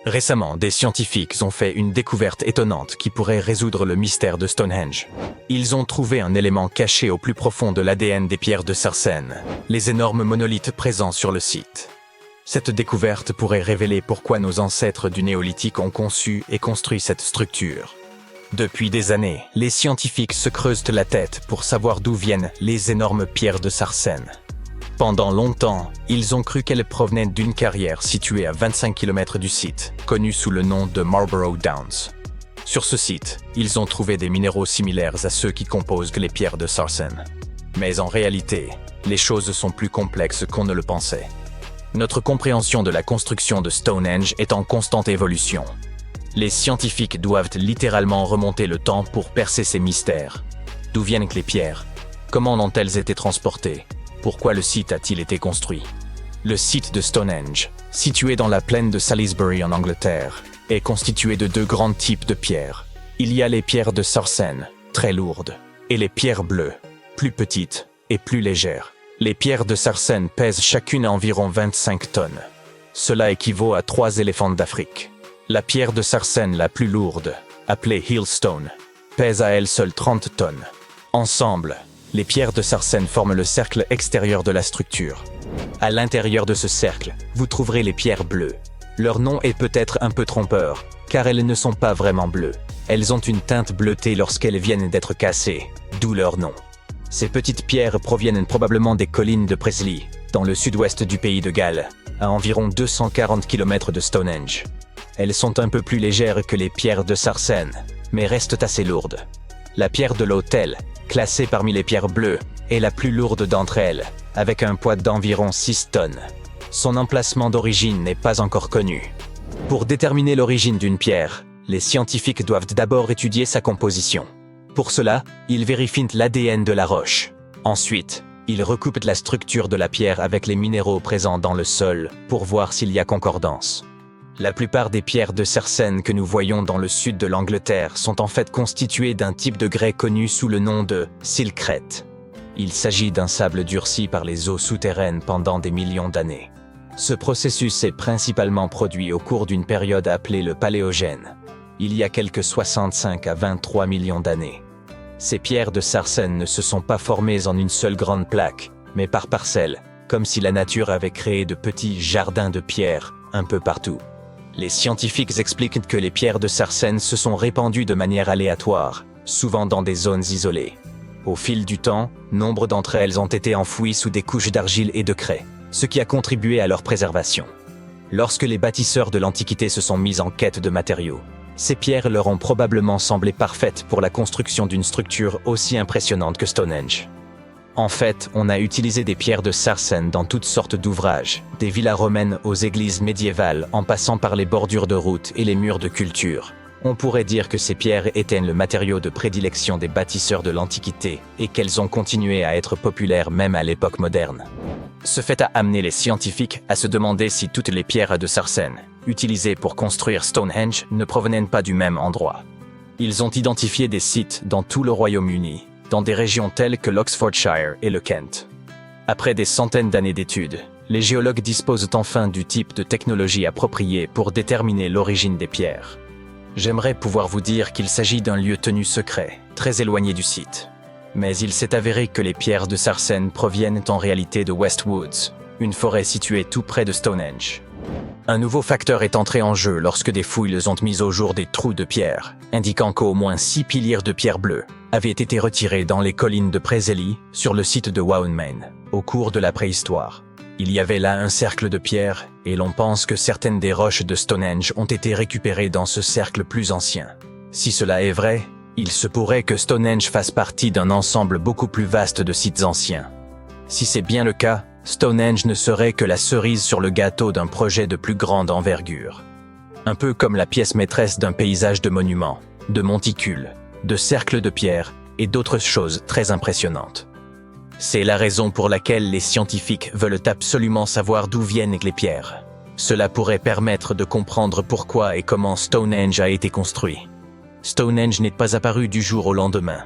Récemment, des scientifiques ont fait une découverte étonnante qui pourrait résoudre le mystère de Stonehenge. Ils ont trouvé un élément caché au plus profond de l'ADN des pierres de Sarsène, les énormes monolithes présents sur le site. Cette découverte pourrait révéler pourquoi nos ancêtres du néolithique ont conçu et construit cette structure. Depuis des années, les scientifiques se creusent la tête pour savoir d'où viennent les énormes pierres de Sarsène. Pendant longtemps, ils ont cru qu'elles provenaient d'une carrière située à 25 km du site, connue sous le nom de Marlborough Downs. Sur ce site, ils ont trouvé des minéraux similaires à ceux qui composent les pierres de Sarsène. Mais en réalité, les choses sont plus complexes qu'on ne le pensait. Notre compréhension de la construction de Stonehenge est en constante évolution. Les scientifiques doivent littéralement remonter le temps pour percer ces mystères. D'où viennent les pierres? Comment ont-elles été transportées? Pourquoi le site a-t-il été construit? Le site de Stonehenge, situé dans la plaine de Salisbury en Angleterre, est constitué de deux grands types de pierres. Il y a les pierres de Sarsène, très lourdes, et les pierres bleues, plus petites et plus légères. Les pierres de Sarsène pèsent chacune environ 25 tonnes. Cela équivaut à 3 éléphants d'Afrique. La pierre de Sarsène la plus lourde, appelée Heelstone, pèse à elle seule 30 tonnes. Ensemble, les pierres de Sarsène forment le cercle extérieur de la structure. À l'intérieur de ce cercle, vous trouverez les pierres bleues. Leur nom est peut-être un peu trompeur, car elles ne sont pas vraiment bleues. Elles ont une teinte bleutée lorsqu'elles viennent d'être cassées, d'où leur nom. Ces petites pierres proviennent probablement des collines de Presley, dans le sud-ouest du pays de Galles, à environ 240 km de Stonehenge. Elles sont un peu plus légères que les pierres de Sarsène, mais restent assez lourdes. La pierre de l'autel, classée parmi les pierres bleues, est la plus lourde d'entre elles, avec un poids d'environ 6 tonnes. Son emplacement d'origine n'est pas encore connu. Pour déterminer l'origine d'une pierre, les scientifiques doivent d'abord étudier sa composition. Pour cela, ils vérifient l'ADN de la roche. Ensuite, ils recoupent la structure de la pierre avec les minéraux présents dans le sol pour voir s'il y a concordance. La plupart des pierres de Sarsène que nous voyons dans le sud de l'Angleterre sont en fait constituées d'un type de grès connu sous le nom de silcrète. Il s'agit d'un sable durci par les eaux souterraines pendant des millions d'années. Ce processus est principalement produit au cours d'une période appelée le Paléogène, il y a quelques 65 à 23 millions d'années. Ces pierres de Sarsène ne se sont pas formées en une seule grande plaque, mais par parcelles, comme si la nature avait créé de petits jardins de pierres un peu partout. Les scientifiques expliquent que les pierres de Sarsène se sont répandues de manière aléatoire, souvent dans des zones isolées. Au fil du temps, nombre d'entre elles ont été enfouies sous des couches d'argile et de craie, ce qui a contribué à leur préservation. Lorsque les bâtisseurs de l'Antiquité se sont mis en quête de matériaux, ces pierres leur ont probablement semblé parfaites pour la construction d'une structure aussi impressionnante que Stonehenge. En fait, on a utilisé des pierres de Sarsène dans toutes sortes d'ouvrages, des villas romaines aux églises médiévales en passant par les bordures de routes et les murs de culture. On pourrait dire que ces pierres étaient le matériau de prédilection des bâtisseurs de l'Antiquité et qu'elles ont continué à être populaires même à l'époque moderne. Ce fait a amené les scientifiques à se demander si toutes les pierres de Sarsène, utilisées pour construire Stonehenge, ne provenaient pas du même endroit. Ils ont identifié des sites dans tout le Royaume-Uni, dans des régions telles que l'Oxfordshire et le Kent. Après des centaines d'années d'études, les géologues disposent enfin du type de technologie appropriée pour déterminer l'origine des pierres. J'aimerais pouvoir vous dire qu'il s'agit d'un lieu tenu secret, très éloigné du site. Mais il s'est avéré que les pierres de Sarsène proviennent en réalité de West Woods, une forêt située tout près de Stonehenge. Un nouveau facteur est entré en jeu lorsque des fouilles ont mis au jour des trous de pierre, indiquant qu'au moins 6 piliers de pierre bleue avaient été retirés dans les collines de Presley, sur le site de Waunmain, au cours de la préhistoire. Il y avait là un cercle de pierre, et l'on pense que certaines des roches de Stonehenge ont été récupérées dans ce cercle plus ancien. Si cela est vrai, il se pourrait que Stonehenge fasse partie d'un ensemble beaucoup plus vaste de sites anciens. Si c'est bien le cas, Stonehenge ne serait que la cerise sur le gâteau d'un projet de plus grande envergure. Un peu comme la pièce maîtresse d'un paysage de monuments, de monticules, de cercles de pierre et d'autres choses très impressionnantes. C'est la raison pour laquelle les scientifiques veulent absolument savoir d'où viennent les pierres. Cela pourrait permettre de comprendre pourquoi et comment Stonehenge a été construit. Stonehenge n'est pas apparu du jour au lendemain.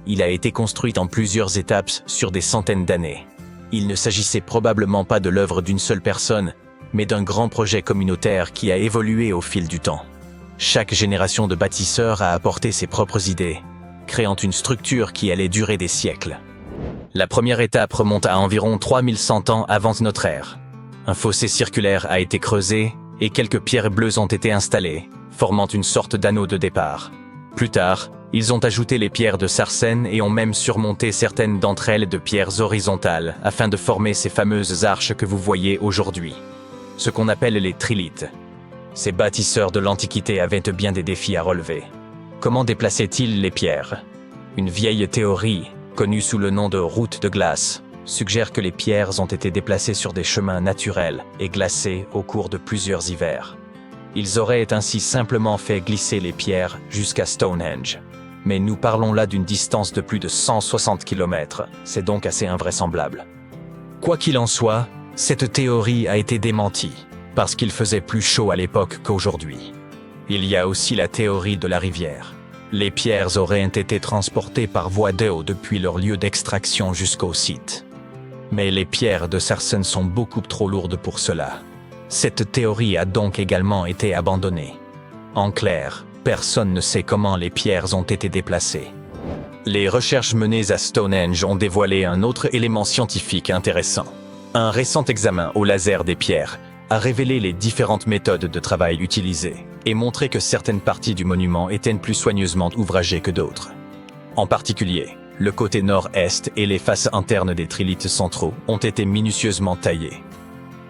Il a été construit en plusieurs étapes sur des centaines d'années. Il ne s'agissait probablement pas de l'œuvre d'une seule personne, mais d'un grand projet communautaire qui a évolué au fil du temps. Chaque génération de bâtisseurs a apporté ses propres idées, créant une structure qui allait durer des siècles. La première étape remonte à environ 3100 ans avant notre ère. Un fossé circulaire a été creusé et quelques pierres bleues ont été installées, formant une sorte d'anneau de départ. Plus tard, ils ont ajouté les pierres de sarcène et ont même surmonté certaines d'entre elles de pierres horizontales afin de former ces fameuses arches que vous voyez aujourd'hui, ce qu'on appelle les trilithes. Ces bâtisseurs de l'Antiquité avaient bien des défis à relever. Comment déplaçaient-ils les pierres? Une vieille théorie, connue sous le nom de route de glace, suggère que les pierres ont été déplacées sur des chemins naturels et glacés au cours de plusieurs hivers. Ils auraient ainsi simplement fait glisser les pierres jusqu'à Stonehenge. Mais nous parlons là d'une distance de plus de 160 km, c'est donc assez invraisemblable. Quoi qu'il en soit, cette théorie a été démentie, parce qu'il faisait plus chaud à l'époque qu'aujourd'hui. Il y a aussi la théorie de la rivière. Les pierres auraient été transportées par voie d'eau depuis leur lieu d'extraction jusqu'au site. Mais les pierres de sarcène sont beaucoup trop lourdes pour cela. Cette théorie a donc également été abandonnée. En clair, personne ne sait comment les pierres ont été déplacées. Les recherches menées à Stonehenge ont dévoilé un autre élément scientifique intéressant. Un récent examen au laser des pierres a révélé les différentes méthodes de travail utilisées et montré que certaines parties du monument étaient plus soigneusement ouvragées que d'autres. En particulier, le côté nord-est et les faces internes des trilithes centraux ont été minutieusement taillés.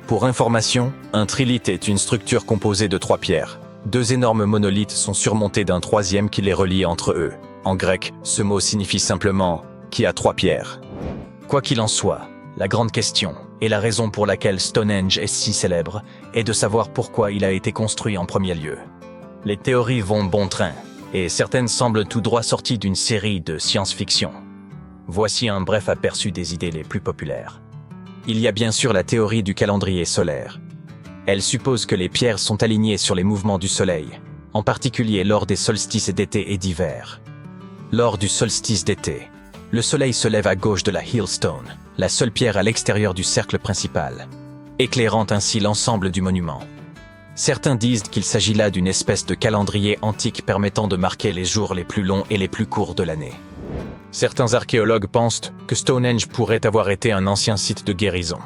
Pour information, un trilithe est une structure composée de 3 pierres. 2 énormes monolithes sont surmontés d'un troisième qui les relie entre eux. En grec, ce mot signifie simplement « qui a 3 pierres ». Quoi qu'il en soit, la grande question, et la raison pour laquelle Stonehenge est si célèbre, est de savoir pourquoi il a été construit en premier lieu. Les théories vont bon train, et certaines semblent tout droit sorties d'une série de science-fiction. Voici un bref aperçu des idées les plus populaires. Il y a bien sûr la théorie du calendrier solaire. Elle suppose que les pierres sont alignées sur les mouvements du soleil, en particulier lors des solstices d'été et d'hiver. Lors du solstice d'été, le soleil se lève à gauche de la Hillstone, la seule pierre à l'extérieur du cercle principal, éclairant ainsi l'ensemble du monument. Certains disent qu'il s'agit là d'une espèce de calendrier antique permettant de marquer les jours les plus longs et les plus courts de l'année. Certains archéologues pensent que Stonehenge pourrait avoir été un ancien site de guérison.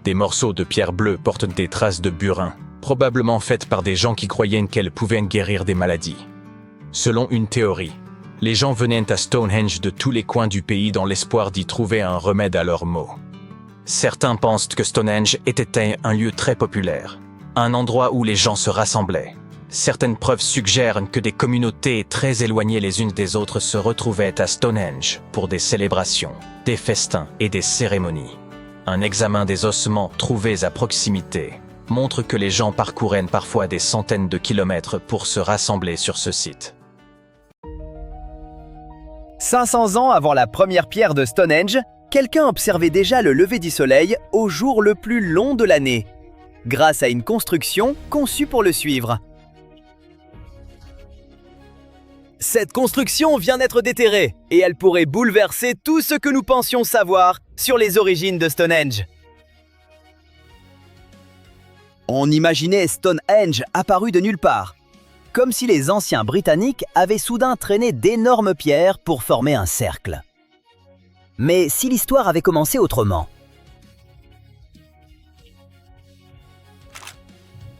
Des morceaux de pierre bleue portent des traces de burin, probablement faites par des gens qui croyaient qu'elles pouvaient guérir des maladies. Selon une théorie, les gens venaient à Stonehenge de tous les coins du pays dans l'espoir d'y trouver un remède à leurs maux. Certains pensent que Stonehenge était un lieu très populaire, un endroit où les gens se rassemblaient. Certaines preuves suggèrent que des communautés très éloignées les unes des autres se retrouvaient à Stonehenge pour des célébrations, des festins et des cérémonies. Un examen des ossements trouvés à proximité montre que les gens parcouraient parfois des centaines de kilomètres pour se rassembler sur ce site. 500 ans avant la première pierre de Stonehenge, quelqu'un observait déjà le lever du soleil au jour le plus long de l'année, grâce à une construction conçue pour le suivre. Cette construction vient d'être déterrée et elle pourrait bouleverser tout ce que nous pensions savoir sur les origines de Stonehenge. On imaginait Stonehenge apparu de nulle part, comme si les anciens Britanniques avaient soudain traîné d'énormes pierres pour former un cercle. Mais si l'histoire avait commencé autrement?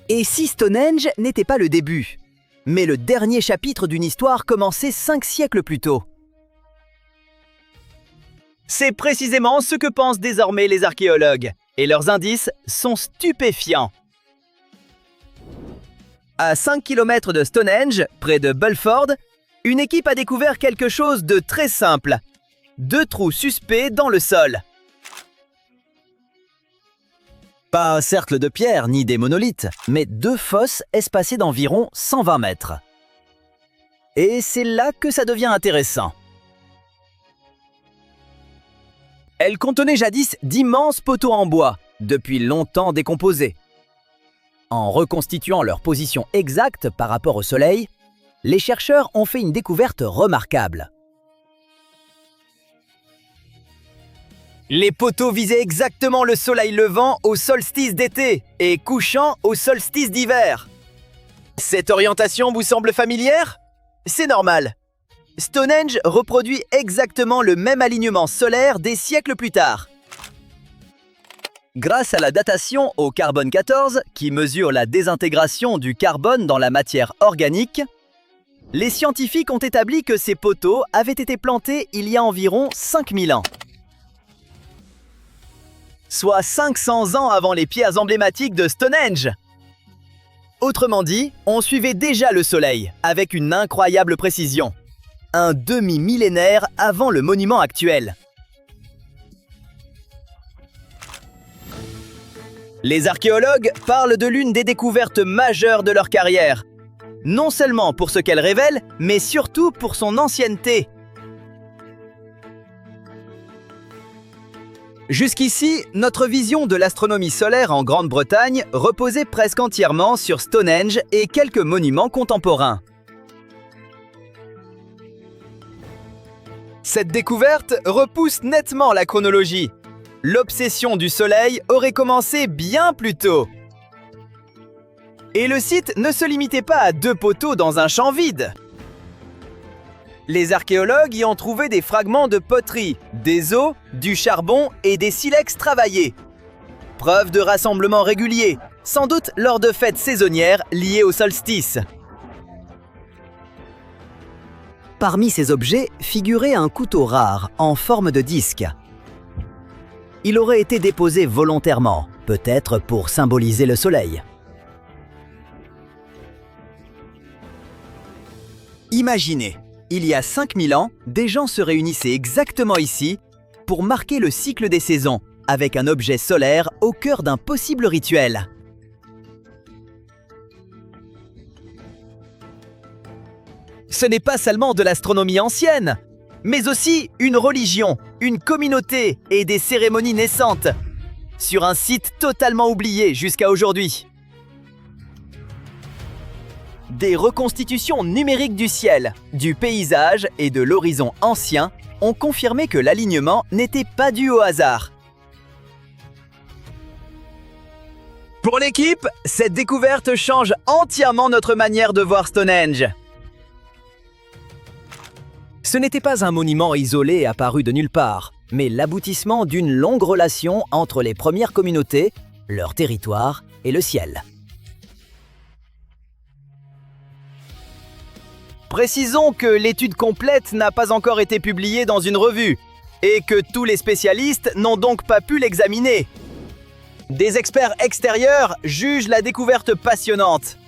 Et si Stonehenge n'était pas le début, mais le dernier chapitre d'une histoire commencée 5 siècles plus tôt? C'est précisément ce que pensent désormais les archéologues, et leurs indices sont stupéfiants. À 5 km de Stonehenge, près de Bulford, une équipe a découvert quelque chose de très simple. 2 trous suspects dans le sol. Pas un cercle de pierre ni des monolithes, mais 2 fosses espacées d'environ 120 mètres. Et c'est là que ça devient intéressant. Elles contenaient jadis d'immenses poteaux en bois, depuis longtemps décomposés. En reconstituant leur position exacte par rapport au Soleil, les chercheurs ont fait une découverte remarquable. Les poteaux visaient exactement le soleil levant au solstice d'été et couchant au solstice d'hiver. Cette orientation vous semble familière? C'est normal. Stonehenge reproduit exactement le même alignement solaire des siècles plus tard. Grâce à la datation au carbone 14, qui mesure la désintégration du carbone dans la matière organique, les scientifiques ont établi que ces poteaux avaient été plantés il y a environ 5000 ans. Soit 500 ans avant les pierres emblématiques de Stonehenge. Autrement dit, on suivait déjà le Soleil, avec une incroyable précision. Un demi-millénaire avant le monument actuel. Les archéologues parlent de l'une des découvertes majeures de leur carrière. Non seulement pour ce qu'elle révèle, mais surtout pour son ancienneté. Jusqu'ici, notre vision de l'astronomie solaire en Grande-Bretagne reposait presque entièrement sur Stonehenge et quelques monuments contemporains. Cette découverte repousse nettement la chronologie. L'obsession du Soleil aurait commencé bien plus tôt. Et le site ne se limitait pas à 2 poteaux dans un champ vide. Les archéologues y ont trouvé des fragments de poterie, des os, du charbon et des silex travaillés. Preuve de rassemblements réguliers, sans doute lors de fêtes saisonnières liées au solstice. Parmi ces objets figurait un couteau rare en forme de disque. Il aurait été déposé volontairement, peut-être pour symboliser le soleil. Imaginez, il y a 5000 ans, des gens se réunissaient exactement ici pour marquer le cycle des saisons, avec un objet solaire au cœur d'un possible rituel. Ce n'est pas seulement de l'astronomie ancienne, mais aussi une religion, une communauté et des cérémonies naissantes, sur un site totalement oublié jusqu'à aujourd'hui. Des reconstitutions numériques du ciel, du paysage et de l'horizon ancien ont confirmé que l'alignement n'était pas dû au hasard. Pour l'équipe, cette découverte change entièrement notre manière de voir Stonehenge. Ce n'était pas un monument isolé apparu de nulle part, mais l'aboutissement d'une longue relation entre les premières communautés, leur territoire et le ciel. Précisons que l'étude complète n'a pas encore été publiée dans une revue et que tous les spécialistes n'ont donc pas pu l'examiner. Des experts extérieurs jugent la découverte passionnante,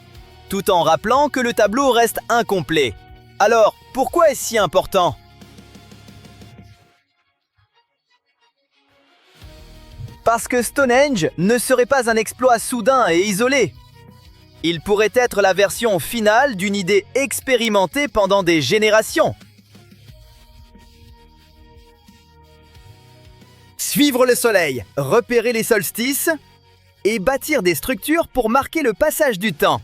tout en rappelant que le tableau reste incomplet. Alors, pourquoi est-ce si important ? Parce que Stonehenge ne serait pas un exploit soudain et isolé. Il pourrait être la version finale d'une idée expérimentée pendant des générations. Suivre le soleil, repérer les solstices et bâtir des structures pour marquer le passage du temps.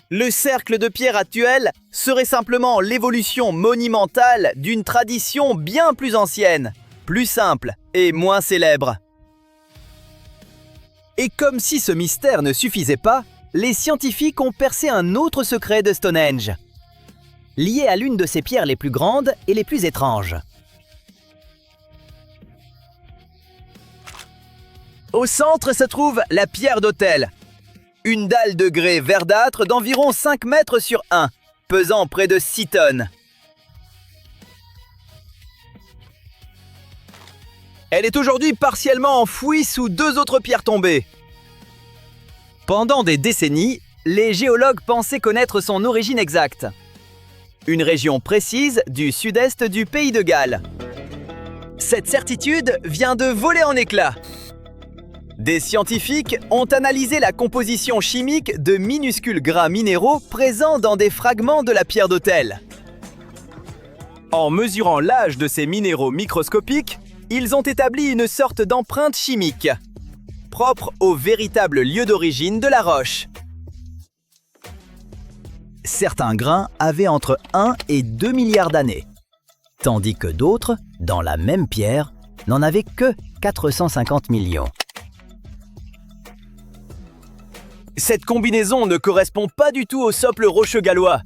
Le cercle de pierre actuel serait simplement l'évolution monumentale d'une tradition bien plus ancienne, plus simple et moins célèbre. Et comme si ce mystère ne suffisait pas, les scientifiques ont percé un autre secret de Stonehenge, lié à l'une de ses pierres les plus grandes et les plus étranges. Au centre se trouve la pierre d'autel, une dalle de grès verdâtre d'environ 5 mètres sur 1, pesant près de 6 tonnes. Elle est aujourd'hui partiellement enfouie sous 2 autres pierres tombées. Pendant des décennies, les géologues pensaient connaître son origine exacte. Une région précise du sud-est du pays de Galles. Cette certitude vient de voler en éclats. Des scientifiques ont analysé la composition chimique de minuscules grains minéraux présents dans des fragments de la pierre d'autel. En mesurant l'âge de ces minéraux microscopiques, ils ont établi une sorte d'empreinte chimique, propre au véritable lieu d'origine de la roche. Certains grains avaient entre 1 et 2 milliards d'années, tandis que d'autres, dans la même pierre, n'en avaient que 450 millions. Cette combinaison ne correspond pas du tout au socle rocheux gallois.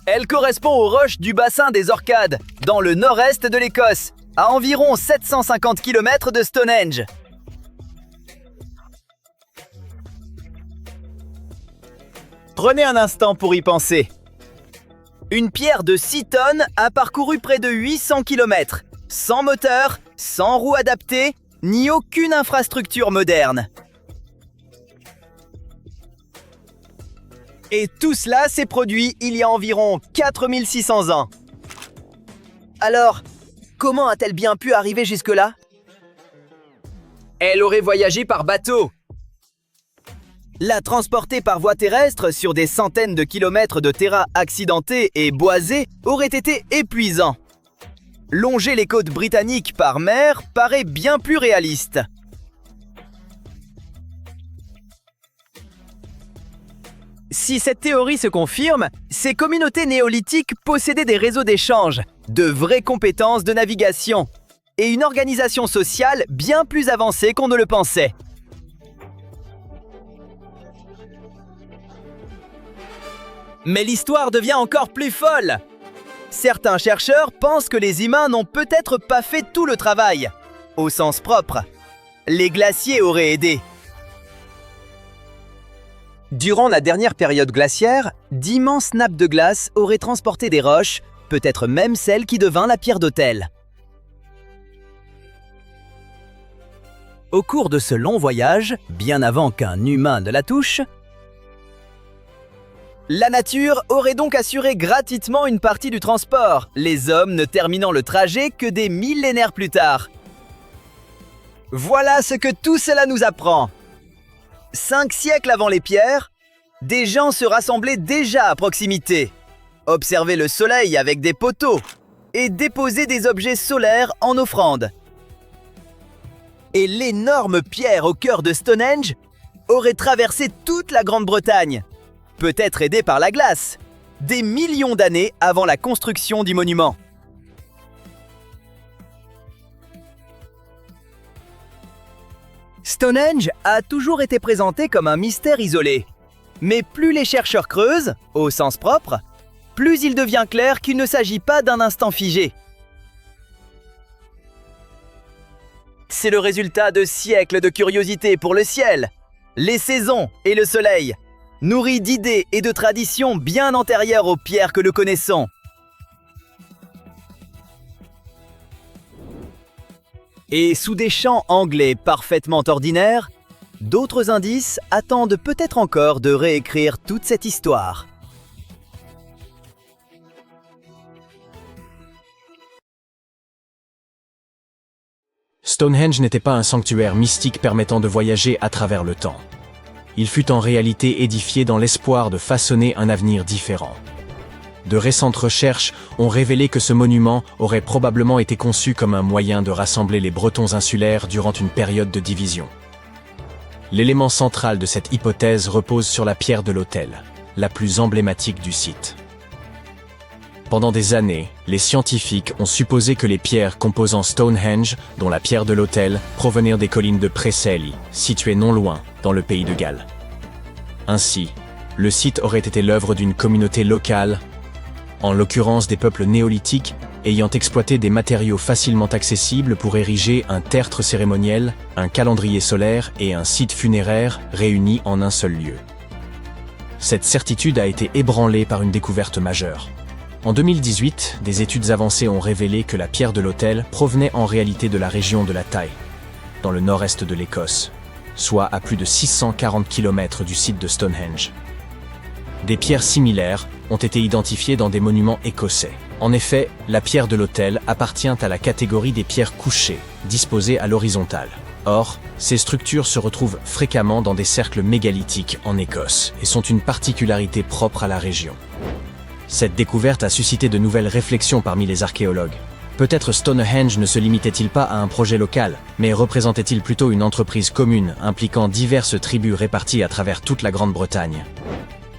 Elle correspond aux roches du bassin des Orcades, dans le nord-est de l'Écosse, à environ 750 km de Stonehenge. Prenez un instant pour y penser. Une pierre de 6 tonnes a parcouru près de 800 km, sans moteur, sans roues adaptées, ni aucune infrastructure moderne. Et tout cela s'est produit il y a environ 4600 ans. Alors, comment a-t-elle bien pu arriver jusque-là? Elle aurait voyagé par bateau. La transporter par voie terrestre sur des centaines de kilomètres de terrain accidenté et boisé aurait été épuisant. Longer les côtes britanniques par mer paraît bien plus réaliste. Si cette théorie se confirme, ces communautés néolithiques possédaient des réseaux d'échange, de vraies compétences de navigation et une organisation sociale bien plus avancée qu'on ne le pensait. Mais l'histoire devient encore plus folle. Certains chercheurs pensent que les humains n'ont peut-être pas fait tout le travail, au sens propre. Les glaciers auraient aidé. Durant la dernière période glaciaire, d'immenses nappes de glace auraient transporté des roches, peut-être même celle qui devint la pierre d'autel. Au cours de ce long voyage, bien avant qu'un humain ne la touche, la nature aurait donc assuré gratuitement une partie du transport, les hommes ne terminant le trajet que des millénaires plus tard. Voilà ce que tout cela nous apprend. 5 siècles avant les pierres, des gens se rassemblaient déjà à proximité, observaient le soleil avec des poteaux et déposaient des objets solaires en offrande. Et l'énorme pierre au cœur de Stonehenge aurait traversé toute la Grande-Bretagne, peut-être aidée par la glace, des millions d'années avant la construction du monument. Stonehenge a toujours été présenté comme un mystère isolé. Mais plus les chercheurs creusent, au sens propre, plus il devient clair qu'il ne s'agit pas d'un instant figé. C'est le résultat de siècles de curiosité pour le ciel, les saisons et le soleil, nourris d'idées et de traditions bien antérieures aux pierres que nous connaissons. Et sous des chants anglais parfaitement ordinaires, d'autres indices attendent peut-être encore de réécrire toute cette histoire. Stonehenge n'était pas un sanctuaire mystique permettant de voyager à travers le temps. Il fut en réalité édifié dans l'espoir de façonner un avenir différent. De récentes recherches ont révélé que ce monument aurait probablement été conçu comme un moyen de rassembler les Bretons insulaires durant une période de division. L'élément central de cette hypothèse repose sur la pierre de l'autel, la plus emblématique du site. Pendant des années, les scientifiques ont supposé que les pierres composant Stonehenge, dont la pierre de l'autel, provenaient des collines de Preseli, situées non loin, dans le pays de Galles. Ainsi, le site aurait été l'œuvre d'une communauté locale, en l'occurrence des peuples néolithiques, ayant exploité des matériaux facilement accessibles pour ériger un tertre cérémoniel, un calendrier solaire et un site funéraire réunis en un seul lieu. Cette certitude a été ébranlée par une découverte majeure. En 2018, des études avancées ont révélé que la pierre de l'autel provenait en réalité de la région de la Tay, dans le nord-est de l'Écosse, soit à plus de 640 km du site de Stonehenge. Des pierres similaires ont été identifiées dans des monuments écossais. En effet, la pierre de l'autel appartient à la catégorie des pierres couchées, disposées à l'horizontale. Or, ces structures se retrouvent fréquemment dans des cercles mégalithiques en Écosse et sont une particularité propre à la région. Cette découverte a suscité de nouvelles réflexions parmi les archéologues. Peut-être Stonehenge ne se limitait-il pas à un projet local, mais représentait-il plutôt une entreprise commune impliquant diverses tribus réparties à travers toute la Grande-Bretagne.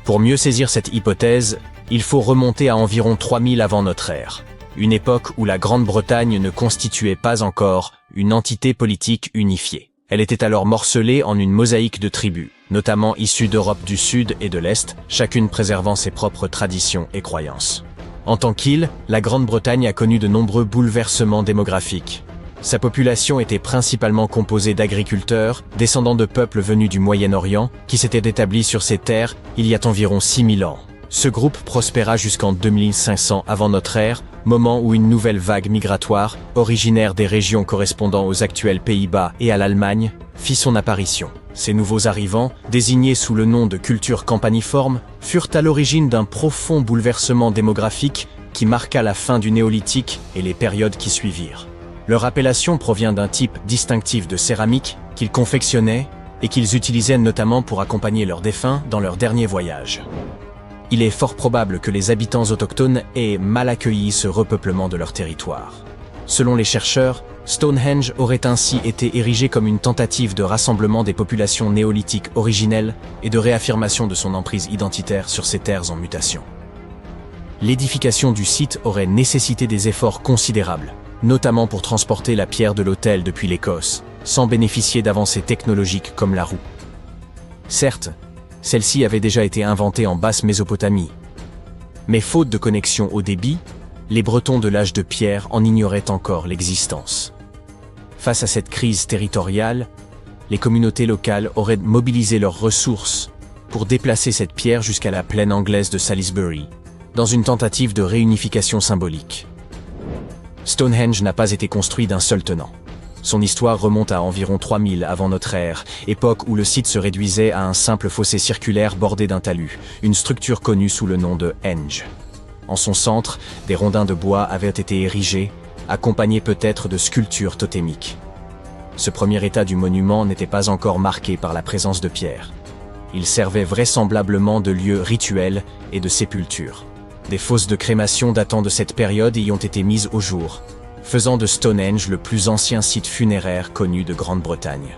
Pour mieux saisir cette hypothèse, il faut remonter à environ 3000 avant notre ère. une époque où la Grande-Bretagne ne constituait pas encore une entité politique unifiée. Elle était alors morcelée en une mosaïque de tribus, notamment issues d'Europe du Sud et de l'Est, chacune préservant ses propres traditions et croyances. En tant qu'île, la Grande-Bretagne a connu de nombreux bouleversements démographiques. Sa population était principalement composée d'agriculteurs, descendants de peuples venus du Moyen-Orient, qui s'étaient établis sur ces terres il y a environ 6000 ans. Ce groupe prospéra jusqu'en 2500 avant notre ère, moment où une nouvelle vague migratoire, originaire des régions correspondant aux actuels Pays-Bas et à l'Allemagne, fit son apparition. Ces nouveaux arrivants, désignés sous le nom de culture campaniforme, furent à l'origine d'un profond bouleversement démographique qui marqua la fin du néolithique et les périodes qui suivirent. Leur appellation provient d'un type distinctif de céramique qu'ils confectionnaient et qu'ils utilisaient notamment pour accompagner leurs défunts dans leur dernier voyage. Il est fort probable que les habitants autochtones aient mal accueilli ce repeuplement de leur territoire. Selon les chercheurs, Stonehenge aurait ainsi été érigé comme une tentative de rassemblement des populations néolithiques originelles et de réaffirmation de son emprise identitaire sur ces terres en mutation. L'édification du site aurait nécessité des efforts considérables, notamment pour transporter la pierre de l'autel depuis l'Écosse, sans bénéficier d'avancées technologiques comme la roue. Certes, celle-ci avait déjà été inventée en basse Mésopotamie. Mais faute de connexion au débit, les Bretons de l'âge de pierre en ignoraient encore l'existence. Face à cette crise territoriale, les communautés locales auraient mobilisé leurs ressources pour déplacer cette pierre jusqu'à la plaine anglaise de Salisbury, dans une tentative de réunification symbolique. Stonehenge n'a pas été construit d'un seul tenant. Son histoire remonte à environ 3000 avant notre ère, époque où le site se réduisait à un simple fossé circulaire bordé d'un talus, une structure connue sous le nom de henge. En son centre, des rondins de bois avaient été érigés, accompagnés peut-être de sculptures totémiques. Ce premier état du monument n'était pas encore marqué par la présence de pierres. Il servait vraisemblablement de lieu rituel et de sépulture. Des fosses de crémation datant de cette période y ont été mises au jour, faisant de Stonehenge le plus ancien site funéraire connu de Grande-Bretagne.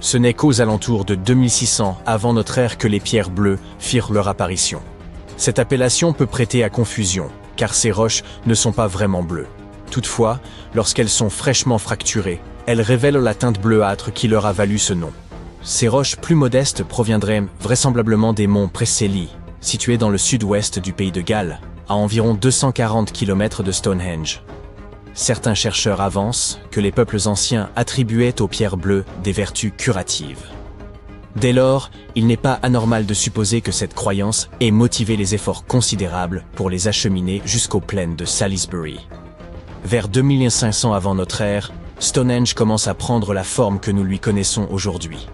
Ce n'est qu'aux alentours de 2600 avant notre ère que les pierres bleues firent leur apparition. Cette appellation peut prêter à confusion, car ces roches ne sont pas vraiment bleues. Toutefois, lorsqu'elles sont fraîchement fracturées, elles révèlent la teinte bleuâtre qui leur a valu ce nom. Ces roches plus modestes proviendraient vraisemblablement des monts Preseli, situés dans le sud-ouest du pays de Galles, à environ 240 km de Stonehenge. Certains chercheurs avancent que les peuples anciens attribuaient aux pierres bleues des vertus curatives. Dès lors, il n'est pas anormal de supposer que cette croyance ait motivé les efforts considérables pour les acheminer jusqu'aux plaines de Salisbury. Vers 2500 avant notre ère, Stonehenge commence à prendre la forme que nous lui connaissons aujourd'hui.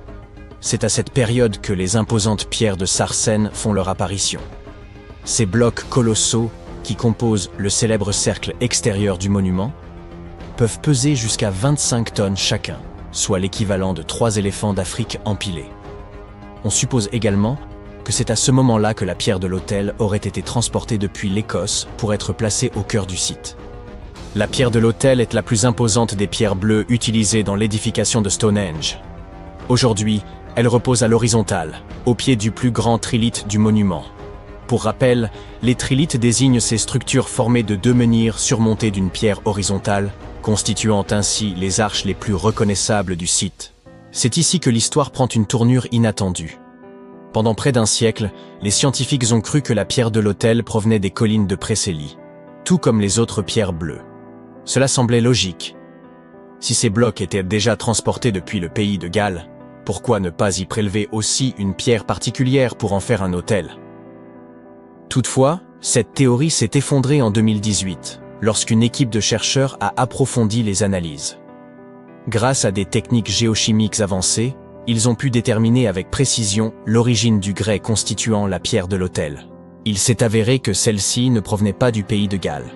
C'est à cette période que les imposantes pierres de Sarsen font leur apparition. Ces blocs colossaux, qui composent le célèbre cercle extérieur du monument, peuvent peser jusqu'à 25 tonnes chacun, soit l'équivalent de 3 éléphants d'Afrique empilés. On suppose également que c'est à ce moment-là que la pierre de l'autel aurait été transportée depuis l'Écosse pour être placée au cœur du site. La pierre de l'autel est la plus imposante des pierres bleues utilisées dans l'édification de Stonehenge. Aujourd'hui, elle repose à l'horizontale, au pied du plus grand trilithe du monument. Pour rappel, les trilithes désignent ces structures formées de 2 menhirs surmontés d'une pierre horizontale, constituant ainsi les arches les plus reconnaissables du site. C'est ici que l'histoire prend une tournure inattendue. Pendant près d'un siècle, les scientifiques ont cru que la pierre de l'autel provenait des collines de Preseli, tout comme les autres pierres bleues. Cela semblait logique. Si ces blocs étaient déjà transportés depuis le pays de Galles, pourquoi ne pas y prélever aussi une pierre particulière pour en faire un autel ? Toutefois, cette théorie s'est effondrée en 2018, lorsqu'une équipe de chercheurs a approfondi les analyses. Grâce à des techniques géochimiques avancées, ils ont pu déterminer avec précision l'origine du grès constituant la pierre de l'autel. Il s'est avéré que celle-ci ne provenait pas du pays de Galles.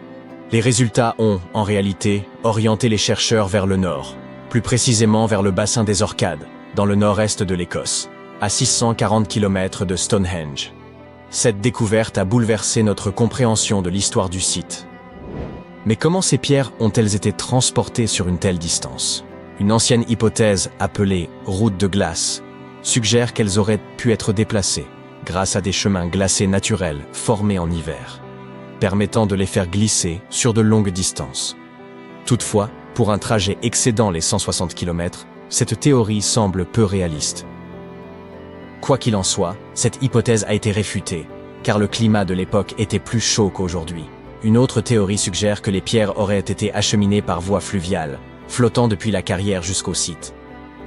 Les résultats ont, en réalité, orienté les chercheurs vers le nord, plus précisément vers le bassin des Orcades, dans le nord-est de l'Écosse, à 640 km de Stonehenge. Cette découverte a bouleversé notre compréhension de l'histoire du site. Mais comment ces pierres ont-elles été transportées sur une telle distance ? Une ancienne hypothèse appelée « route de glace » suggère qu'elles auraient pu être déplacées grâce à des chemins glacés naturels formés en hiver. permettant de les faire glisser sur de longues distances. Toutefois, pour un trajet excédant les 160 km, cette théorie semble peu réaliste. Quoi qu'il en soit, cette hypothèse a été réfutée, car le climat de l'époque était plus chaud qu'aujourd'hui. Une autre théorie suggère que les pierres auraient été acheminées par voie fluviale, flottant depuis la carrière jusqu'au site.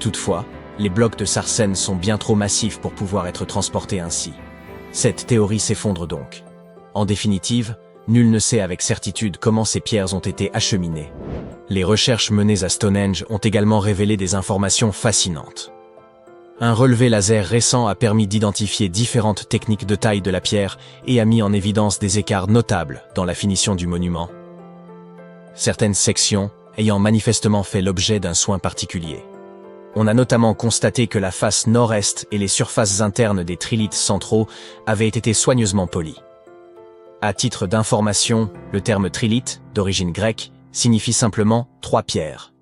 Toutefois, les blocs de sarsen sont bien trop massifs pour pouvoir être transportés ainsi. Cette théorie s'effondre donc. En définitive, nul ne sait avec certitude comment ces pierres ont été acheminées. Les recherches menées à Stonehenge ont également révélé des informations fascinantes. Un relevé laser récent a permis d'identifier différentes techniques de taille de la pierre et a mis en évidence des écarts notables dans la finition du monument. Certaines sections ayant manifestement fait l'objet d'un soin particulier. On a notamment constaté que la face nord-est et les surfaces internes des trilithes centraux avaient été soigneusement polies. À titre d'information, le terme trilithe, d'origine grecque, signifie simplement « trois pierres ».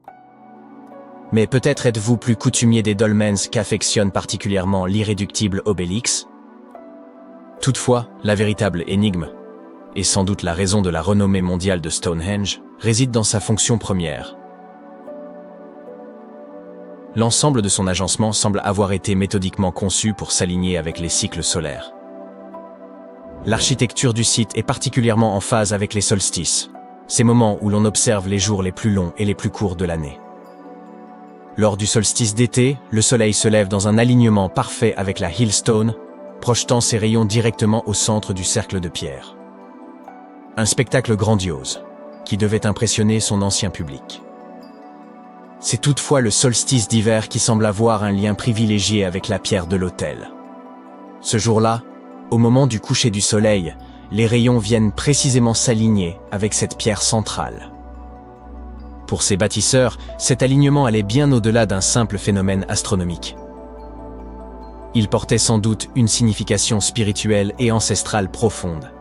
Mais peut-être êtes-vous plus coutumier des dolmens qu'affectionne particulièrement l'irréductible Obélix? Toutefois, la véritable énigme, et sans doute la raison de la renommée mondiale de Stonehenge, réside dans sa fonction première. L'ensemble de son agencement semble avoir été méthodiquement conçu pour s'aligner avec les cycles solaires. L'architecture du site est particulièrement en phase avec les solstices, ces moments où l'on observe les jours les plus longs et les plus courts de l'année. Lors du solstice d'été, le soleil se lève dans un alignement parfait avec la Hillstone, projetant ses rayons directement au centre du cercle de pierre. Un spectacle grandiose, qui devait impressionner son ancien public. C'est toutefois le solstice d'hiver qui semble avoir un lien privilégié avec la pierre de l'autel. Ce jour-là, au moment du coucher du soleil, les rayons viennent précisément s'aligner avec cette pierre centrale. Pour ces bâtisseurs, cet alignement allait bien au-delà d'un simple phénomène astronomique. Il portait sans doute une signification spirituelle et ancestrale profonde.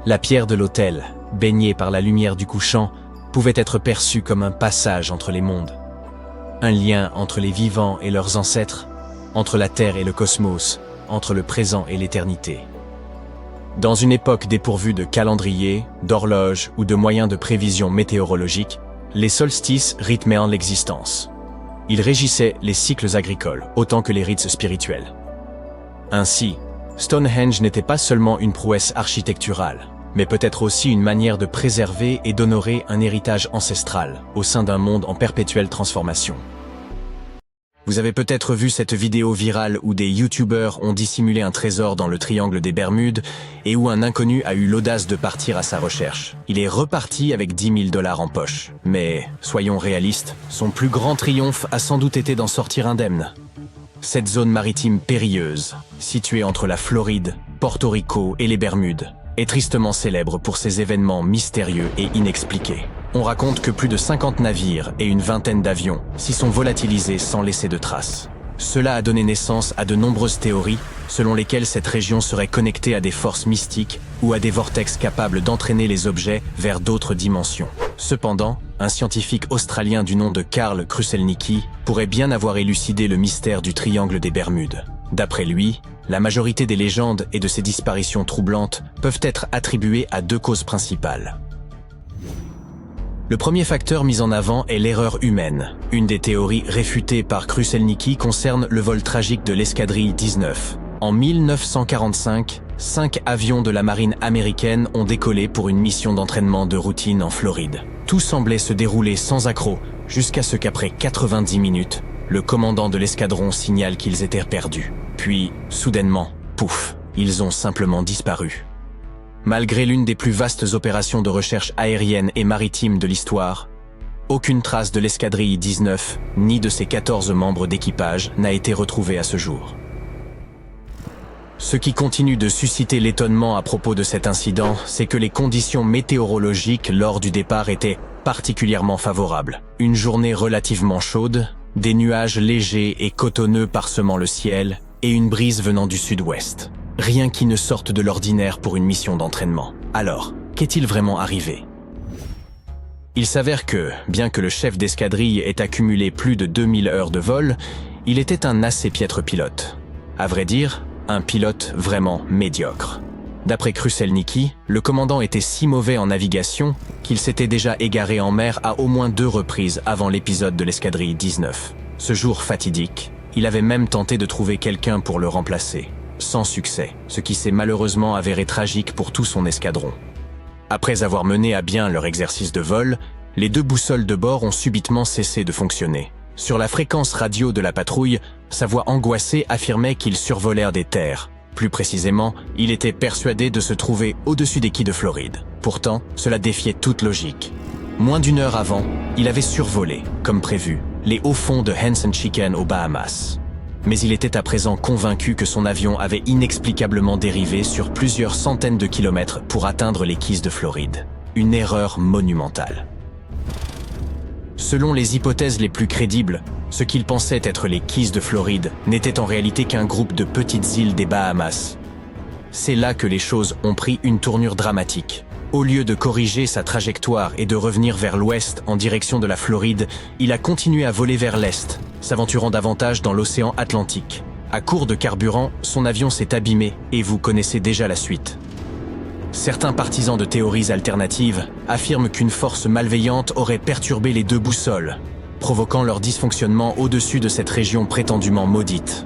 La pierre de l'autel, baignée par la lumière du couchant, pouvait être perçue comme un passage entre les mondes. Un lien entre les vivants et leurs ancêtres, entre la Terre et le cosmos, entre le présent et l'éternité. Dans une époque dépourvue de calendrier, d'horloge ou de moyens de prévision météorologique, les solstices rythmaient l'existence. Ils régissaient les cycles agricoles autant que les rites spirituels. Ainsi, Stonehenge n'était pas seulement une prouesse architecturale, mais peut-être aussi une manière de préserver et d'honorer un héritage ancestral au sein d'un monde en perpétuelle transformation. Vous avez peut-être vu cette vidéo virale où des youtubeurs ont dissimulé un trésor dans le triangle des Bermudes et où un inconnu a eu l'audace de partir à sa recherche. Il est reparti avec 10 000 $ en poche. Mais, soyons réalistes, son plus grand triomphe a sans doute été d'en sortir indemne. Cette zone maritime périlleuse, située entre la Floride, Porto Rico et les Bermudes, est tristement célèbre pour ses événements mystérieux et inexpliqués. On raconte que plus de 50 navires et une vingtaine d'avions s'y sont volatilisés sans laisser de traces. Cela a donné naissance à de nombreuses théories, selon lesquelles cette région serait connectée à des forces mystiques ou à des vortex capables d'entraîner les objets vers d'autres dimensions. Cependant, un scientifique australien du nom de Karl Kruszelnicki pourrait bien avoir élucidé le mystère du triangle des Bermudes. D'après lui, la majorité des légendes et de ces disparitions troublantes peuvent être attribuées à deux causes principales. Le premier facteur mis en avant est l'erreur humaine. Une des théories réfutées par Kruszelnicki concerne le vol tragique de l'escadrille 19. En 1945, 5 avions de la marine américaine ont décollé pour une mission d'entraînement de routine en Floride. Tout semblait se dérouler sans accroc, jusqu'à ce qu'après 90 minutes, le commandant de l'escadron signale qu'ils étaient perdus. Puis, soudainement, pouf, ils ont simplement disparu. Malgré l'une des plus vastes opérations de recherche aérienne et maritime de l'histoire, aucune trace de l'escadrille 19, ni de ses 14 membres d'équipage, n'a été retrouvée à ce jour. Ce qui continue de susciter l'étonnement à propos de cet incident, c'est que les conditions météorologiques lors du départ étaient particulièrement favorables. Une journée relativement chaude, des nuages légers et cotonneux parsemant le ciel, et une brise venant du sud-ouest. Rien qui ne sorte de l'ordinaire pour une mission d'entraînement. Alors, qu'est-il vraiment arrivé? Il s'avère que, bien que le chef d'escadrille ait accumulé plus de 2000 heures de vol, il était un assez piètre pilote. À vrai dire, un pilote vraiment médiocre. D'après Kruselniki, le commandant était si mauvais en navigation qu'il s'était déjà égaré en mer à au moins 2 reprises avant l'épisode de l'escadrille 19. Ce jour fatidique, il avait même tenté de trouver quelqu'un pour le remplacer, sans succès, ce qui s'est malheureusement avéré tragique pour tout son escadron. Après avoir mené à bien leur exercice de vol, les 2 boussoles de bord ont subitement cessé de fonctionner. Sur la fréquence radio de la patrouille, sa voix angoissée affirmait qu'ils survolèrent des terres. Plus précisément, il était persuadé de se trouver au-dessus des quais de Floride. Pourtant, cela défiait toute logique. Moins d'1 heure avant, il avait survolé, comme prévu, les hauts fonds de Henson Chicken aux Bahamas. Mais il était à présent convaincu que son avion avait inexplicablement dérivé sur plusieurs centaines de kilomètres pour atteindre les quais de Floride. Une erreur monumentale. Selon les hypothèses les plus crédibles, ce qu'il pensait être les quais de Floride n'était en réalité qu'un groupe de petites îles des Bahamas. C'est là que les choses ont pris une tournure dramatique. Au lieu de corriger sa trajectoire et de revenir vers l'ouest en direction de la Floride, il a continué à voler vers l'est, s'aventurant davantage dans l'océan Atlantique. À court de carburant, son avion s'est abîmé et vous connaissez déjà la suite. Certains partisans de théories alternatives affirment qu'une force malveillante aurait perturbé les 2 boussoles, provoquant leur dysfonctionnement au-dessus de cette région prétendument maudite.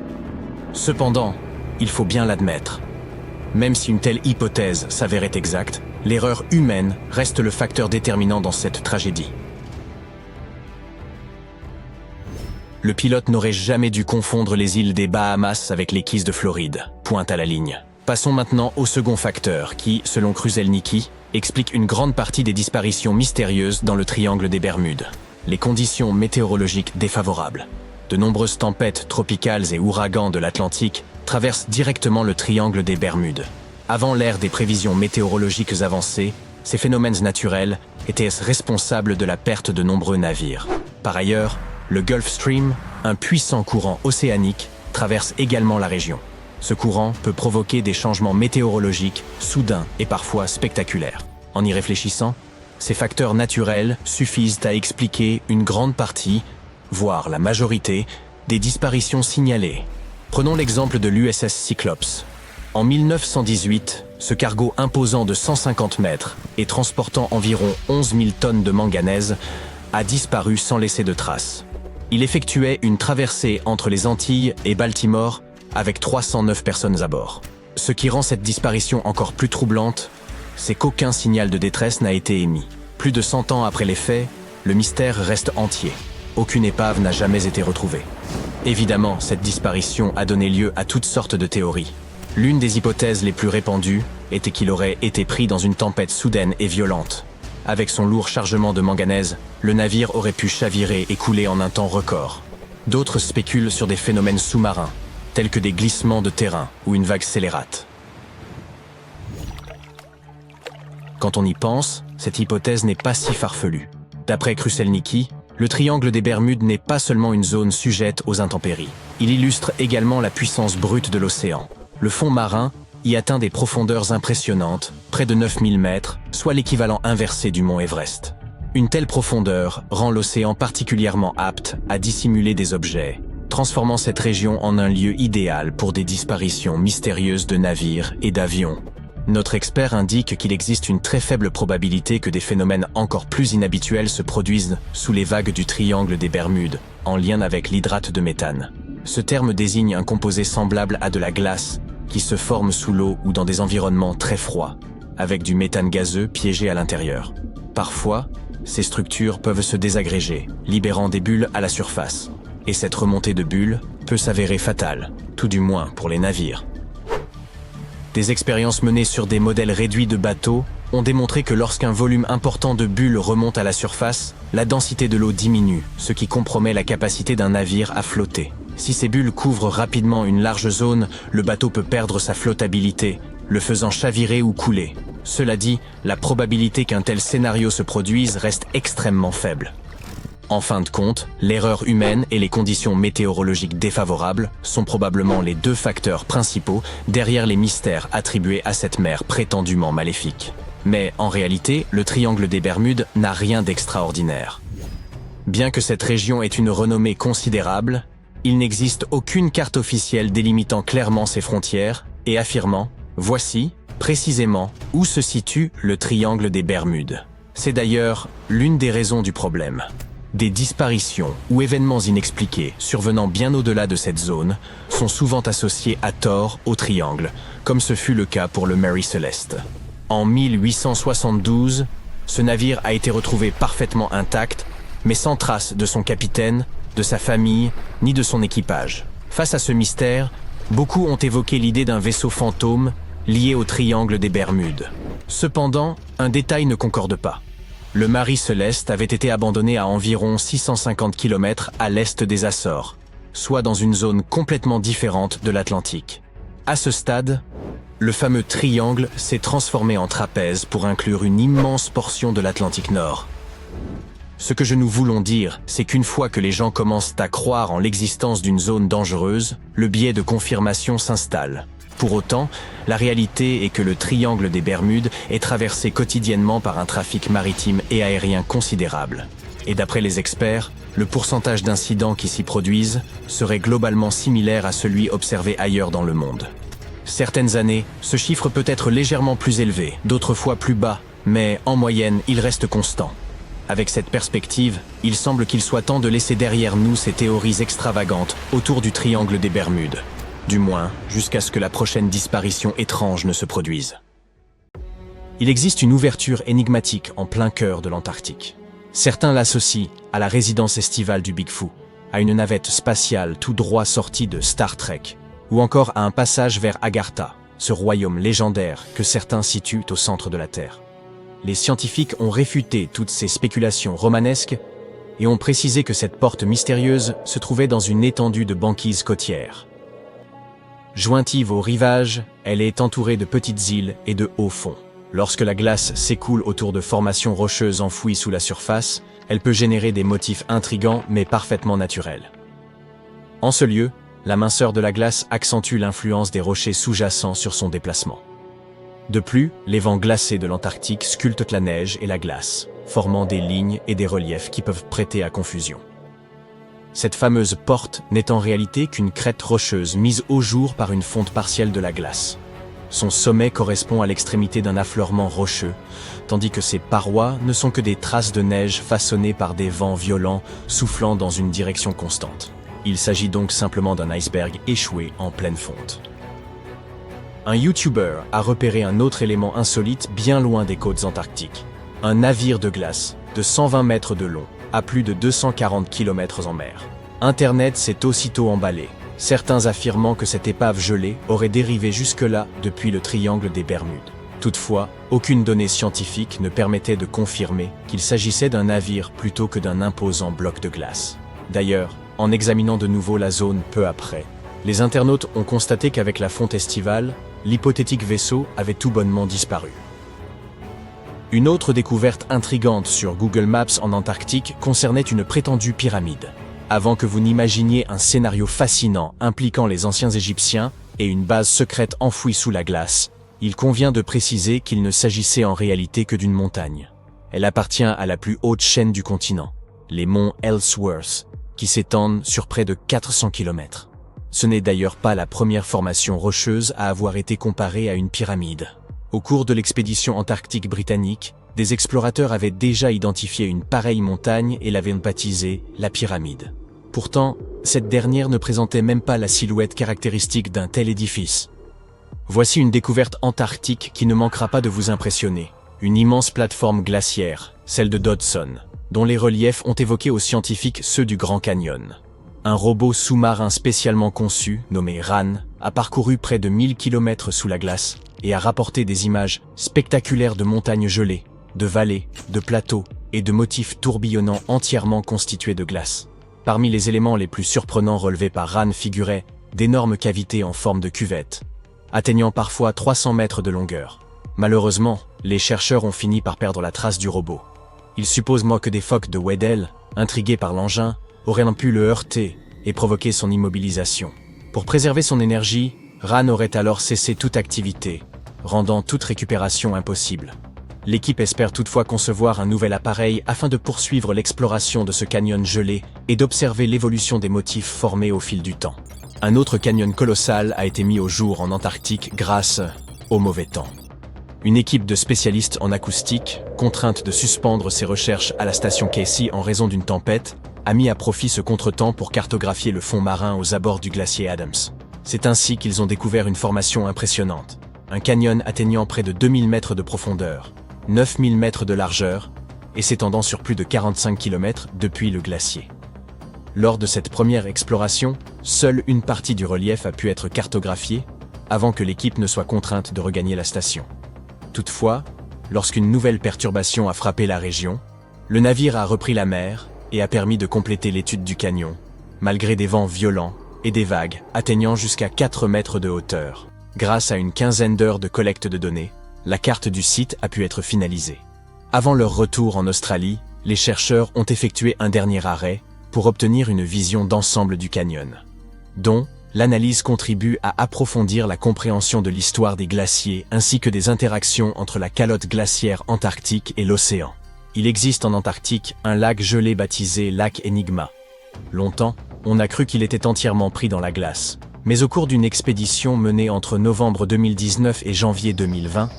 Cependant, il faut bien l'admettre, même si une telle hypothèse s'avérait exacte, l'erreur humaine reste le facteur déterminant dans cette tragédie. Le pilote n'aurait jamais dû confondre les îles des Bahamas avec les quais de Floride, pointe à la ligne. Passons maintenant au second facteur qui, selon Kruselniki, explique une grande partie des disparitions mystérieuses dans le triangle des Bermudes. Les conditions météorologiques défavorables. De nombreuses tempêtes tropicales et ouragans de l'Atlantique traversent directement le triangle des Bermudes. Avant l'ère des prévisions météorologiques avancées, ces phénomènes naturels étaient responsables de la perte de nombreux navires. Par ailleurs, le Gulf Stream, un puissant courant océanique, traverse également la région. Ce courant peut provoquer des changements météorologiques soudains et parfois spectaculaires. En y réfléchissant, ces facteurs naturels suffisent à expliquer une grande partie, voire la majorité, des disparitions signalées. Prenons l'exemple de l'USS Cyclops. En 1918, ce cargo imposant de 150 mètres et transportant environ 11 000 tonnes de manganèse a disparu sans laisser de traces. Il effectuait une traversée entre les Antilles et Baltimore avec 309 personnes à bord. Ce qui rend cette disparition encore plus troublante, c'est qu'aucun signal de détresse n'a été émis. Plus de 100 ans après les faits, le mystère reste entier. Aucune épave n'a jamais été retrouvée. Évidemment, cette disparition a donné lieu à toutes sortes de théories. L'une des hypothèses les plus répandues était qu'il aurait été pris dans une tempête soudaine et violente. Avec son lourd chargement de manganèse, le navire aurait pu chavirer et couler en un temps record. D'autres spéculent sur des phénomènes sous-marins, tels que des glissements de terrain ou une vague scélérate. Quand on y pense, cette hypothèse n'est pas si farfelue. D'après Kruselniki, le triangle des Bermudes n'est pas seulement une zone sujette aux intempéries. Il illustre également la puissance brute de l'océan. Le fond marin y atteint des profondeurs impressionnantes, près de 9000 mètres, soit l'équivalent inversé du mont Everest. Une telle profondeur rend l'océan particulièrement apte à dissimuler des objets, transformant cette région en un lieu idéal pour des disparitions mystérieuses de navires et d'avions. Notre expert indique qu'il existe une très faible probabilité que des phénomènes encore plus inhabituels se produisent sous les vagues du triangle des Bermudes, en lien avec l'hydrate de méthane. Ce terme désigne un composé semblable à de la glace qui se forme sous l'eau ou dans des environnements très froids, avec du méthane gazeux piégé à l'intérieur. Parfois, ces structures peuvent se désagréger, libérant des bulles à la surface. Et cette remontée de bulles peut s'avérer fatale, tout du moins pour les navires. Des expériences menées sur des modèles réduits de bateaux ont démontré que lorsqu'un volume important de bulles remonte à la surface, la densité de l'eau diminue, ce qui compromet la capacité d'un navire à flotter. Si ces bulles couvrent rapidement une large zone, le bateau peut perdre sa flottabilité, le faisant chavirer ou couler. Cela dit, la probabilité qu'un tel scénario se produise reste extrêmement faible. En fin de compte, l'erreur humaine et les conditions météorologiques défavorables sont probablement les 2 facteurs principaux derrière les mystères attribués à cette mer prétendument maléfique. Mais en réalité, le triangle des Bermudes n'a rien d'extraordinaire. Bien que cette région ait une renommée considérable, il n'existe aucune carte officielle délimitant clairement ses frontières et affirmant « Voici, précisément où se situe le triangle des Bermudes. C'est d'ailleurs l'une des raisons du problème. Des disparitions ou événements inexpliqués survenant bien au-delà de cette zone sont souvent associés à tort au triangle, comme ce fut le cas pour le Mary Celeste. En 1872, ce navire a été retrouvé parfaitement intact, mais sans trace de son capitaine, de sa famille, ni de son équipage. Face à ce mystère, beaucoup ont évoqué l'idée d'un vaisseau fantôme lié au triangle des Bermudes. Cependant, un détail ne concorde pas. Le Mary Celeste avait été abandonné à environ 650 km à l'est des Açores, soit dans une zone complètement différente de l'Atlantique. À ce stade, le fameux triangle s'est transformé en trapèze pour inclure une immense portion de l'Atlantique Nord. Ce que nous voulons dire, c'est qu'une fois que les gens commencent à croire en l'existence d'une zone dangereuse, le biais de confirmation s'installe. Pour autant, la réalité est que le triangle des Bermudes est traversé quotidiennement par un trafic maritime et aérien considérable. Et d'après les experts, le pourcentage d'incidents qui s'y produisent serait globalement similaire à celui observé ailleurs dans le monde. Certaines années, ce chiffre peut être légèrement plus élevé, d'autres fois plus bas, mais en moyenne, il reste constant. Avec cette perspective, il semble qu'il soit temps de laisser derrière nous ces théories extravagantes autour du triangle des Bermudes. Du moins, jusqu'à ce que la prochaine disparition étrange ne se produise. Il existe une ouverture énigmatique en plein cœur de l'Antarctique. Certains l'associent à la résidence estivale du Big Foot, à une navette spatiale tout droit sortie de Star Trek, ou encore à un passage vers Agartha, ce royaume légendaire que certains situent au centre de la Terre. Les scientifiques ont réfuté toutes ces spéculations romanesques et ont précisé que cette porte mystérieuse se trouvait dans une étendue de banquise côtière. Jointive au rivage, elle est entourée de petites îles et de hauts fonds. Lorsque la glace s'écoule autour de formations rocheuses enfouies sous la surface, elle peut générer des motifs intrigants mais parfaitement naturels. En ce lieu, la minceur de la glace accentue l'influence des rochers sous-jacents sur son déplacement. De plus, les vents glacés de l'Antarctique sculptent la neige et la glace, formant des lignes et des reliefs qui peuvent prêter à confusion. Cette fameuse porte n'est en réalité qu'une crête rocheuse mise au jour par une fonte partielle de la glace. Son sommet correspond à l'extrémité d'un affleurement rocheux, tandis que ses parois ne sont que des traces de neige façonnées par des vents violents soufflant dans une direction constante. Il s'agit donc simplement d'un iceberg échoué en pleine fonte. Un YouTuber a repéré un autre élément insolite bien loin des côtes antarctiques. Un navire de glace de 120 mètres de long, à plus de 240 km en mer. Internet s'est aussitôt emballé, certains affirmant que cette épave gelée aurait dérivé jusque-là depuis le triangle des Bermudes. Toutefois, aucune donnée scientifique ne permettait de confirmer qu'il s'agissait d'un navire plutôt que d'un imposant bloc de glace. D'ailleurs, en examinant de nouveau la zone peu après, les internautes ont constaté qu'avec la fonte estivale, l'hypothétique vaisseau avait tout bonnement disparu. Une autre découverte intrigante sur Google Maps en Antarctique concernait une prétendue pyramide. Avant que vous n'imaginiez un scénario fascinant impliquant les anciens Égyptiens et une base secrète enfouie sous la glace, il convient de préciser qu'il ne s'agissait en réalité que d'une montagne. Elle appartient à la plus haute chaîne du continent, les monts Ellsworth, qui s'étendent sur près de 400 km. Ce n'est d'ailleurs pas la première formation rocheuse à avoir été comparée à une pyramide. Au cours de l'expédition antarctique britannique, des explorateurs avaient déjà identifié une pareille montagne et l'avaient baptisée la pyramide. Pourtant, cette dernière ne présentait même pas la silhouette caractéristique d'un tel édifice. Voici une découverte antarctique qui ne manquera pas de vous impressionner. Une immense plateforme glaciaire, celle de Dodson, dont les reliefs ont évoqué aux scientifiques ceux du Grand Canyon. Un robot sous-marin spécialement conçu, nommé RAN, a parcouru près de 1000 km sous la glace et a rapporté des images spectaculaires de montagnes gelées, de vallées, de plateaux et de motifs tourbillonnants entièrement constitués de glace. Parmi les éléments les plus surprenants relevés par RAN figuraient d'énormes cavités en forme de cuvette, atteignant parfois 300 mètres de longueur. Malheureusement, les chercheurs ont fini par perdre la trace du robot. Ils supposent que des phoques de Weddell, intrigués par l'engin, auraient pu le heurter et provoquer son immobilisation. Pour préserver son énergie, RAN aurait alors cessé toute activité, rendant toute récupération impossible. L'équipe espère toutefois concevoir un nouvel appareil afin de poursuivre l'exploration de ce canyon gelé et d'observer l'évolution des motifs formés au fil du temps. Un autre canyon colossal a été mis au jour en Antarctique grâce au mauvais temps. Une équipe de spécialistes en acoustique, contrainte de suspendre ses recherches à la station Casey en raison d'une tempête, a mis à profit ce contretemps pour cartographier le fond marin aux abords du glacier Adams. C'est ainsi qu'ils ont découvert une formation impressionnante. Un canyon atteignant près de 2000 mètres de profondeur, 9000 mètres de largeur et s'étendant sur plus de 45 km depuis le glacier. Lors de cette première exploration, seule une partie du relief a pu être cartographiée avant que l'équipe ne soit contrainte de regagner la station. Toutefois, lorsqu'une nouvelle perturbation a frappé la région, le navire a repris la mer et a permis de compléter l'étude du canyon, malgré des vents violents et des vagues atteignant jusqu'à 4 mètres de hauteur. Grâce à une quinzaine d'heures de collecte de données, la carte du site a pu être finalisée. Avant leur retour en Australie, les chercheurs ont effectué un dernier arrêt pour obtenir une vision d'ensemble du canyon, dont l'analyse contribue à approfondir la compréhension de l'histoire des glaciers ainsi que des interactions entre la calotte glaciaire antarctique et l'océan. Il existe en Antarctique un lac gelé baptisé lac Enigma. Longtemps, on a cru qu'il était entièrement pris dans la glace. Mais au cours d'une expédition menée entre novembre 2019 et janvier 2020,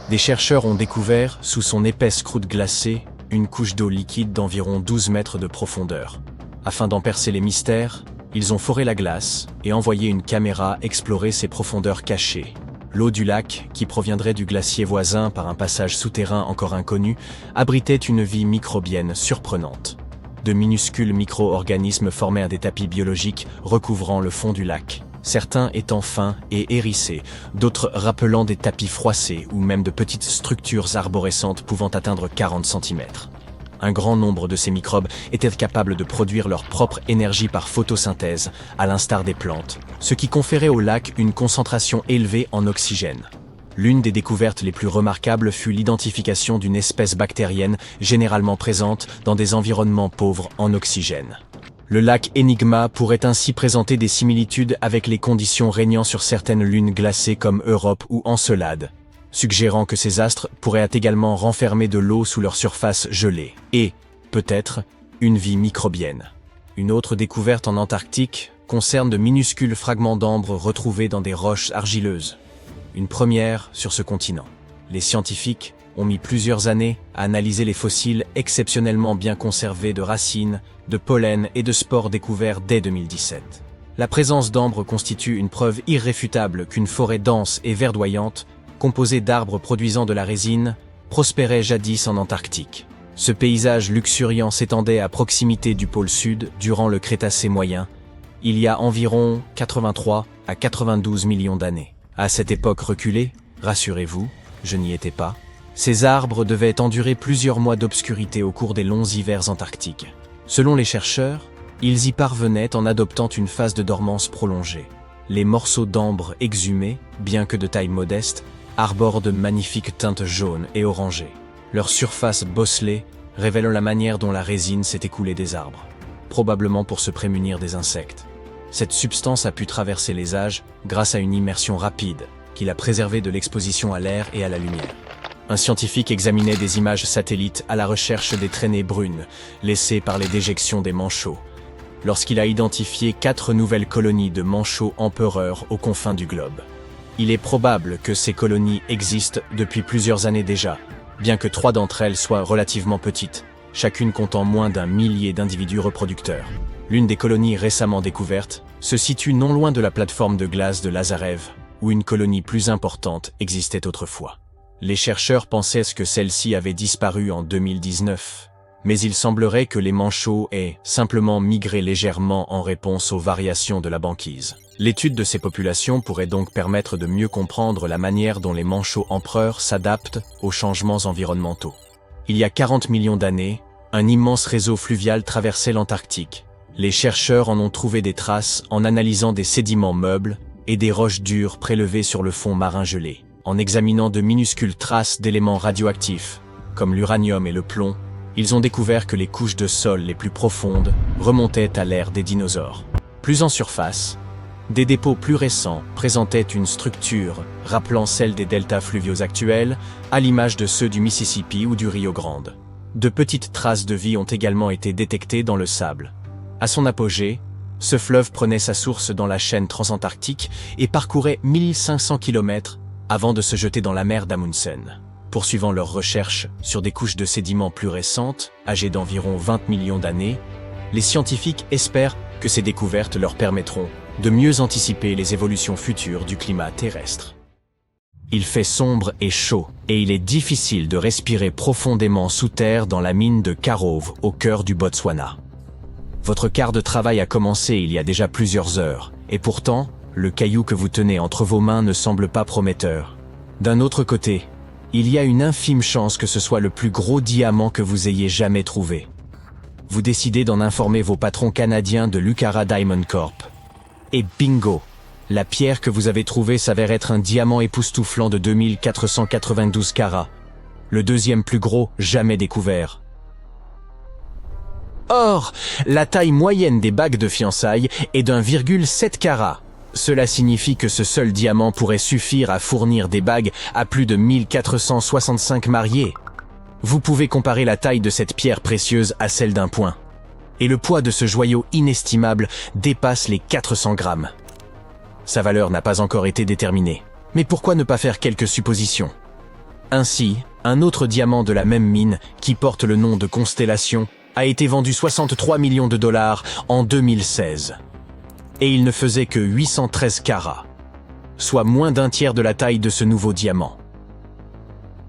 des chercheurs ont découvert, sous son épaisse croûte glacée, une couche d'eau liquide d'environ 12 mètres de profondeur. Afin d'en percer les mystères, ils ont foré la glace et envoyé une caméra explorer ses profondeurs cachées. L'eau du lac, qui proviendrait du glacier voisin par un passage souterrain encore inconnu, abritait une vie microbienne surprenante. De minuscules micro-organismes formèrent des tapis biologiques recouvrant le fond du lac, certains étant fins et hérissés, d'autres rappelant des tapis froissés ou même de petites structures arborescentes pouvant atteindre 40 cm. Un grand nombre de ces microbes étaient capables de produire leur propre énergie par photosynthèse, à l'instar des plantes, ce qui conférait au lac une concentration élevée en oxygène. L'une des découvertes les plus remarquables fut l'identification d'une espèce bactérienne généralement présente dans des environnements pauvres en oxygène. Le lac Enigma pourrait ainsi présenter des similitudes avec les conditions régnant sur certaines lunes glacées comme Europe ou Encelade, suggérant que ces astres pourraient également renfermer de l'eau sous leur surface gelée, et, peut-être, une vie microbienne. Une autre découverte en Antarctique concerne de minuscules fragments d'ambre retrouvés dans des roches argileuses. Une première sur ce continent. Les scientifiques ont mis plusieurs années à analyser les fossiles exceptionnellement bien conservés de racines, de pollen et de spores découverts dès 2017. La présence d'ambre constitue une preuve irréfutable qu'une forêt dense et verdoyante composé d'arbres produisant de la résine, prospérait jadis en Antarctique. Ce paysage luxuriant s'étendait à proximité du pôle sud durant le Crétacé moyen, il y a environ 83 à 92 millions d'années. À cette époque reculée, rassurez-vous, je n'y étais pas, ces arbres devaient endurer plusieurs mois d'obscurité au cours des longs hivers antarctiques. Selon les chercheurs, ils y parvenaient en adoptant une phase de dormance prolongée. Les morceaux d'ambre exhumés, bien que de taille modeste, arborent de magnifiques teintes jaunes et orangées. Leur surface bosselée révèle la manière dont la résine s'est écoulée des arbres, probablement pour se prémunir des insectes. Cette substance a pu traverser les âges grâce à une immersion rapide qui l'a préservée de l'exposition à l'air et à la lumière. Un scientifique examinait des images satellites à la recherche des traînées brunes laissées par les déjections des manchots, lorsqu'il a identifié 4 nouvelles colonies de manchots empereurs aux confins du globe. Il est probable que ces colonies existent depuis plusieurs années déjà, bien que 3 d'entre elles soient relativement petites, chacune comptant moins d'1 millier d'individus reproducteurs. L'une des colonies récemment découvertes se situe non loin de la plateforme de glace de Lazarev, où une colonie plus importante existait autrefois. Les chercheurs pensaient que celle-ci avait disparu en 2019, mais il semblerait que les manchots aient simplement migré légèrement en réponse aux variations de la banquise. L'étude de ces populations pourrait donc permettre de mieux comprendre la manière dont les manchots empereurs s'adaptent aux changements environnementaux. Il y a 40 millions d'années, un immense réseau fluvial traversait l'Antarctique. Les chercheurs en ont trouvé des traces en analysant des sédiments meubles et des roches dures prélevées sur le fond marin gelé. En examinant de minuscules traces d'éléments radioactifs, comme l'uranium et le plomb, ils ont découvert que les couches de sol les plus profondes remontaient à l'ère des dinosaures. Plus en surface, des dépôts plus récents présentaient une structure rappelant celle des deltas fluviaux actuels, à l'image de ceux du Mississippi ou du Rio Grande. De petites traces de vie ont également été détectées dans le sable. À son apogée, ce fleuve prenait sa source dans la chaîne transantarctique et parcourait 1500 km avant de se jeter dans la mer d'Amundsen. Poursuivant leurs recherches sur des couches de sédiments plus récentes, âgées d'environ 20 millions d'années, les scientifiques espèrent que ces découvertes leur permettront de mieux anticiper les évolutions futures du climat terrestre. Il fait sombre et chaud, et il est difficile de respirer profondément sous terre dans la mine de Karove, au cœur du Botswana. Votre quart de travail a commencé il y a déjà plusieurs heures, et pourtant, le caillou que vous tenez entre vos mains ne semble pas prometteur. D'un autre côté, il y a une infime chance que ce soit le plus gros diamant que vous ayez jamais trouvé. Vous décidez d'en informer vos patrons canadiens de Lucara Diamond Corp. Et bingo! La pierre que vous avez trouvée s'avère être un diamant époustouflant de 2492 carats, le deuxième plus gros jamais découvert. Or, la taille moyenne des bagues de fiançailles est d'1,7 carat. Cela signifie que ce seul diamant pourrait suffire à fournir des bagues à plus de 1465 mariés. Vous pouvez comparer la taille de cette pierre précieuse à celle d'un poing. Et le poids de ce joyau inestimable dépasse les 400 grammes. Sa valeur n'a pas encore été déterminée. Mais pourquoi ne pas faire quelques suppositions? Ainsi, un autre diamant de la même mine, qui porte le nom de Constellation, a été vendu 63 millions de dollars en 2016. Et il ne faisait que 813 carats, soit moins d'un tiers de la taille de ce nouveau diamant.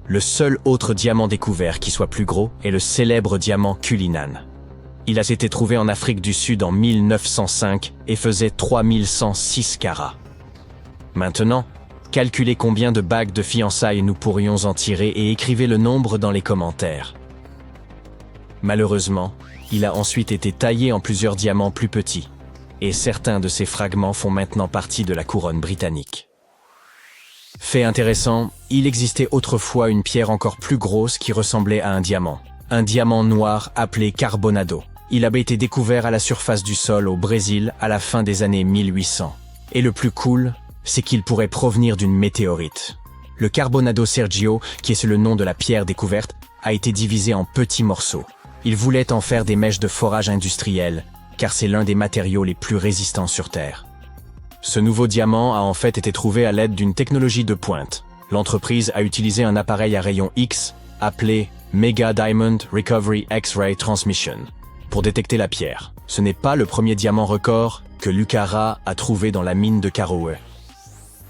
Le seul autre diamant découvert qui soit plus gros est le célèbre diamant Cullinan. Il a été trouvé en Afrique du Sud en 1905 et faisait 3106 carats. Maintenant, calculez combien de bagues de fiançailles nous pourrions en tirer et écrivez le nombre dans les commentaires. Malheureusement, il a ensuite été taillé en plusieurs diamants plus petits, et certains de ces fragments font maintenant partie de la couronne britannique. Fait intéressant, il existait autrefois une pierre encore plus grosse qui ressemblait à un diamant noir appelé Carbonado. Il avait été découvert à la surface du sol au Brésil à la fin des années 1800. Et le plus cool, c'est qu'il pourrait provenir d'une météorite. Le Carbonado Sergio, qui est le nom de la pierre découverte, a été divisé en petits morceaux. Il voulait en faire des mèches de forage industrielles, car c'est l'un des matériaux les plus résistants sur Terre. Ce nouveau diamant a en fait été trouvé à l'aide d'une technologie de pointe. L'entreprise a utilisé un appareil à rayon X appelé Mega Diamond Recovery X-Ray Transmission pour détecter la pierre. Ce n'est pas le premier diamant record que Lucara a trouvé dans la mine de Karowe.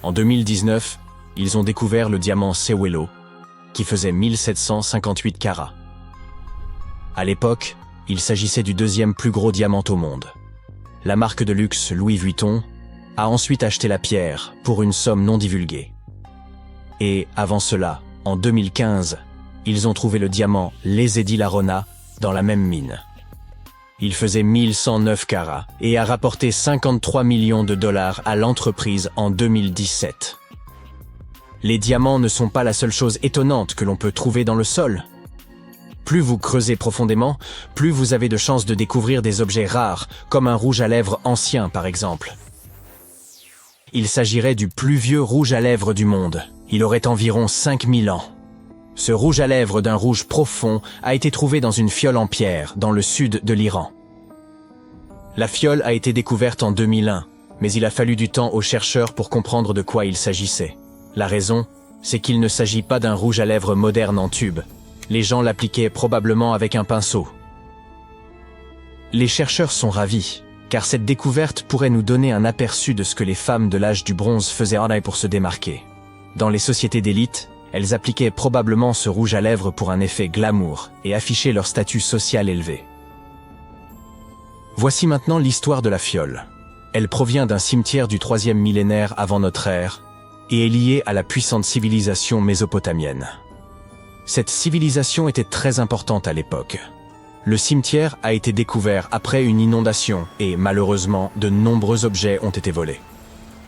En 2019, ils ont découvert le diamant Sewelo, qui faisait 1758 carats. À l'époque, il s'agissait du deuxième plus gros diamant au monde. La marque de luxe Louis Vuitton a ensuite acheté la pierre pour une somme non divulguée. Et avant cela, en 2015, ils ont trouvé le diamant Lesedi Larona dans la même mine. Il faisait 1109 carats et a rapporté 53 millions de dollars à l'entreprise en 2017. Les diamants ne sont pas la seule chose étonnante que l'on peut trouver dans le sol. Plus vous creusez profondément, plus vous avez de chances de découvrir des objets rares, comme un rouge à lèvres ancien par exemple. Il s'agirait du plus vieux rouge à lèvres du monde. Il aurait environ 5000 ans. Ce rouge à lèvres d'un rouge profond a été trouvé dans une fiole en pierre, dans le sud de l'Iran. La fiole a été découverte en 2001, mais il a fallu du temps aux chercheurs pour comprendre de quoi il s'agissait. La raison, c'est qu'il ne s'agit pas d'un rouge à lèvres moderne en tube. Les gens l'appliquaient probablement avec un pinceau. Les chercheurs sont ravis, car cette découverte pourrait nous donner un aperçu de ce que les femmes de l'âge du bronze faisaient pour se démarquer. Dans les sociétés d'élite, elles appliquaient probablement ce rouge à lèvres pour un effet glamour et afficher leur statut social élevé. Voici maintenant l'histoire de la fiole. Elle provient d'un cimetière du 3e millénaire avant notre ère et est liée à la puissante civilisation mésopotamienne. Cette civilisation était très importante à l'époque. Le cimetière a été découvert après une inondation et, malheureusement, de nombreux objets ont été volés.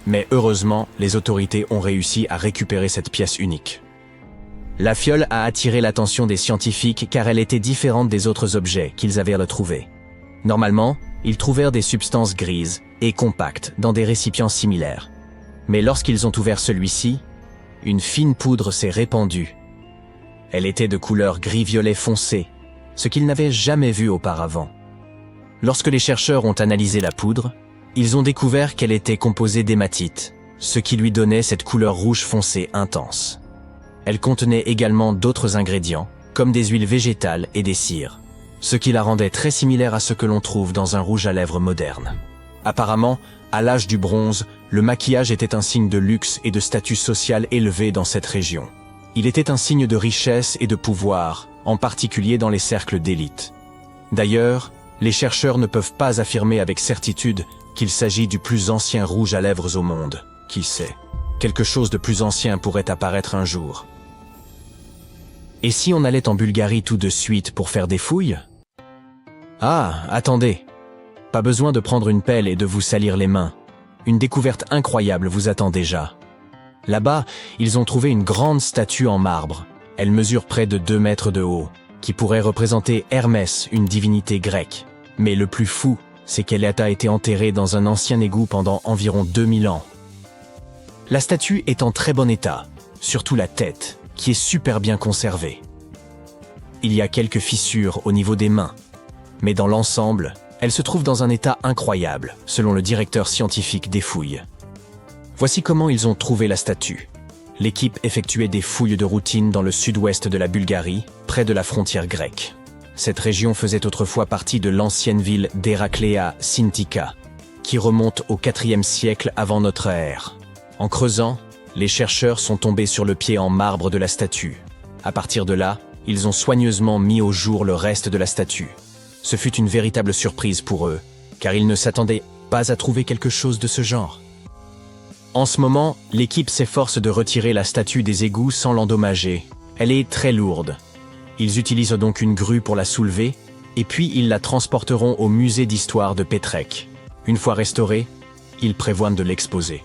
Mais heureusement, les autorités ont réussi à récupérer cette pièce unique. La fiole a attiré l'attention des scientifiques car elle était différente des autres objets qu'ils avaient retrouvés. Normalement, ils trouvèrent des substances grises et compactes dans des récipients similaires. Mais lorsqu'ils ont ouvert celui-ci, une fine poudre s'est répandue. Elle était de couleur gris-violet foncé, ce qu'ils n'avaient jamais vu auparavant. Lorsque les chercheurs ont analysé la poudre, ils ont découvert qu'elle était composée d'hématite, ce qui lui donnait cette couleur rouge foncé intense. Elle contenait également d'autres ingrédients, comme des huiles végétales et des cires, ce qui la rendait très similaire à ce que l'on trouve dans un rouge à lèvres moderne. Apparemment, à l'âge du bronze, le maquillage était un signe de luxe et de statut social élevé dans cette région. Il était un signe de richesse et de pouvoir, en particulier dans les cercles d'élite. D'ailleurs, les chercheurs ne peuvent pas affirmer avec certitude qu'il s'agit du plus ancien rouge à lèvres au monde. Qui sait? Quelque chose de plus ancien pourrait apparaître un jour. Et si on allait en Bulgarie tout de suite pour faire des fouilles? Ah, attendez! Pas besoin de prendre une pelle et de vous salir les mains. Une découverte incroyable vous attend déjà. Là-bas, ils ont trouvé une grande statue en marbre. Elle mesure près de 2 mètres de haut, qui pourrait représenter Hermès, une divinité grecque. Mais le plus fou, c'est qu'elle a été enterrée dans un ancien égout pendant environ 2000 ans. La statue est en très bon état, surtout la tête, qui est super bien conservée. Il y a quelques fissures au niveau des mains, mais dans l'ensemble, elle se trouve dans un état incroyable, selon le directeur scientifique des fouilles. Voici comment ils ont trouvé la statue. L'équipe effectuait des fouilles de routine dans le sud-ouest de la Bulgarie, près de la frontière grecque. Cette région faisait autrefois partie de l'ancienne ville d'Hérakléa Sintika, qui remonte au IVe siècle avant notre ère. En creusant, les chercheurs sont tombés sur le pied en marbre de la statue. À partir de là, ils ont soigneusement mis au jour le reste de la statue. Ce fut une véritable surprise pour eux, car ils ne s'attendaient pas à trouver quelque chose de ce genre. En ce moment, l'équipe s'efforce de retirer la statue des égouts sans l'endommager. Elle est très lourde. Ils utilisent donc une grue pour la soulever, et puis ils la transporteront au musée d'histoire de Pétrec. Une fois restaurée, ils prévoient de l'exposer.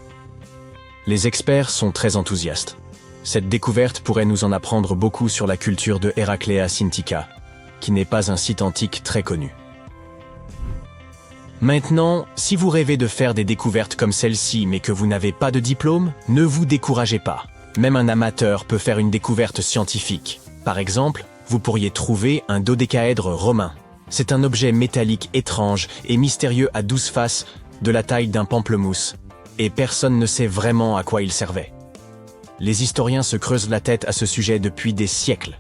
Les experts sont très enthousiastes. Cette découverte pourrait nous en apprendre beaucoup sur la culture de Hérakléa Sintika, qui n'est pas un site antique très connu. Maintenant, si vous rêvez de faire des découvertes comme celle-ci mais que vous n'avez pas de diplôme, ne vous découragez pas. Même un amateur peut faire une découverte scientifique. Par exemple, vous pourriez trouver un dodécaèdre romain. C'est un objet métallique étrange et mystérieux à 12 faces, de la taille d'un pamplemousse, et personne ne sait vraiment à quoi il servait. Les historiens se creusent la tête à ce sujet depuis des siècles.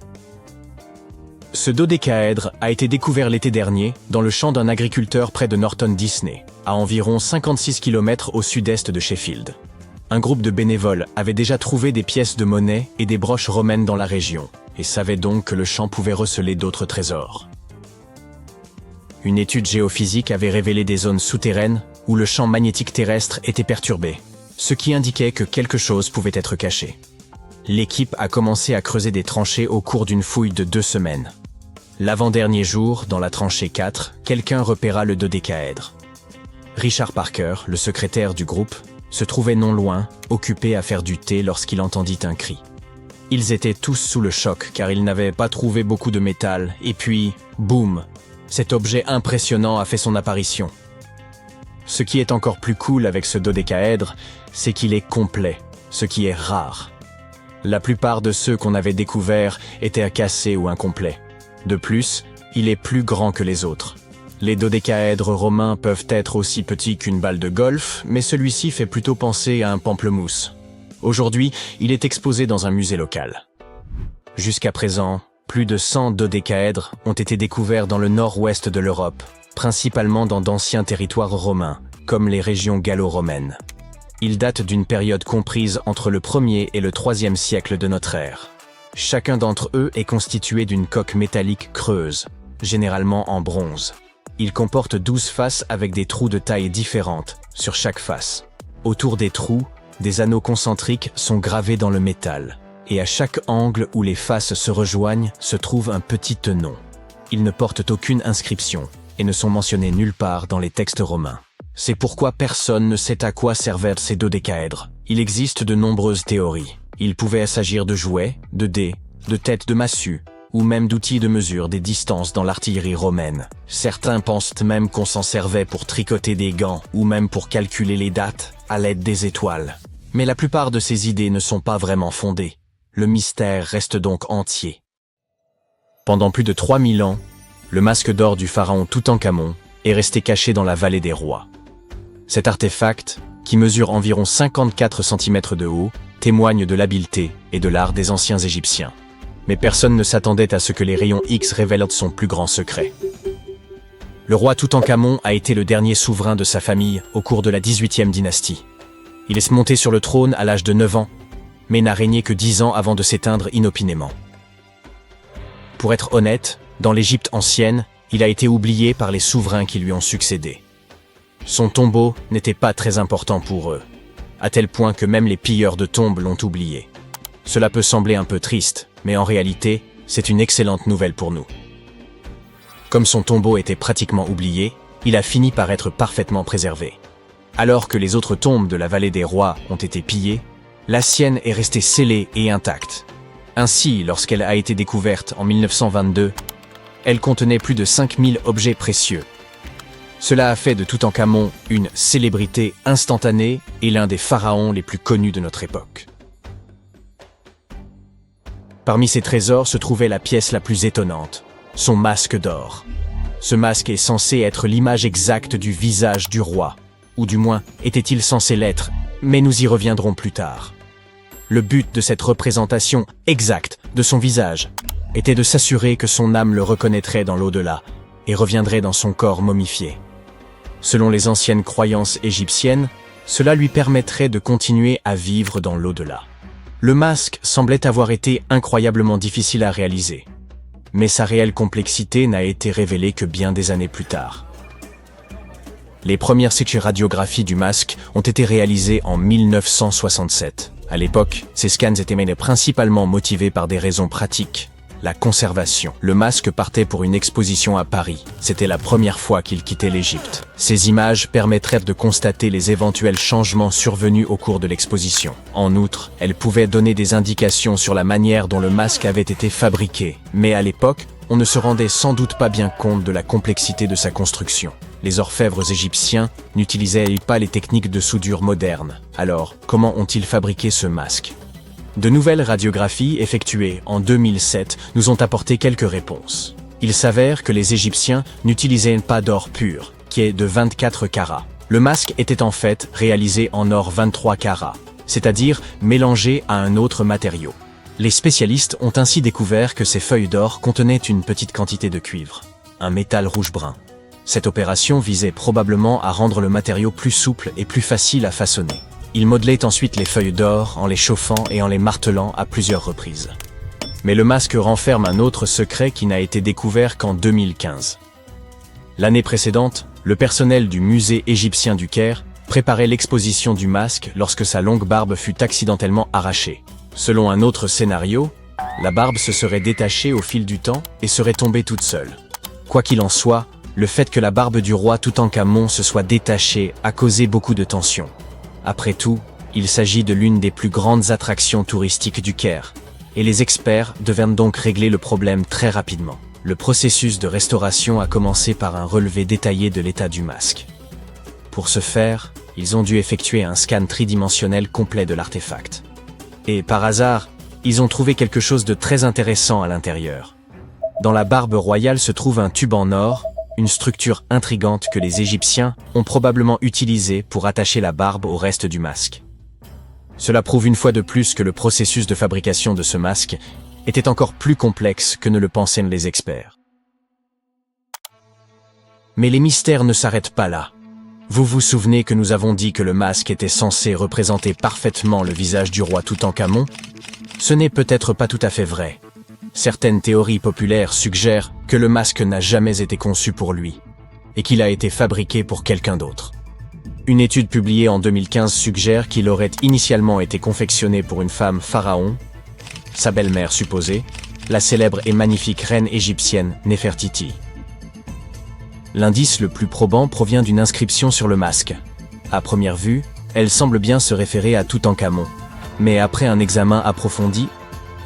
Ce dodécaèdre a été découvert l'été dernier dans le champ d'un agriculteur près de Norton Disney, à environ 56 km au sud-est de Sheffield. Un groupe de bénévoles avait déjà trouvé des pièces de monnaie et des broches romaines dans la région, et savait donc que le champ pouvait receler d'autres trésors. Une étude géophysique avait révélé des zones souterraines où le champ magnétique terrestre était perturbé, ce qui indiquait que quelque chose pouvait être caché. L'équipe a commencé à creuser des tranchées au cours d'une fouille de 2 semaines. L'avant-dernier jour, dans la tranchée 4, quelqu'un repéra le dodécaèdre. Richard Parker, le secrétaire du groupe, se trouvait non loin, occupé à faire du thé lorsqu'il entendit un cri. Ils étaient tous sous le choc car ils n'avaient pas trouvé beaucoup de métal, et puis, boum, cet objet impressionnant a fait son apparition. Ce qui est encore plus cool avec ce dodécaèdre, c'est qu'il est complet, ce qui est rare. La plupart de ceux qu'on avait découverts étaient cassés ou incomplets. De plus, il est plus grand que les autres. Les dodécaèdres romains peuvent être aussi petits qu'une balle de golf, mais celui-ci fait plutôt penser à un pamplemousse. Aujourd'hui, il est exposé dans un musée local. Jusqu'à présent, plus de 100 dodécaèdres ont été découverts dans le nord-ouest de l'Europe, principalement dans d'anciens territoires romains, comme les régions gallo-romaines. Ils datent d'une période comprise entre le 1er et le 3e siècle de notre ère. Chacun d'entre eux est constitué d'une coque métallique creuse, généralement en bronze. Il comporte 12 faces avec des trous de taille différentes sur chaque face. Autour des trous, des anneaux concentriques sont gravés dans le métal, et à chaque angle où les faces se rejoignent se trouve un petit tenon. Ils ne portent aucune inscription et ne sont mentionnés nulle part dans les textes romains. C'est pourquoi personne ne sait à quoi servaient ces dodécaèdres. Il existe de nombreuses théories. Il pouvait s'agir de jouets, de dés, de têtes de massue, ou même d'outils de mesure des distances dans l'artillerie romaine. Certains pensent même qu'on s'en servait pour tricoter des gants, ou même pour calculer les dates à l'aide des étoiles. Mais la plupart de ces idées ne sont pas vraiment fondées. Le mystère reste donc entier. Pendant plus de 3000 ans, le masque d'or du pharaon Toutankhamon est resté caché dans la vallée des rois. Cet artefact, qui mesure environ 54 cm de haut, témoigne de l'habileté et de l'art des anciens Égyptiens. Mais personne ne s'attendait à ce que les rayons X révèlent son plus grand secret. Le roi Toutankhamon a été le dernier souverain de sa famille au cours de la 18e dynastie. Il est monté sur le trône à l'âge de 9 ans, mais n'a régné que 10 ans avant de s'éteindre inopinément. Pour être honnête, dans l'Égypte ancienne, il a été oublié par les souverains qui lui ont succédé. Son tombeau n'était pas très important pour eux, à tel point que même les pilleurs de tombes l'ont oublié. Cela peut sembler un peu triste, mais en réalité, c'est une excellente nouvelle pour nous. Comme son tombeau était pratiquement oublié, il a fini par être parfaitement préservé. Alors que les autres tombes de la vallée des rois ont été pillées, la sienne est restée scellée et intacte. Ainsi, lorsqu'elle a été découverte en 1922, elle contenait plus de 5000 objets précieux. Cela a fait de Toutankhamon une célébrité instantanée et l'un des pharaons les plus connus de notre époque. Parmi ces trésors se trouvait la pièce la plus étonnante, son masque d'or. Ce masque est censé être l'image exacte du visage du roi, ou du moins était-il censé l'être, mais nous y reviendrons plus tard. Le but de cette représentation exacte de son visage était de s'assurer que son âme le reconnaîtrait dans l'au-delà et reviendrait dans son corps momifié. Selon les anciennes croyances égyptiennes, cela lui permettrait de continuer à vivre dans l'au-delà. Le masque semblait avoir été incroyablement difficile à réaliser, mais sa réelle complexité n'a été révélée que bien des années plus tard. Les premières radiographies du masque ont été réalisées en 1967. À l'époque, ces scans étaient menés principalement motivés par des raisons pratiques. La conservation. Le masque partait pour une exposition à Paris. C'était la première fois qu'il quittait l'Égypte. Ces images permettraient de constater les éventuels changements survenus au cours de l'exposition. En outre, elles pouvaient donner des indications sur la manière dont le masque avait été fabriqué. Mais à l'époque, on ne se rendait sans doute pas bien compte de la complexité de sa construction. Les orfèvres égyptiens n'utilisaient pas les techniques de soudure modernes. Alors, comment ont-ils fabriqué ce masque ? De nouvelles radiographies effectuées en 2007 nous ont apporté quelques réponses. Il s'avère que les Égyptiens n'utilisaient pas d'or pur, qui est de 24 carats. Le masque était en fait réalisé en or 23 carats, c'est-à-dire mélangé à un autre matériau. Les spécialistes ont ainsi découvert que ces feuilles d'or contenaient une petite quantité de cuivre, un métal rouge-brun. Cette opération visait probablement à rendre le matériau plus souple et plus facile à façonner. Il modelait ensuite les feuilles d'or en les chauffant et en les martelant à plusieurs reprises. Mais le masque renferme un autre secret qui n'a été découvert qu'en 2015. L'année précédente, le personnel du musée égyptien du Caire préparait l'exposition du masque lorsque sa longue barbe fut accidentellement arrachée. Selon un autre scénario, la barbe se serait détachée au fil du temps et serait tombée toute seule. Quoi qu'il en soit, le fait que la barbe du roi Toutankhamon se soit détachée a causé beaucoup de tension. Après tout, il s'agit de l'une des plus grandes attractions touristiques du Caire, et les experts devaient donc régler le problème très rapidement. Le processus de restauration a commencé par un relevé détaillé de l'état du masque. Pour ce faire, ils ont dû effectuer un scan tridimensionnel complet de l'artefact. Et par hasard, ils ont trouvé quelque chose de très intéressant à l'intérieur. Dans la barbe royale se trouve un tube en or, une structure intrigante que les Égyptiens ont probablement utilisée pour attacher la barbe au reste du masque. Cela prouve une fois de plus que le processus de fabrication de ce masque était encore plus complexe que ne le pensaient les experts. Mais les mystères ne s'arrêtent pas là. Vous vous souvenez que nous avons dit que le masque était censé représenter parfaitement le visage du roi Toutankhamon ? Ce n'est peut-être pas tout à fait vrai. Certaines théories populaires suggèrent que le masque n'a jamais été conçu pour lui, et qu'il a été fabriqué pour quelqu'un d'autre. Une étude publiée en 2015 suggère qu'il aurait initialement été confectionné pour une femme pharaon, sa belle-mère supposée, la célèbre et magnifique reine égyptienne Néfertiti. L'indice le plus probant provient d'une inscription sur le masque. À première vue, elle semble bien se référer à Toutankhamon, mais après un examen approfondi,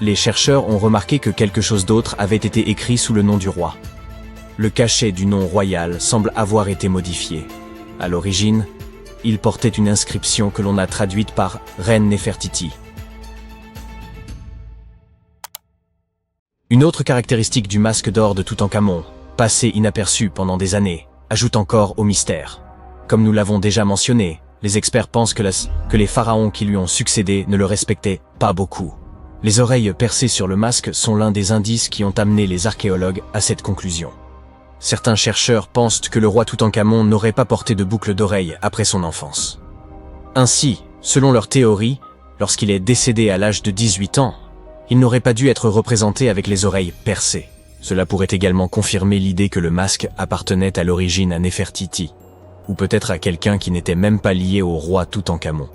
les chercheurs ont remarqué que quelque chose d'autre avait été écrit sous le nom du roi. Le cachet du nom royal semble avoir été modifié. À l'origine, il portait une inscription que l'on a traduite par « Reine Néfertiti ». Une autre caractéristique du masque d'or de Toutankhamon, passé inaperçu pendant des années, ajoute encore au mystère. Comme nous l'avons déjà mentionné, Les experts pensent que les pharaons qui lui ont succédé ne le respectaient pas beaucoup. Les oreilles percées sur le masque sont l'un des indices qui ont amené les archéologues à cette conclusion. Certains chercheurs pensent que le roi Toutankhamon n'aurait pas porté de boucle d'oreille après son enfance. Ainsi, selon leur théorie, lorsqu'il est décédé à l'âge de 18 ans, il n'aurait pas dû être représenté avec les oreilles percées. Cela pourrait également confirmer l'idée que le masque appartenait à l'origine à Néfertiti, ou peut-être à quelqu'un qui n'était même pas lié au roi Toutankhamon.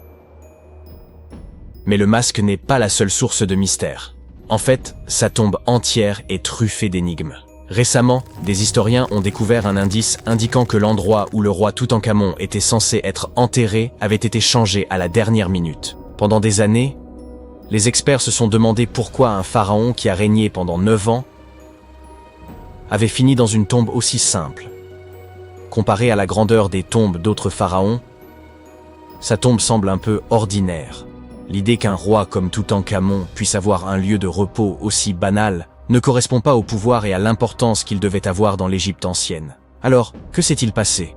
Mais le masque n'est pas la seule source de mystère. En fait, sa tombe entière est truffée d'énigmes. Récemment, des historiens ont découvert un indice indiquant que l'endroit où le roi Toutankhamon était censé être enterré avait été changé à la dernière minute. Pendant des années, les experts se sont demandé pourquoi un pharaon qui a régné pendant 9 ans avait fini dans une tombe aussi simple. Comparé à la grandeur des tombes d'autres pharaons, sa tombe semble un peu ordinaire. L'idée qu'un roi comme Toutankhamon puisse avoir un lieu de repos aussi banal ne correspond pas au pouvoir et à l'importance qu'il devait avoir dans l'Égypte ancienne. Alors, que s'est-il passé?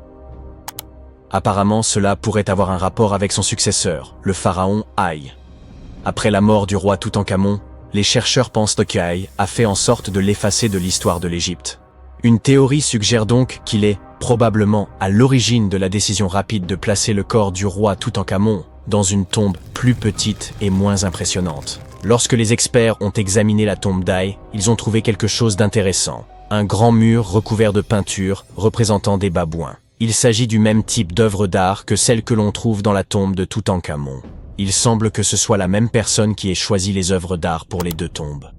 Apparemment, cela pourrait avoir un rapport avec son successeur, le pharaon Haï. Après la mort du roi Toutankhamon, les chercheurs pensent que Haï a fait en sorte de l'effacer de l'histoire de l'Égypte. Une théorie suggère donc qu'il est probablement à l'origine de la décision rapide de placer le corps du roi Toutankhamon dans une tombe plus petite et moins impressionnante. Lorsque les experts ont examiné la tombe d'Haï, ils ont trouvé quelque chose d'intéressant. Un grand mur recouvert de peintures représentant des babouins. Il s'agit du même type d'œuvre d'art que celle que l'on trouve dans la tombe de Toutankhamon. Il semble que ce soit la même personne qui ait choisi les œuvres d'art pour les deux tombes.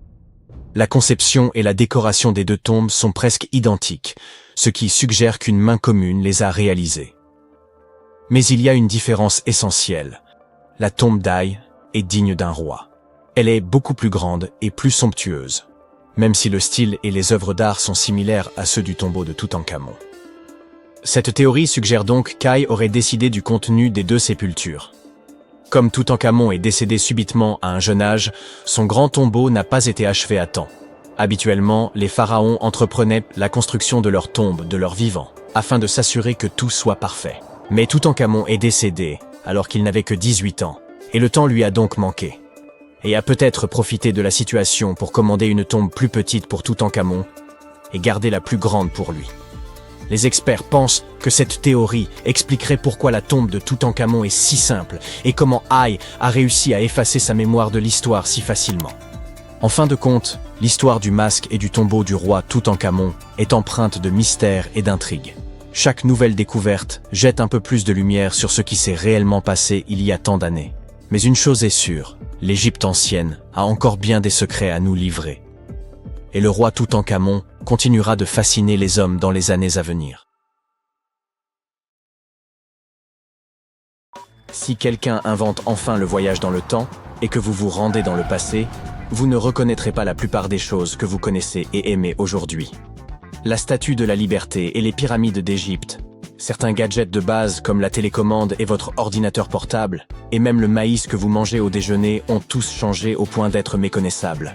La conception et la décoration des deux tombes sont presque identiques, ce qui suggère qu'une main commune les a réalisées. Mais il y a une différence essentielle. La tombe d'Haï est digne d'un roi. Elle est beaucoup plus grande et plus somptueuse, même si le style et les œuvres d'art sont similaires à ceux du tombeau de Toutankhamon. Cette théorie suggère donc qu'Haï aurait décidé du contenu des deux sépultures. Comme Toutankhamon est décédé subitement à un jeune âge, son grand tombeau n'a pas été achevé à temps. Habituellement, les pharaons entreprenaient la construction de leur tombe de leur vivant, afin de s'assurer que tout soit parfait. Mais Toutankhamon est décédé alors qu'il n'avait que 18 ans, et le temps lui a donc manqué. Et a peut-être profité de la situation pour commander une tombe plus petite pour Toutankhamon et garder la plus grande pour lui. Les experts pensent que cette théorie expliquerait pourquoi la tombe de Toutankhamon est si simple et comment Haï a réussi à effacer sa mémoire de l'histoire si facilement. En fin de compte, l'histoire du masque et du tombeau du roi Toutankhamon est empreinte de mystère et d'intrigue. Chaque nouvelle découverte jette un peu plus de lumière sur ce qui s'est réellement passé il y a tant d'années. Mais une chose est sûre, l'Égypte ancienne a encore bien des secrets à nous livrer. Et le roi Toutankhamon continuera de fasciner les hommes dans les années à venir. Si quelqu'un invente enfin le voyage dans le temps et que vous vous rendez dans le passé, vous ne reconnaîtrez pas la plupart des choses que vous connaissez et aimez aujourd'hui. La Statue de la Liberté et les pyramides d'Égypte, certains gadgets de base comme la télécommande et votre ordinateur portable, et même le maïs que vous mangez au déjeuner ont tous changé au point d'être méconnaissables.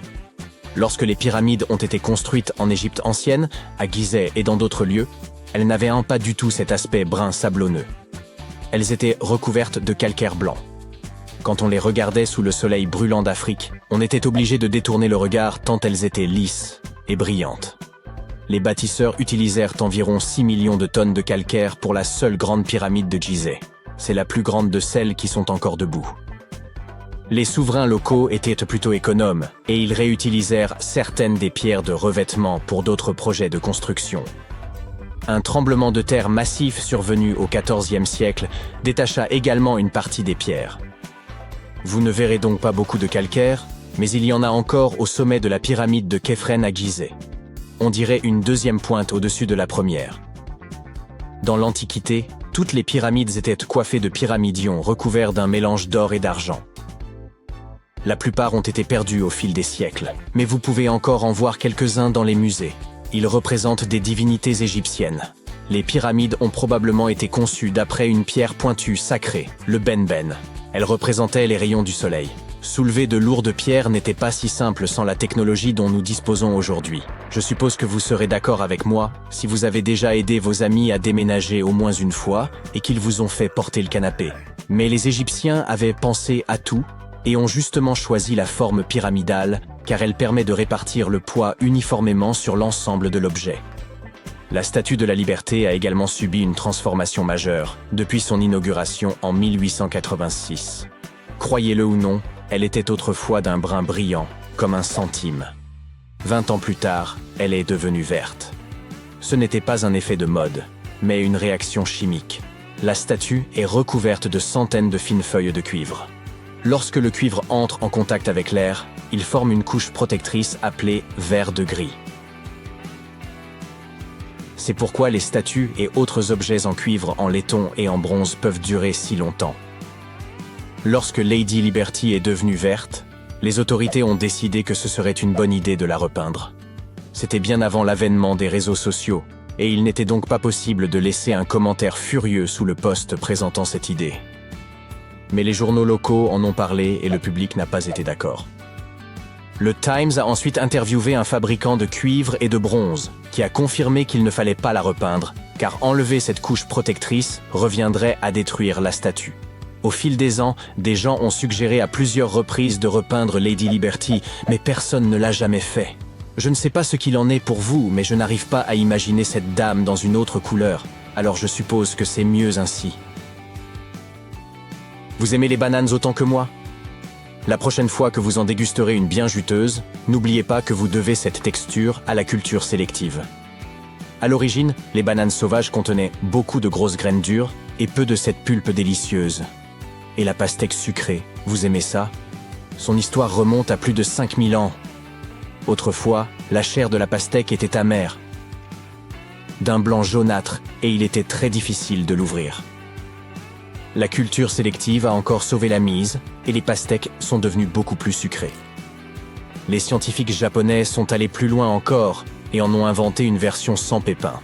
Lorsque les pyramides ont été construites en Égypte ancienne, à Gizeh et dans d'autres lieux, elles n'avaient pas du tout cet aspect brun sablonneux. Elles étaient recouvertes de calcaire blanc. Quand on les regardait sous le soleil brûlant d'Afrique, on était obligé de détourner le regard tant elles étaient lisses et brillantes. Les bâtisseurs utilisèrent environ 6 millions de tonnes de calcaire pour la seule grande pyramide de Gizeh. C'est la plus grande de celles qui sont encore debout. Les souverains locaux étaient plutôt économes et ils réutilisèrent certaines des pierres de revêtement pour d'autres projets de construction. Un tremblement de terre massif survenu au XIVe siècle détacha également une partie des pierres. Vous ne verrez donc pas beaucoup de calcaire, mais il y en a encore au sommet de la pyramide de Khéphren à Gizeh. On dirait une deuxième pointe au-dessus de la première. Dans l'Antiquité, toutes les pyramides étaient coiffées de pyramidions recouverts d'un mélange d'or et d'argent. La plupart ont été perdus au fil des siècles, mais vous pouvez encore en voir quelques-uns dans les musées. Ils représentent des divinités égyptiennes. Les pyramides ont probablement été conçues d'après une pierre pointue sacrée, le benben. Elle représentait les rayons du soleil. Soulever de lourdes pierres n'était pas si simple sans la technologie dont nous disposons aujourd'hui. Je suppose que vous serez d'accord avec moi si vous avez déjà aidé vos amis à déménager au moins une fois et qu'ils vous ont fait porter le canapé. Mais les Égyptiens avaient pensé à tout et ont justement choisi la forme pyramidale car elle permet de répartir le poids uniformément sur l'ensemble de l'objet. La Statue de la Liberté a également subi une transformation majeure depuis son inauguration en 1886. Croyez-le ou non, elle était autrefois d'un brun brillant, comme un centime. 20 ans plus tard, elle est devenue verte. Ce n'était pas un effet de mode, mais une réaction chimique. La statue est recouverte de centaines de fines feuilles de cuivre. Lorsque le cuivre entre en contact avec l'air, il forme une couche protectrice appelée verre de gris. C'est pourquoi les statues et autres objets en cuivre, en laiton et en bronze peuvent durer si longtemps. Lorsque Lady Liberty est devenue verte, les autorités ont décidé que ce serait une bonne idée de la repeindre. C'était bien avant l'avènement des réseaux sociaux, et il n'était donc pas possible de laisser un commentaire furieux sous le post présentant cette idée. Mais les journaux locaux en ont parlé et le public n'a pas été d'accord. Le Times a ensuite interviewé un fabricant de cuivre et de bronze, qui a confirmé qu'il ne fallait pas la repeindre, car enlever cette couche protectrice reviendrait à détruire la statue. Au fil des ans, des gens ont suggéré à plusieurs reprises de repeindre Lady Liberty, mais personne ne l'a jamais fait. Je ne sais pas ce qu'il en est pour vous, mais je n'arrive pas à imaginer cette dame dans une autre couleur, alors je suppose que c'est mieux ainsi. Vous aimez les bananes autant que moi ? La prochaine fois que vous en dégusterez une bien juteuse, n'oubliez pas que vous devez cette texture à la culture sélective. À l'origine, les bananes sauvages contenaient beaucoup de grosses graines dures et peu de cette pulpe délicieuse. Et la pastèque sucrée, vous aimez ça ? Son histoire remonte à plus de 5000 ans. Autrefois, la chair de la pastèque était amère, d'un blanc jaunâtre, et il était très difficile de l'ouvrir. La culture sélective a encore sauvé la mise, et les pastèques sont devenues beaucoup plus sucrées. Les scientifiques japonais sont allés plus loin encore, et en ont inventé une version sans pépins.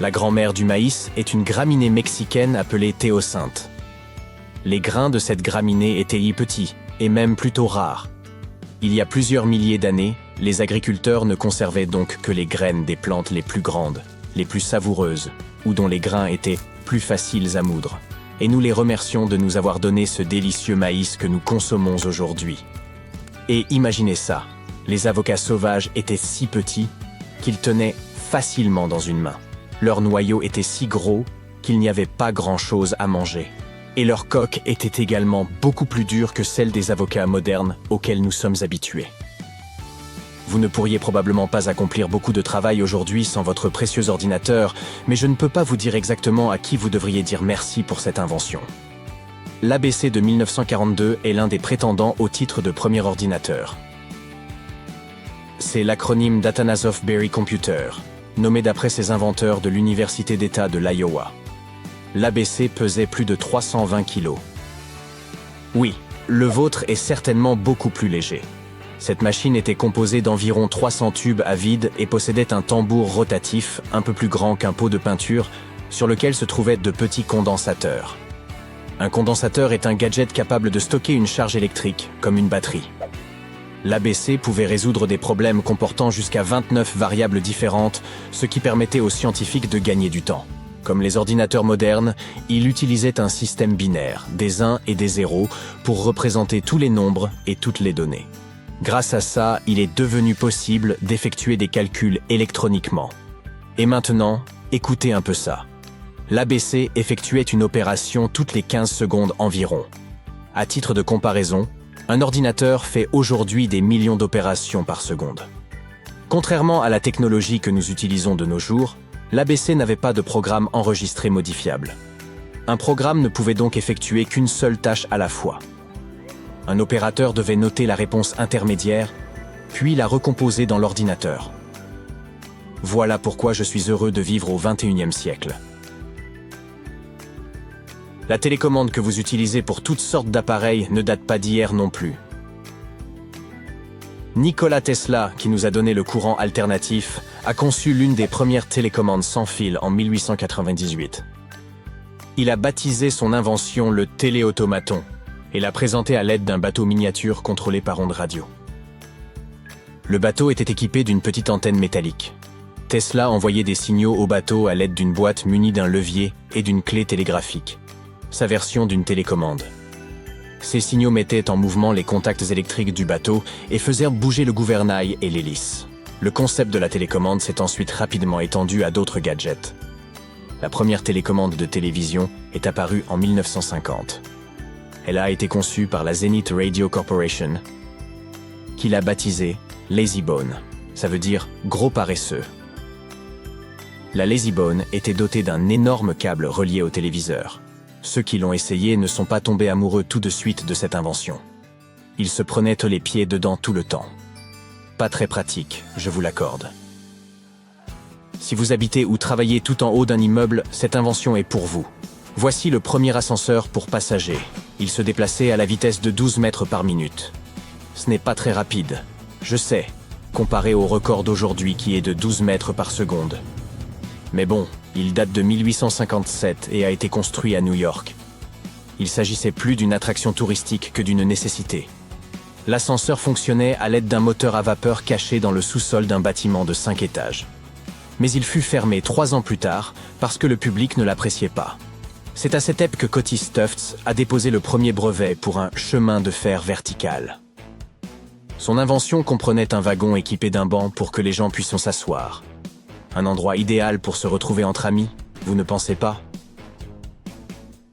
La grand-mère du maïs est une graminée mexicaine appelée théocinthe. Les grains de cette graminée étaient petits, et même plutôt rares. Il y a plusieurs milliers d'années, les agriculteurs ne conservaient donc que les graines des plantes les plus grandes, les plus savoureuses, ou dont les grains étaient plus faciles à moudre. Et nous les remercions de nous avoir donné ce délicieux maïs que nous consommons aujourd'hui. Et imaginez ça, les avocats sauvages étaient si petits qu'ils tenaient facilement dans une main. Leur noyau était si gros qu'il n'y avait pas grand-chose à manger. Et leur coque était également beaucoup plus dure que celle des avocats modernes auxquels nous sommes habitués. Vous ne pourriez probablement pas accomplir beaucoup de travail aujourd'hui sans votre précieux ordinateur, mais je ne peux pas vous dire exactement à qui vous devriez dire merci pour cette invention. L'ABC de 1942 est l'un des prétendants au titre de premier ordinateur. C'est l'acronyme d'Atanasoff Berry Computer, nommé d'après ses inventeurs de l'Université d'État de l'Iowa. L'ABC pesait plus de 320 kg. Oui, le vôtre est certainement beaucoup plus léger. Cette machine était composée d'environ 300 tubes à vide et possédait un tambour rotatif un peu plus grand qu'un pot de peinture sur lequel se trouvaient de petits condensateurs. Un condensateur est un gadget capable de stocker une charge électrique, comme une batterie. L'ABC pouvait résoudre des problèmes comportant jusqu'à 29 variables différentes, ce qui permettait aux scientifiques de gagner du temps. Comme les ordinateurs modernes, il utilisait un système binaire, des 1 et des 0, pour représenter tous les nombres et toutes les données. Grâce à ça, il est devenu possible d'effectuer des calculs électroniquement. Et maintenant, écoutez un peu ça. L'ABC effectuait une opération toutes les 15 secondes environ. À titre de comparaison, un ordinateur fait aujourd'hui des millions d'opérations par seconde. Contrairement à la technologie que nous utilisons de nos jours, l'ABC n'avait pas de programme enregistré modifiable. Un programme ne pouvait donc effectuer qu'une seule tâche à la fois. Un opérateur devait noter la réponse intermédiaire, puis la recomposer dans l'ordinateur. Voilà pourquoi je suis heureux de vivre au XXIe siècle. La télécommande que vous utilisez pour toutes sortes d'appareils ne date pas d'hier non plus. Nikola Tesla, qui nous a donné le courant alternatif, a conçu l'une des premières télécommandes sans fil en 1898. Il a baptisé son invention le téléautomaton, et la présenter à l'aide d'un bateau miniature contrôlé par ondes radio. Le bateau était équipé d'une petite antenne métallique. Tesla envoyait des signaux au bateau à l'aide d'une boîte munie d'un levier et d'une clé télégraphique, sa version d'une télécommande. Ces signaux mettaient en mouvement les contacts électriques du bateau et faisaient bouger le gouvernail et l'hélice. Le concept de la télécommande s'est ensuite rapidement étendu à d'autres gadgets. La première télécommande de télévision est apparue en 1950. Elle a été conçue par la Zenith Radio Corporation, qui l'a baptisée Lazy Bone. Ça veut dire « gros paresseux ». La Lazy Bone était dotée d'un énorme câble relié au téléviseur. Ceux qui l'ont essayé ne sont pas tombés amoureux tout de suite de cette invention. Ils se prenaient les pieds dedans tout le temps. Pas très pratique, je vous l'accorde. Si vous habitez ou travaillez tout en haut d'un immeuble, cette invention est pour vous. Voici le premier ascenseur pour passagers. Il se déplaçait à la vitesse de 12 mètres par minute. Ce n'est pas très rapide, je sais, comparé au record d'aujourd'hui qui est de 12 mètres par seconde. Mais bon, il date de 1857 et a été construit à New York. Il s'agissait plus d'une attraction touristique que d'une nécessité. L'ascenseur fonctionnait à l'aide d'un moteur à vapeur caché dans le sous-sol d'un bâtiment de 5 étages. Mais il fut fermé 3 ans plus tard parce que le public ne l'appréciait pas. C'est à cette époque que Curtis Tufts a déposé le premier brevet pour un chemin de fer vertical. Son invention comprenait un wagon équipé d'un banc pour que les gens puissent s'asseoir. Un endroit idéal pour se retrouver entre amis, vous ne pensez pas?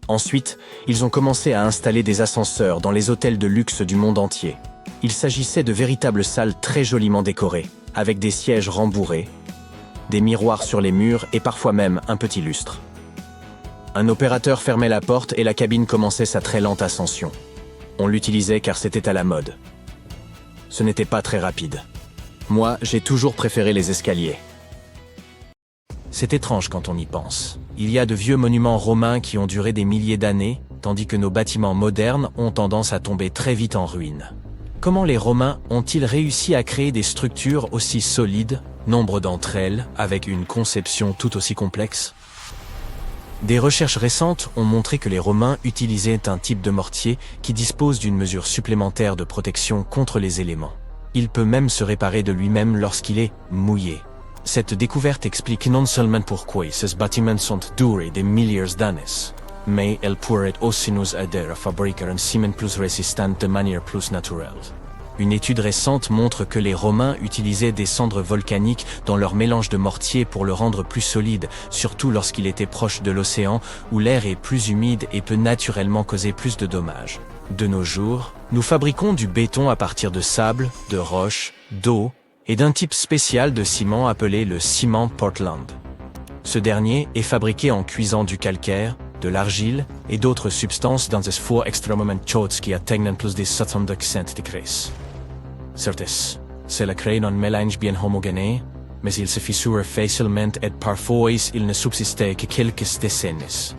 Ensuite, ils ont commencé à installer des ascenseurs dans les hôtels de luxe du monde entier. Il s'agissait de véritables salles très joliment décorées, avec des sièges rembourrés, des miroirs sur les murs et parfois même un petit lustre. Un opérateur fermait la porte et la cabine commençait sa très lente ascension. On l'utilisait car c'était à la mode. Ce n'était pas très rapide. Moi, j'ai toujours préféré les escaliers. C'est étrange quand on y pense. Il y a de vieux monuments romains qui ont duré des milliers d'années, tandis que nos bâtiments modernes ont tendance à tomber très vite en ruine. Comment les Romains ont-ils réussi à créer des structures aussi solides, nombre d'entre elles avec une conception tout aussi complexe? Des recherches récentes ont montré que les Romains utilisaient un type de mortier qui dispose d'une mesure supplémentaire de protection contre les éléments. Il peut même se réparer de lui-même lorsqu'il est mouillé. Cette découverte explique non seulement pourquoi ces bâtiments sont durés des milliers d'années, mais elle pourrait aussi nous aider à fabriquer un ciment plus résistant de manière plus naturelle. Une étude récente montre que les Romains utilisaient des cendres volcaniques dans leur mélange de mortier pour le rendre plus solide, surtout lorsqu'il était proche de l'océan où l'air est plus humide et peut naturellement causer plus de dommages. De nos jours, nous fabriquons du béton à partir de sable, de roches, d'eau et d'un type spécial de ciment appelé le ciment Portland. Ce dernier est fabriqué en cuisant du calcaire, de l'argile et d'autres substances dans des fours extrêmement chauds qui atteignent plus de 70 degrés. Certes, cela crée un mélange bien homogène, mais il se fissure facilement et parfois il ne subsistait que quelques décennies.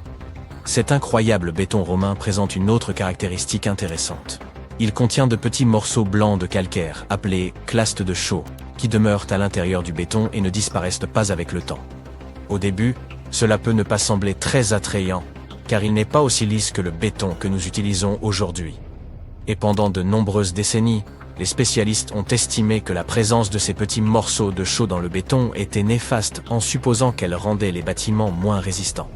Cet incroyable béton romain présente une autre caractéristique intéressante. Il contient de petits morceaux blancs de calcaire, appelés clastes de chaux, qui demeurent à l'intérieur du béton et ne disparaissent pas avec le temps. Au début, cela peut ne pas sembler très attrayant, car il n'est pas aussi lisse que le béton que nous utilisons aujourd'hui. Et pendant de nombreuses décennies, les spécialistes ont estimé que la présence de ces petits morceaux de chaux dans le béton était néfaste en supposant qu'elle rendait les bâtiments moins résistants.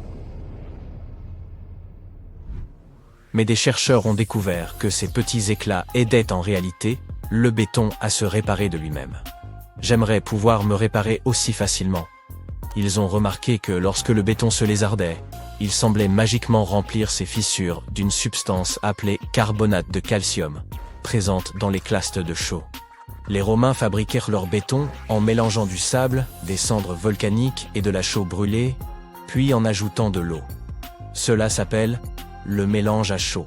Mais des chercheurs ont découvert que ces petits éclats aidaient en réalité le béton à se réparer de lui-même. J'aimerais pouvoir me réparer aussi facilement. Ils ont remarqué que lorsque le béton se lézardait, il semblait magiquement remplir ses fissures d'une substance appelée carbonate de calcium, présente dans les clastes de chaux. Les Romains fabriquèrent leur béton en mélangeant du sable, des cendres volcaniques et de la chaux brûlée, puis en ajoutant de l'eau. Cela s'appelle le mélange à chaud.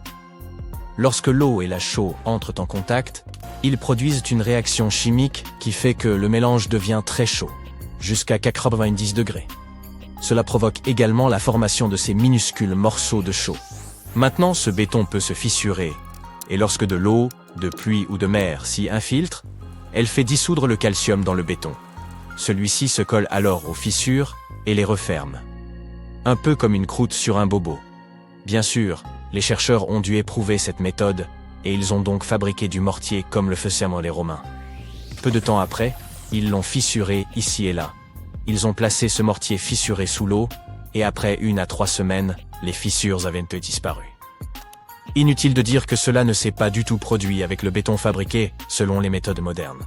Lorsque l'eau et la chaux entrent en contact, ils produisent une réaction chimique qui fait que le mélange devient très chaud, jusqu'à 90 degrés. Cela provoque également la formation de ces minuscules morceaux de chaux. Maintenant, ce béton peut se fissurer, et lorsque de l'eau, de pluie ou de mer s'y infiltre, elle fait dissoudre le calcium dans le béton. Celui-ci se colle alors aux fissures et les referme. Un peu comme une croûte sur un bobo. Bien sûr, Les chercheurs ont dû éprouver cette méthode, et ils ont donc fabriqué du mortier comme le faisaient les Romains. Peu de temps après, ils l'ont fissuré ici et là. Ils ont placé ce mortier fissuré sous l'eau, et après 1 à 3 semaines, les fissures avaient disparu. Inutile de dire que cela ne s'est pas du tout produit avec le béton fabriqué selon les méthodes modernes.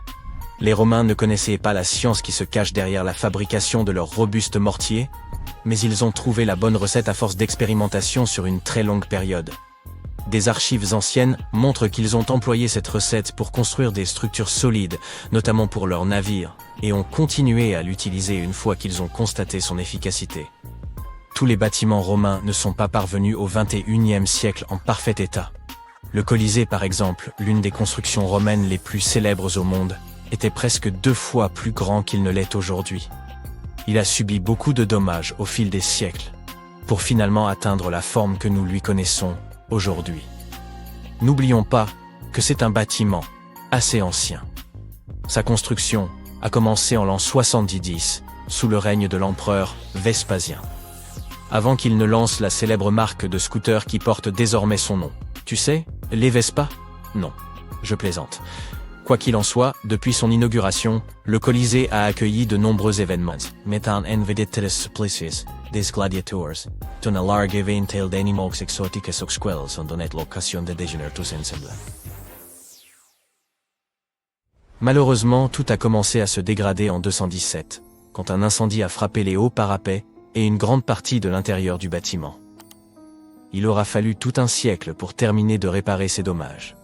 Les Romains ne connaissaient pas la science qui se cache derrière la fabrication de leurs robustes mortiers, mais ils ont trouvé la bonne recette à force d'expérimentation sur une très longue période. Des archives anciennes montrent qu'ils ont employé cette recette pour construire des structures solides, notamment pour leurs navires, et ont continué à l'utiliser une fois qu'ils ont constaté son efficacité. Tous les bâtiments romains ne sont pas parvenus au XXIe siècle en parfait état. Le Colisée, par exemple, l'une des constructions romaines les plus célèbres au monde, était presque 2 fois plus grand qu'il ne l'est aujourd'hui. Il a subi beaucoup de dommages au fil des siècles, pour finalement atteindre la forme que nous lui connaissons aujourd'hui. N'oublions pas que c'est un bâtiment assez ancien. Sa construction a commencé en l'an 70 sous le règne de l'empereur Vespasien, avant qu'il ne lance la célèbre marque de scooter qui porte désormais son nom. Tu sais, les Vespa? Non, je plaisante. Quoi qu'il en soit, depuis son inauguration, le Colisée a accueilli de nombreux événements, mettant en vedette les supplices des gladiators, una larga eventel d'animaux exóticos aux quels on donnait l'occasion de déjeuner tous ensemble. Malheureusement, tout a commencé à se dégrader en 217, quand un incendie a frappé les hauts parapets et une grande partie de l'intérieur du bâtiment. Il aura fallu tout un siècle pour terminer de réparer ces dommages.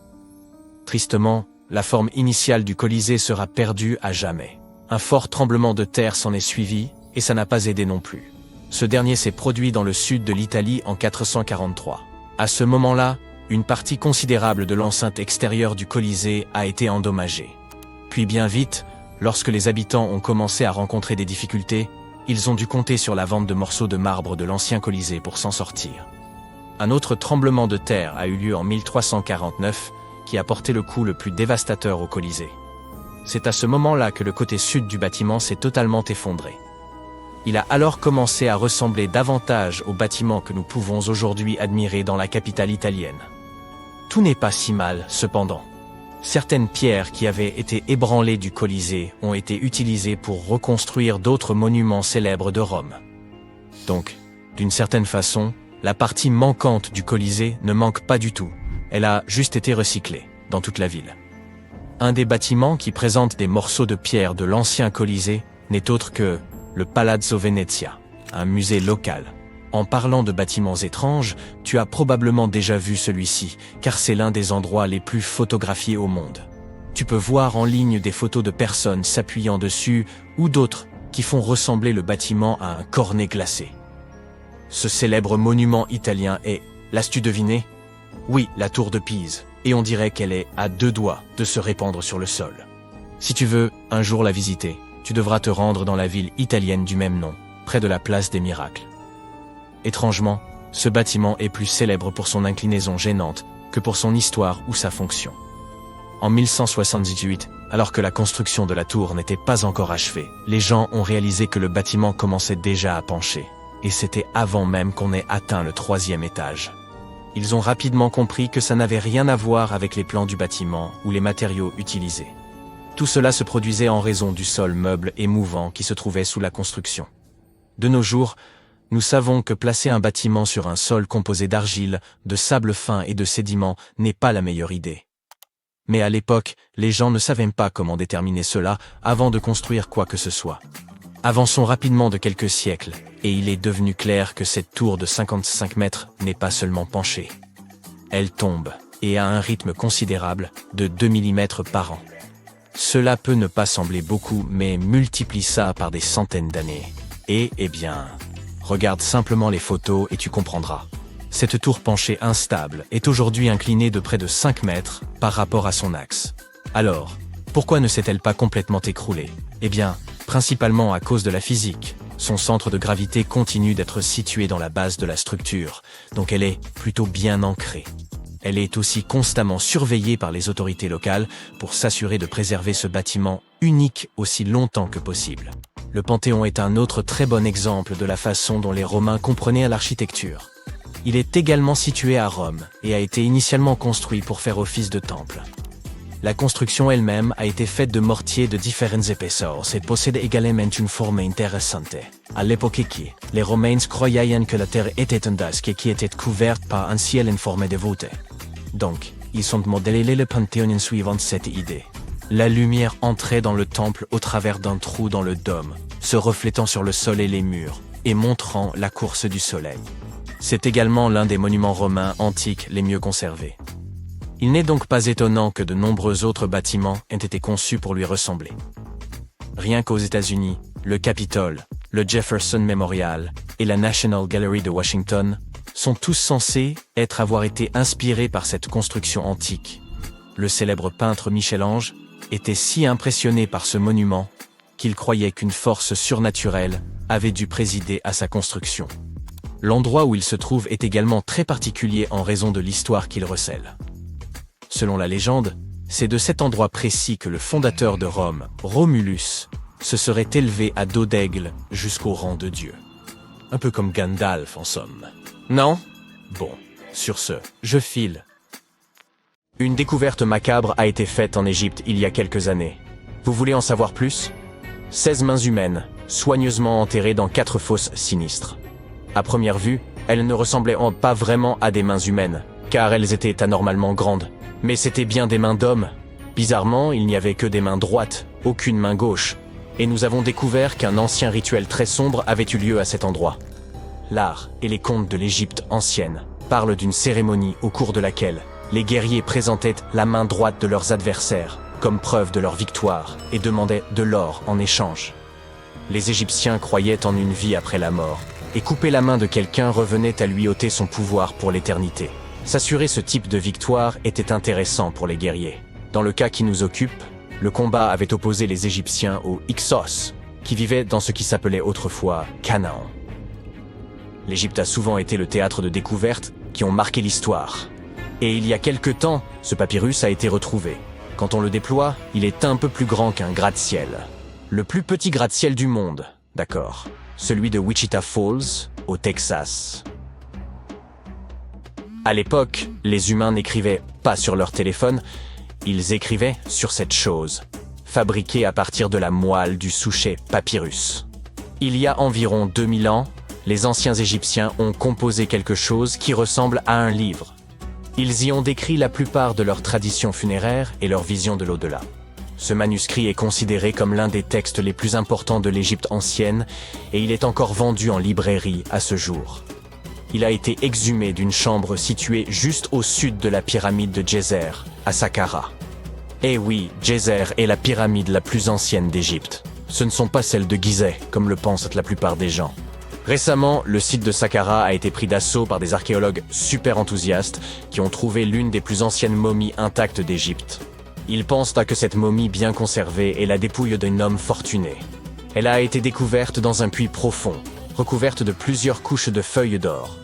Tristement, la forme initiale du Colisée sera perdue à jamais. Un fort tremblement de terre s'en est suivi, et ça n'a pas aidé non plus. Ce dernier s'est produit dans le sud de l'Italie en 443. À ce moment-là, une partie considérable de l'enceinte extérieure du Colisée a été endommagée. Puis bien vite, lorsque les habitants ont commencé à rencontrer des difficultés, ils ont dû compter sur la vente de morceaux de marbre de l'ancien Colisée pour s'en sortir. Un autre tremblement de terre a eu lieu en 1349, qui a porté le coup le plus dévastateur au Colisée. C'est à ce moment-là que le côté sud du bâtiment s'est totalement effondré. Il a alors commencé à ressembler davantage au bâtiment que nous pouvons aujourd'hui admirer dans la capitale italienne. Tout n'est pas si mal, cependant. Certaines pierres qui avaient été ébranlées du Colisée ont été utilisées pour reconstruire d'autres monuments célèbres de Rome. Donc, d'une certaine façon, la partie manquante du Colisée ne manque pas du tout. Elle a juste été recyclée, dans toute la ville. Un des bâtiments qui présente des morceaux de pierre de l'ancien Colisée n'est autre que le Palazzo Venezia, un musée local. En parlant de bâtiments étranges, tu as probablement déjà vu celui-ci, car c'est l'un des endroits les plus photographiés au monde. Tu peux voir en ligne des photos de personnes s'appuyant dessus, ou d'autres qui font ressembler le bâtiment à un cornet glacé. Ce célèbre monument italien est, l'as-tu deviné? Oui, la tour de Pise, et on dirait qu'elle est à 2 doigts de se répandre sur le sol. Si tu veux un jour la visiter, tu devras te rendre dans la ville italienne du même nom, près de la place des Miracles. Étrangement, ce bâtiment est plus célèbre pour son inclinaison gênante que pour son histoire ou sa fonction. En 1178, alors que la construction de la tour n'était pas encore achevée, les gens ont réalisé que le bâtiment commençait déjà à pencher, et c'était avant même qu'on ait atteint le 3e étage. Ils ont rapidement compris que ça n'avait rien à voir avec les plans du bâtiment ou les matériaux utilisés. Tout cela se produisait en raison du sol meuble et mouvant qui se trouvait sous la construction. De nos jours, nous savons que placer un bâtiment sur un sol composé d'argile, de sable fin et de sédiments n'est pas la meilleure idée. Mais à l'époque, les gens ne savaient pas comment déterminer cela avant de construire quoi que ce soit. Avançons rapidement de quelques siècles, et il est devenu clair que cette tour de 55 mètres n'est pas seulement penchée. Elle tombe, et à un rythme considérable, de 2 mm par an. Cela peut ne pas sembler beaucoup, mais multiplie ça par des centaines d'années. Et, eh bien, regarde simplement les photos et tu comprendras. Cette tour penchée instable est aujourd'hui inclinée de près de 5 mètres par rapport à son axe. Alors, pourquoi ne s'est-elle pas complètement écroulée? Eh bien, principalement à cause de la physique. Son centre de gravité continue d'être situé dans la base de la structure, donc elle est plutôt bien ancrée. Elle est aussi constamment surveillée par les autorités locales pour s'assurer de préserver ce bâtiment unique aussi longtemps que possible. Le Panthéon est un autre très bon exemple de la façon dont les Romains comprenaient l'architecture. Il est également situé à Rome et a été initialement construit pour faire office de temple. La construction elle-même a été faite de mortiers de différentes épaisseurs et possède également une forme intéressante. À l'époque, les Romains croyaient que la terre était un disque qui était couverte par un ciel en forme de voûte. Donc, ils ont modélé le Panthéon en suivant cette idée. La lumière entrait dans le temple au travers d'un trou dans le dôme, se reflétant sur le sol et les murs, et montrant la course du soleil. C'est également l'un des monuments romains antiques les mieux conservés. Il n'est donc pas étonnant que de nombreux autres bâtiments aient été conçus pour lui ressembler. Rien qu'aux États-Unis, le Capitole, le Jefferson Memorial et la National Gallery de Washington sont tous censés avoir été inspirés par cette construction antique. Le célèbre peintre Michel-Ange était si impressionné par ce monument qu'il croyait qu'une force surnaturelle avait dû présider à sa construction. L'endroit où il se trouve est également très particulier en raison de l'histoire qu'il recèle. Selon la légende, c'est de cet endroit précis que le fondateur de Rome, Romulus, se serait élevé à dos d'aigle jusqu'au rang de Dieu. Un peu comme Gandalf en somme. Non? Bon, sur ce, je file. Une découverte macabre a été faite en Égypte il y a quelques années. Vous voulez en savoir plus? 16 mains humaines, soigneusement enterrées dans 4 fosses sinistres. À première vue, elles ne ressemblaient pas vraiment à des mains humaines, car elles étaient anormalement grandes. Mais c'étaient bien des mains d'hommes. Bizarrement, il n'y avait que des mains droites, aucune main gauche. Et nous avons découvert qu'un ancien rituel très sombre avait eu lieu à cet endroit. L'art et les contes de l'Égypte ancienne parlent d'une cérémonie au cours de laquelle les guerriers présentaient la main droite de leurs adversaires comme preuve de leur victoire et demandaient de l'or en échange. Les Égyptiens croyaient en une vie après la mort, et couper la main de quelqu'un revenait à lui ôter son pouvoir pour l'éternité. S'assurer ce type de victoire était intéressant pour les guerriers. Dans le cas qui nous occupe, le combat avait opposé les Égyptiens aux Hyksos, qui vivaient dans ce qui s'appelait autrefois Canaan. L'Égypte a souvent été le théâtre de découvertes qui ont marqué l'histoire. Et il y a quelque temps, ce papyrus a été retrouvé. Quand on le déploie, il est un peu plus grand qu'un gratte-ciel. Le plus petit gratte-ciel du monde, d'accord. Celui de Wichita Falls, au Texas. À l'époque, les humains n'écrivaient pas sur leur téléphone, ils écrivaient sur cette chose, fabriquée à partir de la moelle du souchet papyrus. Il y a environ 2000 ans, les anciens Égyptiens ont composé quelque chose qui ressemble à un livre. Ils y ont décrit la plupart de leurs traditions funéraires et leur vision de l'au-delà. Ce manuscrit est considéré comme l'un des textes les plus importants de l'Égypte ancienne et il est encore vendu en librairie à ce jour. Il a été exhumé d'une chambre située juste au sud de la pyramide de Djeser, à Saqqara. Eh oui, Djeser est la pyramide la plus ancienne d'Égypte. Ce ne sont pas celles de Gizeh, comme le pensent la plupart des gens. Récemment, le site de Saqqara a été pris d'assaut par des archéologues super enthousiastes qui ont trouvé l'une des plus anciennes momies intactes d'Égypte. Ils pensent que cette momie bien conservée est la dépouille d'un homme fortuné. Elle a été découverte dans un puits profond, recouverte de plusieurs couches de feuilles d'or.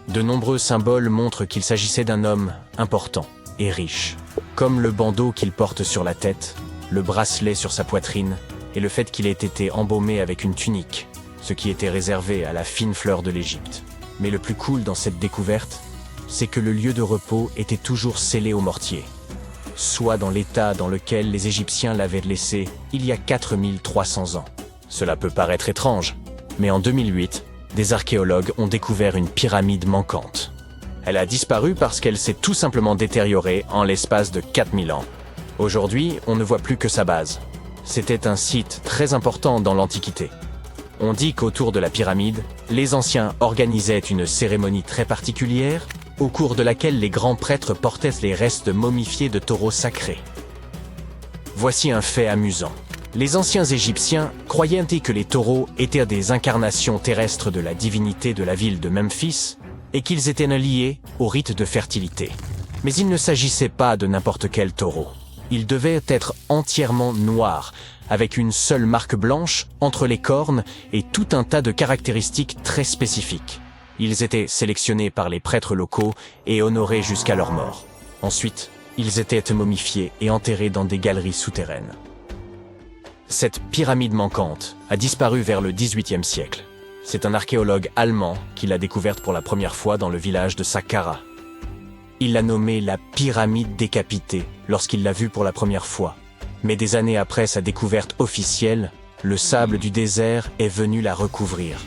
De nombreux symboles montrent qu'il s'agissait d'un homme important et riche, comme le bandeau qu'il porte sur la tête, le bracelet sur sa poitrine et le fait qu'il ait été embaumé avec une tunique, ce qui était réservé à la fine fleur de l'Égypte. Mais le plus cool dans cette découverte, c'est que le lieu de repos était toujours scellé au mortier, soit dans l'état dans lequel les Égyptiens l'avaient laissé il y a 4300 ans. Cela peut paraître étrange, mais en 2008, des archéologues ont découvert une pyramide manquante. Elle a disparu parce qu'elle s'est tout simplement détériorée en l'espace de 4000 ans. Aujourd'hui, on ne voit plus que sa base. C'était un site très important dans l'Antiquité. On dit qu'autour de la pyramide, les anciens organisaient une cérémonie très particulière, au cours de laquelle les grands prêtres portaient les restes momifiés de taureaux sacrés. Voici un fait amusant. Les anciens Égyptiens croyaient que les taureaux étaient des incarnations terrestres de la divinité de la ville de Memphis et qu'ils étaient liés au rite de fertilité. Mais il ne s'agissait pas de n'importe quel taureau. Ils devaient être entièrement noirs, avec une seule marque blanche entre les cornes et tout un tas de caractéristiques très spécifiques. Ils étaient sélectionnés par les prêtres locaux et honorés jusqu'à leur mort. Ensuite, ils étaient momifiés et enterrés dans des galeries souterraines. Cette pyramide manquante a disparu vers le XVIIIe siècle. C'est un archéologue allemand qui l'a découverte pour la première fois dans le village de Saqqara. Il l'a nommée la pyramide décapitée lorsqu'il l'a vue pour la première fois. Mais des années après sa découverte officielle, le sable du désert est venu la recouvrir.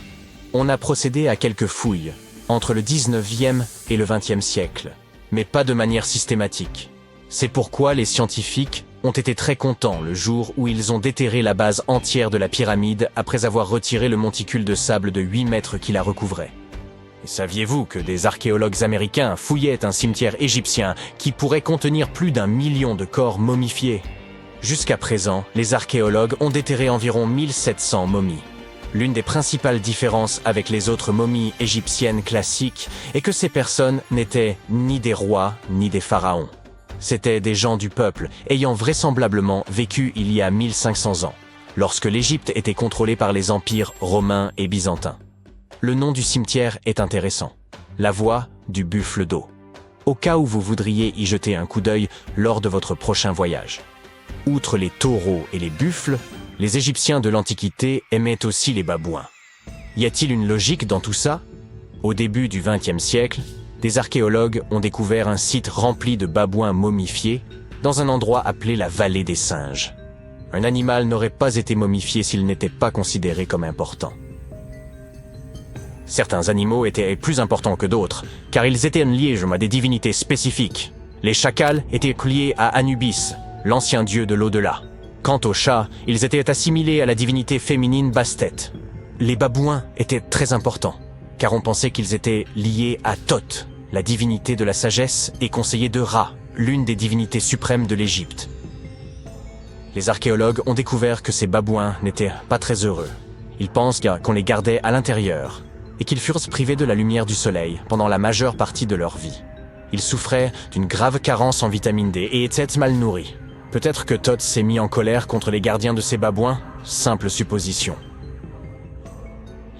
On a procédé à quelques fouilles, entre le 19e et le 20e siècle, mais pas de manière systématique. C'est pourquoi les scientifiques ont été très contents le jour où ils ont déterré la base entière de la pyramide après avoir retiré le monticule de sable de 8 mètres qui la recouvrait. Et saviez-vous que des archéologues américains fouillaient un cimetière égyptien qui pourrait contenir plus d'1 million de corps momifiés? Jusqu'à présent, les archéologues ont déterré environ 1700 momies. L'une des principales différences avec les autres momies égyptiennes classiques est que ces personnes n'étaient ni des rois ni des pharaons. C'étaient des gens du peuple ayant vraisemblablement vécu il y a 1500 ans, lorsque l'Égypte était contrôlée par les empires romains et byzantins. Le nom du cimetière est intéressant, la voie du buffle d'eau, au cas où vous voudriez y jeter un coup d'œil lors de votre prochain voyage. Outre les taureaux et les buffles, les Égyptiens de l'Antiquité aimaient aussi les babouins. Y a-t-il une logique dans tout ça? Au début du XXe siècle, des archéologues ont découvert un site rempli de babouins momifiés dans un endroit appelé la vallée des singes. Un animal n'aurait pas été momifié s'il n'était pas considéré comme important. Certains animaux étaient plus importants que d'autres, car ils étaient liés à des divinités spécifiques. Les chacals étaient liés à Anubis, l'ancien dieu de l'au-delà. Quant aux chats, ils étaient assimilés à la divinité féminine Bastet. Les babouins étaient très importants, car on pensait qu'ils étaient liés à Thoth, la divinité de la sagesse et conseiller de Ra, l'une des divinités suprêmes de l'Égypte. Les archéologues ont découvert que ces babouins n'étaient pas très heureux. Ils pensent qu'on les gardait à l'intérieur et qu'ils furent privés de la lumière du soleil pendant la majeure partie de leur vie. Ils souffraient d'une grave carence en vitamine D et étaient mal nourris. Peut-être que Thoth s'est mis en colère contre les gardiens de ces babouins, simple supposition.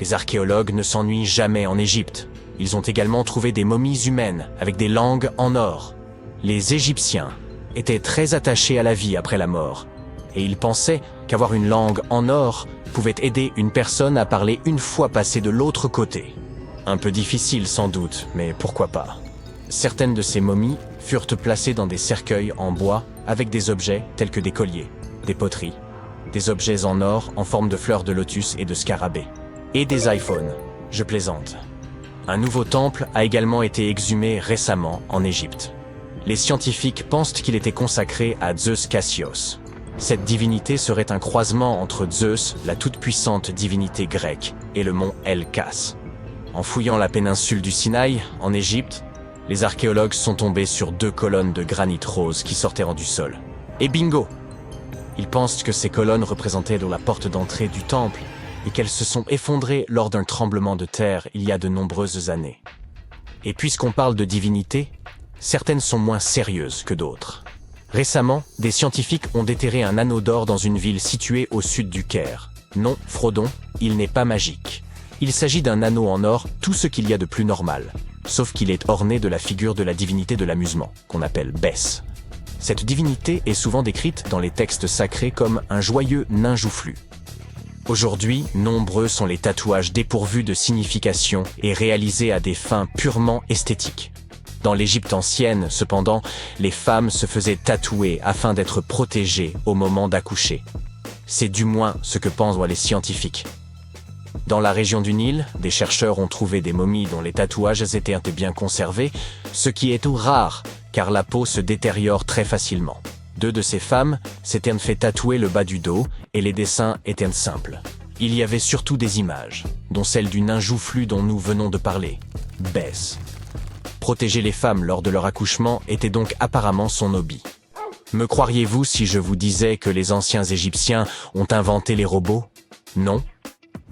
Les archéologues ne s'ennuient jamais en Égypte. Ils ont également trouvé des momies humaines avec des langues en or. Les Égyptiens étaient très attachés à la vie après la mort, et ils pensaient qu'avoir une langue en or pouvait aider une personne à parler une fois passée de l'autre côté. Un peu difficile sans doute, mais pourquoi pas. Certaines de ces momies furent placées dans des cercueils en bois avec des objets tels que des colliers, des poteries, des objets en or en forme de fleurs de lotus et de scarabées, et des iPhones. Je plaisante. Un nouveau temple a également été exhumé récemment en Égypte. Les scientifiques pensent qu'il était consacré à Zeus Cassios. Cette divinité serait un croisement entre Zeus, la toute-puissante divinité grecque, et le mont El-Kas. En fouillant la péninsule du Sinaï, en Égypte, les archéologues sont tombés sur 2 colonnes de granit rose qui sortaient du sol. Et bingo! Ils pensent que ces colonnes représentaient la porte d'entrée du temple et qu'elles se sont effondrées lors d'un tremblement de terre il y a de nombreuses années. Et puisqu'on parle de divinité, certaines sont moins sérieuses que d'autres. Récemment, des scientifiques ont déterré un anneau d'or dans une ville située au sud du Caire. Non, Frodon, il n'est pas magique. Il s'agit d'un anneau en or, tout ce qu'il y a de plus normal, sauf qu'il est orné de la figure de la divinité de l'amusement, qu'on appelle Bès. Cette divinité est souvent décrite dans les textes sacrés comme un joyeux nain joufflu. Aujourd'hui, nombreux sont les tatouages dépourvus de signification et réalisés à des fins purement esthétiques. Dans l'Égypte ancienne, cependant, les femmes se faisaient tatouer afin d'être protégées au moment d'accoucher. C'est du moins ce que pensent les scientifiques. Dans la région du Nil, des chercheurs ont trouvé des momies dont les tatouages étaient bien conservés, ce qui est tout rare, car la peau se détériore très facilement. 2 de ces femmes s'étaient fait tatouer le bas du dos et les dessins étaient simples. Il y avait surtout des images, dont celle du nain joufflu dont nous venons de parler, Bès. Protéger les femmes lors de leur accouchement était donc apparemment son hobby. Me croiriez-vous si je vous disais que les anciens Égyptiens ont inventé les robots? Non.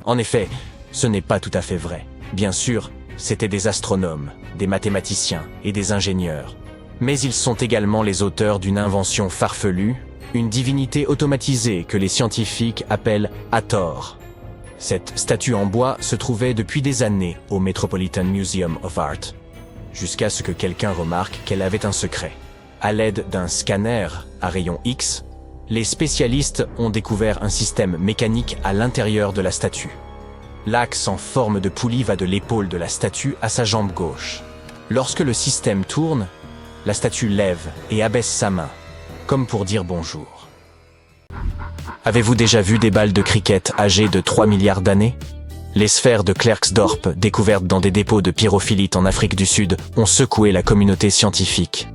En effet, ce n'est pas tout à fait vrai. Bien sûr, c'étaient des astronomes, des mathématiciens et des ingénieurs. Mais ils sont également les auteurs d'une invention farfelue, une divinité automatisée que les scientifiques appellent Hathor. Cette statue en bois se trouvait depuis des années au Metropolitan Museum of Art, jusqu'à ce que quelqu'un remarque qu'elle avait un secret. À l'aide d'un scanner à rayon X, les spécialistes ont découvert un système mécanique à l'intérieur de la statue. L'axe en forme de poulie va de l'épaule de la statue à sa jambe gauche. Lorsque le système tourne, la statue lève et abaisse sa main, comme pour dire bonjour. Avez-vous déjà vu des balles de cricket âgées de 3 milliards d'années? Les sphères de Klerksdorp, découvertes dans des dépôts de pyrophilite en Afrique du Sud, ont secoué la communauté scientifique.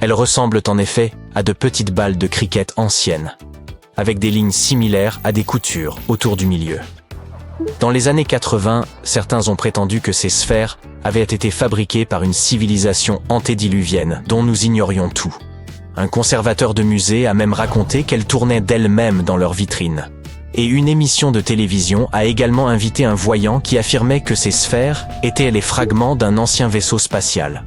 Elles ressemblent en effet à de petites balles de cricket anciennes, avec des lignes similaires à des coutures autour du milieu. Dans les années 80, certains ont prétendu que ces sphères avaient été fabriquées par une civilisation antédiluvienne dont nous ignorions tout. Un conservateur de musée a même raconté qu'elles tournaient d'elles-mêmes dans leurs vitrines. Et une émission de télévision a également invité un voyant qui affirmait que ces sphères étaient les fragments d'un ancien vaisseau spatial.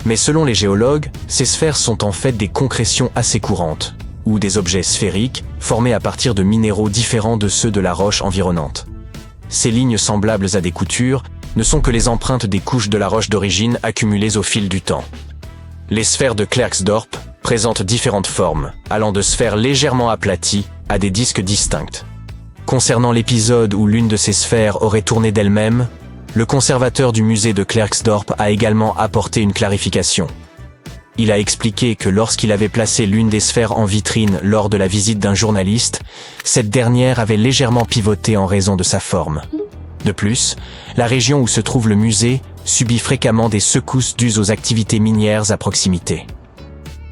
Mais selon les géologues, ces sphères sont en fait des concrétions assez courantes, ou des objets sphériques formés à partir de minéraux différents de ceux de la roche environnante. Ces lignes semblables à des coutures ne sont que les empreintes des couches de la roche d'origine accumulées au fil du temps. Les sphères de Klerksdorp présentent différentes formes, allant de sphères légèrement aplaties à des disques distincts. Concernant l'épisode où l'une de ces sphères aurait tourné d'elle-même, le conservateur du musée de Klerksdorp a également apporté une clarification. Il a expliqué que lorsqu'il avait placé l'une des sphères en vitrine lors de la visite d'un journaliste, cette dernière avait légèrement pivoté en raison de sa forme. De plus, la région où se trouve le musée subit fréquemment des secousses dues aux activités minières à proximité.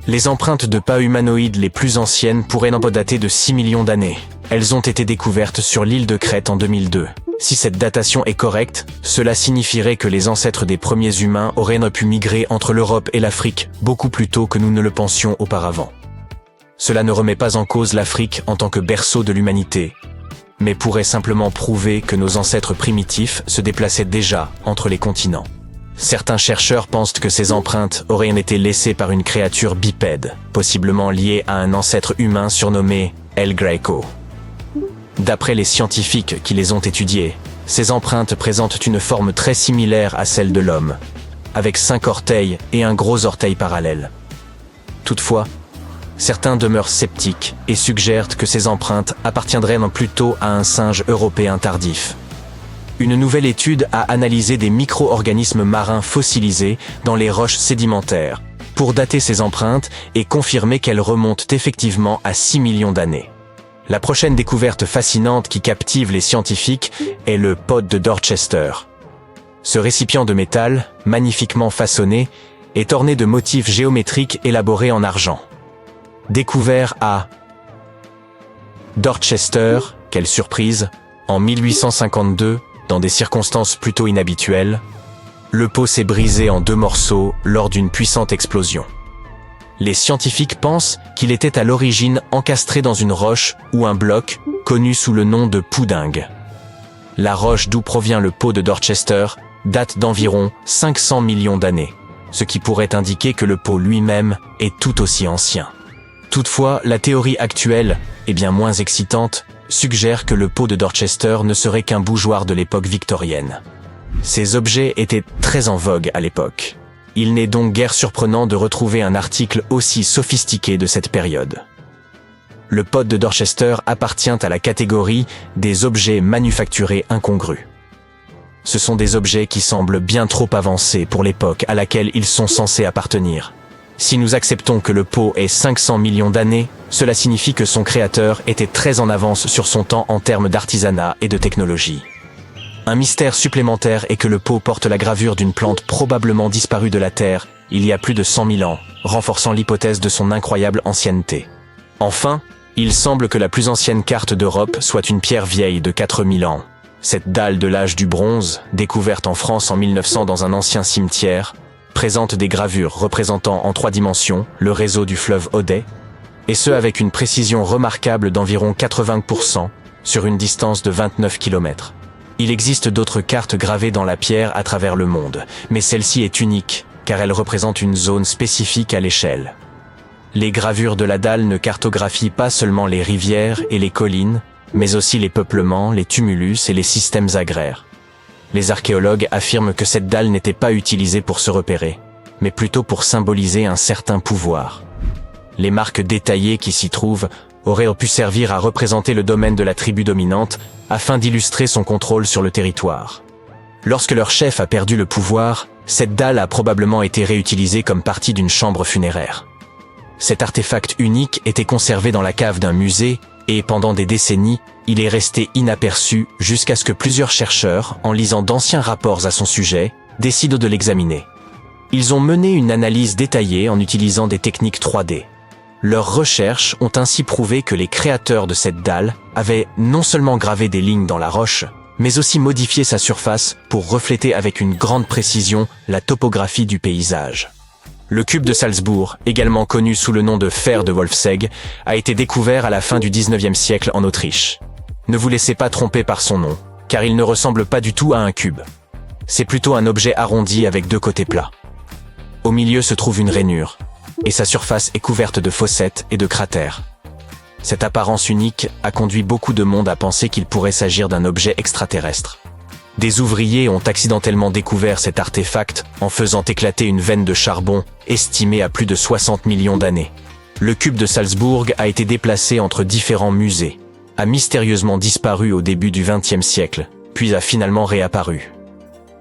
Les empreintes de pas humanoïdes les plus anciennes pourraient n'en pas dater de 6 millions d'années. Elles ont été découvertes sur l'île de Crète en 2002. Si cette datation est correcte, cela signifierait que les ancêtres des premiers humains auraient pu migrer entre l'Europe et l'Afrique beaucoup plus tôt que nous ne le pensions auparavant. Cela ne remet pas en cause l'Afrique en tant que berceau de l'humanité, mais pourrait simplement prouver que nos ancêtres primitifs se déplaçaient déjà entre les continents. Certains chercheurs pensent que ces empreintes auraient été laissées par une créature bipède, possiblement liée à un ancêtre humain surnommé El Greco. D'après les scientifiques qui les ont étudiées, ces empreintes présentent une forme très similaire à celle de l'homme, avec 5 orteils et un gros orteil parallèle. Toutefois, certains demeurent sceptiques et suggèrent que ces empreintes appartiendraient plutôt à un singe européen tardif. Une nouvelle étude a analysé des micro-organismes marins fossilisés dans les roches sédimentaires pour dater ces empreintes et confirmer qu'elles remontent effectivement à 6 millions d'années. La prochaine découverte fascinante qui captive les scientifiques est le pot de Dorchester. Ce récipient de métal, magnifiquement façonné, est orné de motifs géométriques élaborés en argent. Découvert à Dorchester, quelle surprise, en 1852, dans des circonstances plutôt inhabituelles, le pot s'est brisé en 2 morceaux lors d'une puissante explosion. Les scientifiques pensent qu'il était à l'origine encastré dans une roche ou un bloc connu sous le nom de poudingue. La roche d'où provient le pot de Dorchester date d'environ 500 millions d'années, ce qui pourrait indiquer que le pot lui-même est tout aussi ancien. Toutefois, la théorie actuelle, et bien moins excitante, suggère que le pot de Dorchester ne serait qu'un bougeoir de l'époque victorienne. Ces objets étaient très en vogue à l'époque. Il n'est donc guère surprenant de retrouver un article aussi sophistiqué de cette période. Le pot de Dorchester appartient à la catégorie des objets manufacturés incongrus. Ce sont des objets qui semblent bien trop avancés pour l'époque à laquelle ils sont censés appartenir. Si nous acceptons que le pot ait 500 millions d'années, cela signifie que son créateur était très en avance sur son temps en termes d'artisanat et de technologie. Un mystère supplémentaire est que le pot porte la gravure d'une plante probablement disparue de la Terre il y a plus de 100 000 ans, renforçant l'hypothèse de son incroyable ancienneté. Enfin, il semble que la plus ancienne carte d'Europe soit une pierre vieille de 4000 ans. Cette dalle de l'âge du bronze, découverte en France en 1900 dans un ancien cimetière, présente des gravures représentant en 3 dimensions le réseau du fleuve Odet, et ce avec une précision remarquable d'environ 80% sur une distance de 29 km. Il existe d'autres cartes gravées dans la pierre à travers le monde, mais celle-ci est unique, car elle représente une zone spécifique à l'échelle. Les gravures de la dalle ne cartographient pas seulement les rivières et les collines, mais aussi les peuplements, les tumulus et les systèmes agraires. Les archéologues affirment que cette dalle n'était pas utilisée pour se repérer, mais plutôt pour symboliser un certain pouvoir. Les marques détaillées qui s'y trouvent aurait pu servir à représenter le domaine de la tribu dominante afin d'illustrer son contrôle sur le territoire. Lorsque leur chef a perdu le pouvoir, cette dalle a probablement été réutilisée comme partie d'une chambre funéraire. Cet artefact unique était conservé dans la cave d'un musée et pendant des décennies, il est resté inaperçu jusqu'à ce que plusieurs chercheurs, en lisant d'anciens rapports à son sujet, décident de l'examiner. Ils ont mené une analyse détaillée en utilisant des techniques 3D. Leurs recherches ont ainsi prouvé que les créateurs de cette dalle avaient non seulement gravé des lignes dans la roche, mais aussi modifié sa surface pour refléter avec une grande précision la topographie du paysage. Le cube de Salzbourg, également connu sous le nom de fer de Wolfsegg, a été découvert à la fin du XIXe siècle en Autriche. Ne vous laissez pas tromper par son nom, car il ne ressemble pas du tout à un cube. C'est plutôt un objet arrondi avec deux côtés plats. Au milieu se trouve une rainure, et sa surface est couverte de fossettes et de cratères. Cette apparence unique a conduit beaucoup de monde à penser qu'il pourrait s'agir d'un objet extraterrestre. Des ouvriers ont accidentellement découvert cet artefact en faisant éclater une veine de charbon estimée à plus de 60 millions d'années. Le cube de Salzbourg a été déplacé entre différents musées, a mystérieusement disparu au début du XXe siècle, puis a finalement réapparu.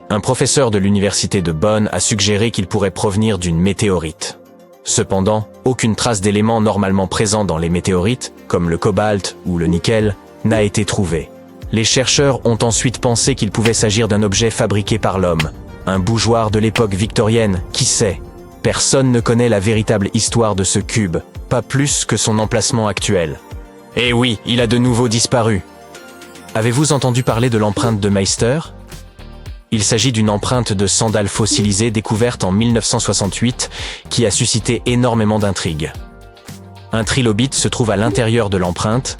Un professeur de l'université de Bonn a suggéré qu'il pourrait provenir d'une météorite. Cependant, aucune trace d'éléments normalement présents dans les météorites, comme le cobalt ou le nickel, n'a été trouvée. Les chercheurs ont ensuite pensé qu'il pouvait s'agir d'un objet fabriqué par l'homme, un bougeoir de l'époque victorienne, qui sait. Personne ne connaît la véritable histoire de ce cube, pas plus que son emplacement actuel. Et oui, il a de nouveau disparu. Avez-vous entendu parler de l'empreinte de Meister ? Il s'agit d'une empreinte de sandales fossilisées découverte en 1968 qui a suscité énormément d'intrigues. Un trilobite se trouve à l'intérieur de l'empreinte.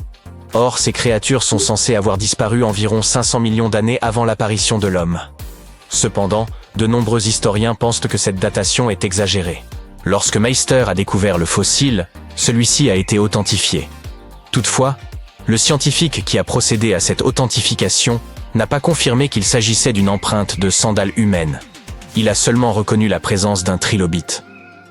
Or, ces créatures sont censées avoir disparu environ 500 millions d'années avant l'apparition de l'homme. Cependant, de nombreux historiens pensent que cette datation est exagérée. Lorsque Meister a découvert le fossile, celui-ci a été authentifié. Toutefois, le scientifique qui a procédé à cette authentification n'a pas confirmé qu'il s'agissait d'une empreinte de sandales humaines. Il a seulement reconnu la présence d'un trilobite.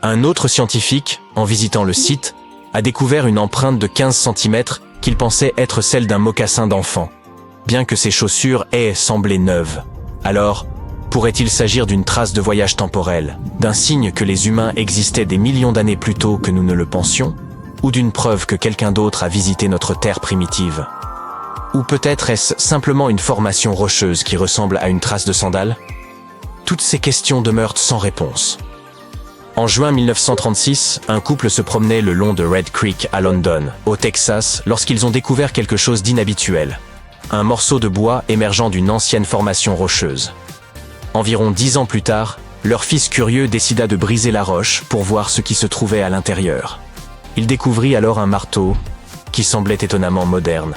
Un autre scientifique, en visitant le site, a découvert une empreinte de 15 cm qu'il pensait être celle d'un mocassin d'enfant, bien que ses chaussures aient semblé neuves. Alors, pourrait-il s'agir d'une trace de voyage temporel, d'un signe que les humains existaient des millions d'années plus tôt que nous ne le pensions, ou d'une preuve que quelqu'un d'autre a visité notre Terre primitive? Ou peut-être est-ce simplement une formation rocheuse qui ressemble à une trace de sandales? Toutes ces questions demeurent sans réponse. En juin 1936, un couple se promenait le long de Red Creek à London, au Texas, lorsqu'ils ont découvert quelque chose d'inhabituel. Un morceau de bois émergeant d'une ancienne formation rocheuse. Environ 10 ans plus tard, leur fils curieux décida de briser la roche pour voir ce qui se trouvait à l'intérieur. Il découvrit alors un marteau qui semblait étonnamment moderne.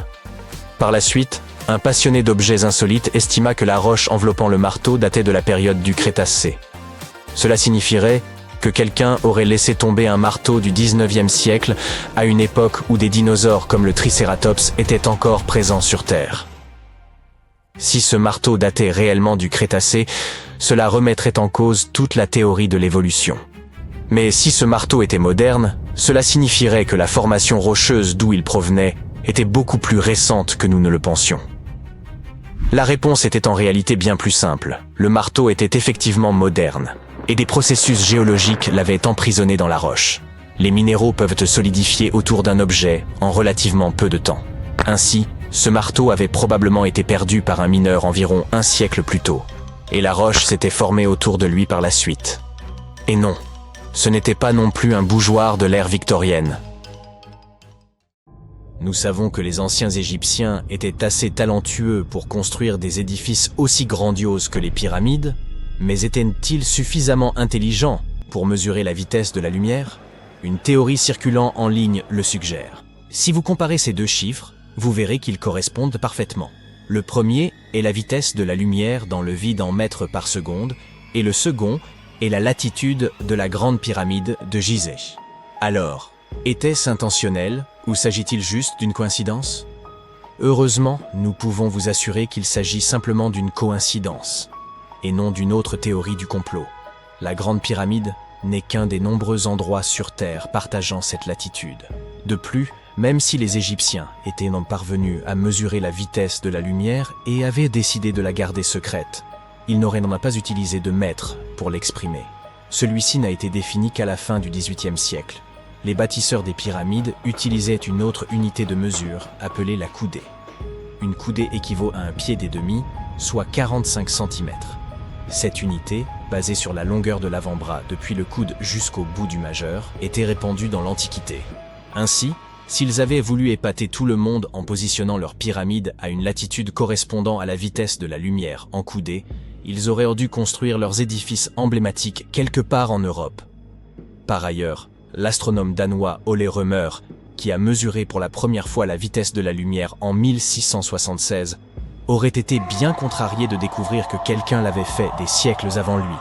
Par la suite, un passionné d'objets insolites estima que la roche enveloppant le marteau datait de la période du Crétacé. Cela signifierait que quelqu'un aurait laissé tomber un marteau du 19e siècle à une époque où des dinosaures comme le Tricératops étaient encore présents sur Terre. Si ce marteau datait réellement du Crétacé, cela remettrait en cause toute la théorie de l'évolution. Mais si ce marteau était moderne, cela signifierait que la formation rocheuse d'où il provenait était beaucoup plus récente que nous ne le pensions. La réponse était en réalité bien plus simple. Le marteau était effectivement moderne, et des processus géologiques l'avaient emprisonné dans la roche. Les minéraux peuvent se solidifier autour d'un objet en relativement peu de temps. Ainsi, ce marteau avait probablement été perdu par un mineur environ 1 siècle plus tôt, et la roche s'était formée autour de lui par la suite. Et non, ce n'était pas non plus un bougeoir de l'ère victorienne. Nous savons que les anciens Égyptiens étaient assez talentueux pour construire des édifices aussi grandioses que les pyramides, mais étaient-ils suffisamment intelligents pour mesurer la vitesse de la lumière? Une théorie circulant en ligne le suggère. Si vous comparez ces deux chiffres, vous verrez qu'ils correspondent parfaitement. Le premier est la vitesse de la lumière dans le vide en mètres par seconde, et le second est la latitude de la grande pyramide de Gizeh. Alors, était-ce intentionnel ou s'agit-il juste d'une coïncidence? Heureusement, nous pouvons vous assurer qu'il s'agit simplement d'une coïncidence, et non d'une autre théorie du complot. La grande pyramide n'est qu'un des nombreux endroits sur Terre partageant cette latitude. De plus, Même si les Égyptiens étaient non parvenus à mesurer la vitesse de la lumière et avaient décidé de la garder secrète, ils n'auraient pas utilisé de mètre pour l'exprimer. Celui-ci n'a été défini qu'à la fin du XVIIIe siècle. Les bâtisseurs des pyramides utilisaient une autre unité de mesure appelée la coudée. Une coudée équivaut à un pied et demi, soit 45 cm. Cette unité, basée sur la longueur de l'avant-bras depuis le coude jusqu'au bout du majeur, était répandue dans l'Antiquité. Ainsi, s'ils avaient voulu épater tout le monde en positionnant leurs pyramides à une latitude correspondant à la vitesse de la lumière en coudée, ils auraient dû construire leurs édifices emblématiques quelque part en Europe. Par ailleurs, l'astronome danois Ole Rømer, qui a mesuré pour la première fois la vitesse de la lumière en 1676, aurait été bien contrarié de découvrir que quelqu'un l'avait fait des siècles avant lui.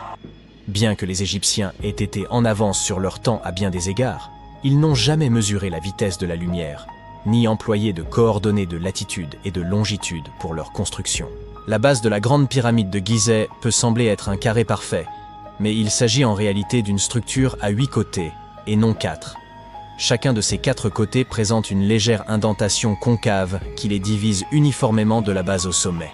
Bien que les Égyptiens aient été en avance sur leur temps à bien des égards, ils n'ont jamais mesuré la vitesse de la lumière, ni employé de coordonnées de latitude et de longitude pour leur construction. La base de la grande pyramide de Gizeh peut sembler être un carré parfait, mais il s'agit en réalité d'une structure à 8 côtés, et non 4. Chacun de ces 4 côtés présente une légère indentation concave qui les divise uniformément de la base au sommet.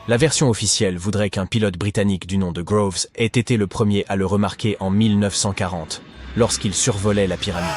La version officielle voudrait qu'un pilote britannique du nom de Groves ait été le premier à le remarquer en 1940, lorsqu'il survolait la pyramide.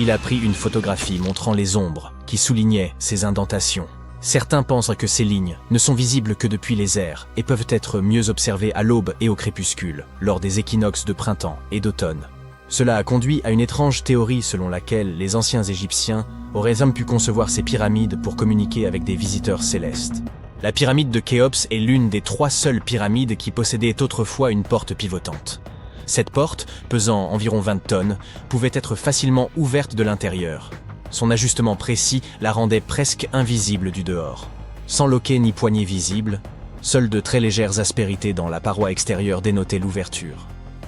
Il a pris une photographie montrant les ombres qui soulignaient ces indentations. Certains pensent que ces lignes ne sont visibles que depuis les airs et peuvent être mieux observées à l'aube et au crépuscule, lors des équinoxes de printemps et d'automne. Cela a conduit à une étrange théorie selon laquelle les anciens Égyptiens auraient pu concevoir ces pyramides pour communiquer avec des visiteurs célestes. La pyramide de Khéops est l'une des 3 seules pyramides qui possédaient autrefois une porte pivotante. Cette porte, pesant environ 20 tonnes, pouvait être facilement ouverte de l'intérieur. Son ajustement précis la rendait presque invisible du dehors. Sans loquet ni poignée visible, seules de très légères aspérités dans la paroi extérieure dénotaient l'ouverture.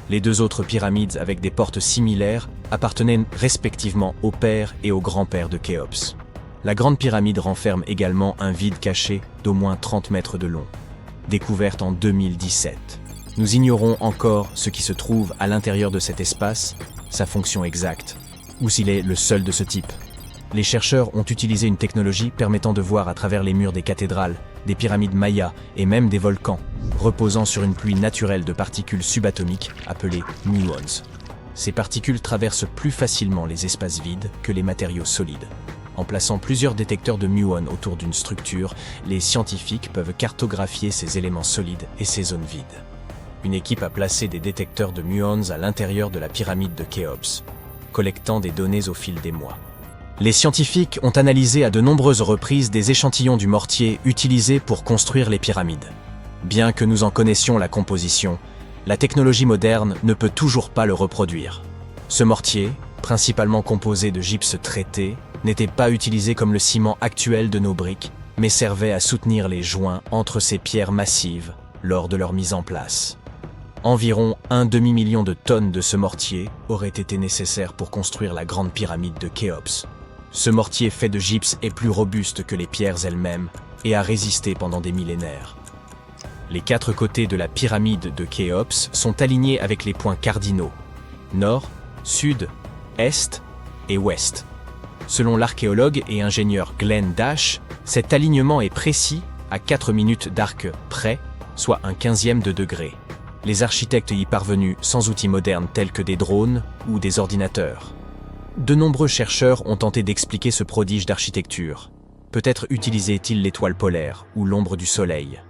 Les 2 autres pyramides avec des portes similaires appartenaient respectivement au père et au grand-père de Khéops. La grande pyramide renferme également un vide caché d'au moins 30 mètres de long, découverte en 2017. Nous ignorons encore ce qui se trouve à l'intérieur de cet espace, sa fonction exacte, ou s'il est le seul de ce type. Les chercheurs ont utilisé une technologie permettant de voir à travers les murs des cathédrales, des pyramides mayas et même des volcans, reposant sur une pluie naturelle de particules subatomiques appelées muons. Ces particules traversent plus facilement les espaces vides que les matériaux solides. En plaçant plusieurs détecteurs de muons autour d'une structure, les scientifiques peuvent cartographier ces éléments solides et ces zones vides. Une équipe a placé des détecteurs de muons à l'intérieur de la pyramide de Khéops, collectant des données au fil des mois. Les scientifiques ont analysé à de nombreuses reprises des échantillons du mortier utilisé pour construire les pyramides. Bien que nous en connaissions la composition, la technologie moderne ne peut toujours pas le reproduire. Ce mortier, principalement composé de gypse traité, n'était pas utilisé comme le ciment actuel de nos briques, mais servait à soutenir les joints entre ces pierres massives lors de leur mise en place. Environ 1 demi-million de tonnes de ce mortier auraient été nécessaires pour construire la grande pyramide de Khéops. Ce mortier fait de gypse est plus robuste que les pierres elles-mêmes et a résisté pendant des millénaires. Les 4 côtés de la pyramide de Khéops sont alignés avec les points cardinaux, nord, sud, est et ouest. Selon l'archéologue et ingénieur Glenn Dash, cet alignement est précis à 4 minutes d'arc près, soit un 1/15 de degré. Les architectes y parvenus sans outils modernes tels que des drones ou des ordinateurs. De nombreux chercheurs ont tenté d'expliquer ce prodige d'architecture. Peut-être utilisait-il l'étoile polaire ou l'ombre du soleil.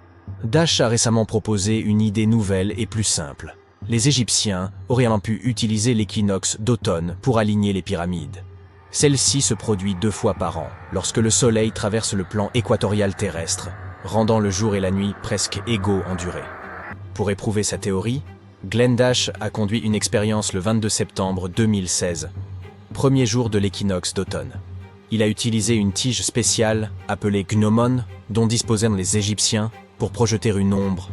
Dash a récemment proposé une idée nouvelle et plus simple. Les Égyptiens auraient pu utiliser l'équinoxe d'automne pour aligner les pyramides. Celle-ci se produit 2 fois par an, lorsque le soleil traverse le plan équatorial terrestre, rendant le jour et la nuit presque égaux en durée. Pour éprouver sa théorie, Glenn Dash a conduit une expérience le 22 septembre 2016, premier jour de l'équinoxe d'automne. Il a utilisé une tige spéciale appelée gnomon, dont disposaient les Égyptiens pour projeter une ombre,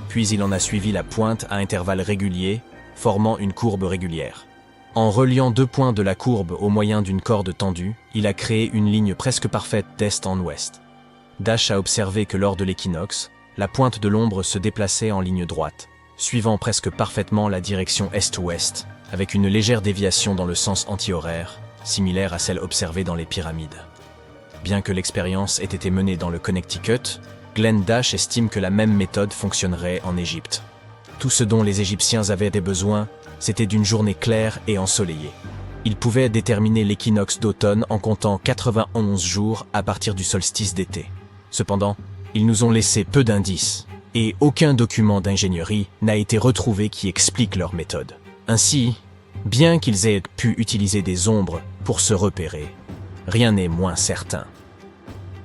puis il en a suivi la pointe à intervalles réguliers, formant une courbe régulière. En reliant 2 points de la courbe au moyen d'une corde tendue, il a créé une ligne presque parfaite d'est en ouest. Dash a observé que lors de l'équinoxe, la pointe de l'ombre se déplaçait en ligne droite, suivant presque parfaitement la direction est-ouest, avec une légère déviation dans le sens anti-horaire, similaire à celle observée dans les pyramides. Bien que l'expérience ait été menée dans le Connecticut, Glenn Dash estime que la même méthode fonctionnerait en Égypte. Tout ce dont les Égyptiens avaient besoin, c'était d'une journée claire et ensoleillée. Ils pouvaient déterminer l'équinoxe d'automne en comptant 91 jours à partir du solstice d'été. Cependant, ils nous ont laissé peu d'indices, et aucun document d'ingénierie n'a été retrouvé qui explique leur méthode. Ainsi, bien qu'ils aient pu utiliser des ombres pour se repérer, rien n'est moins certain.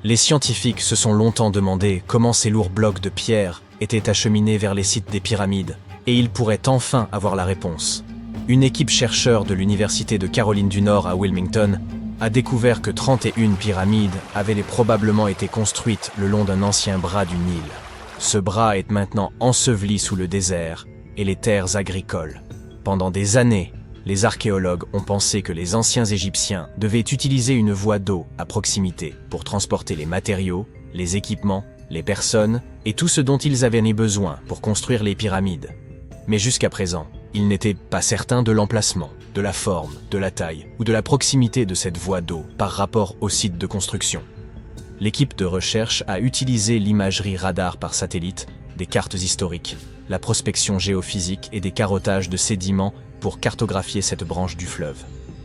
Les scientifiques se sont longtemps demandé comment ces lourds blocs de pierre étaient acheminés vers les sites des pyramides, et ils pourraient enfin avoir la réponse. Une équipe chercheur de l'Université de Caroline du Nord à Wilmington a découvert que 31 pyramides avaient probablement été construites le long d'un ancien bras du Nil. Ce bras est maintenant enseveli sous le désert et les terres agricoles. Pendant des années, les archéologues ont pensé que les anciens Égyptiens devaient utiliser une voie d'eau à proximité pour transporter les matériaux, les équipements, les personnes et tout ce dont ils avaient besoin pour construire les pyramides. Mais jusqu'à présent, ils n'étaient pas certains de l'emplacement, de la forme, de la taille ou de la proximité de cette voie d'eau par rapport au site de construction. L'équipe de recherche a utilisé l'imagerie radar par satellite, des cartes historiques, la prospection géophysique et des carottages de sédiments pour cartographier cette branche du fleuve.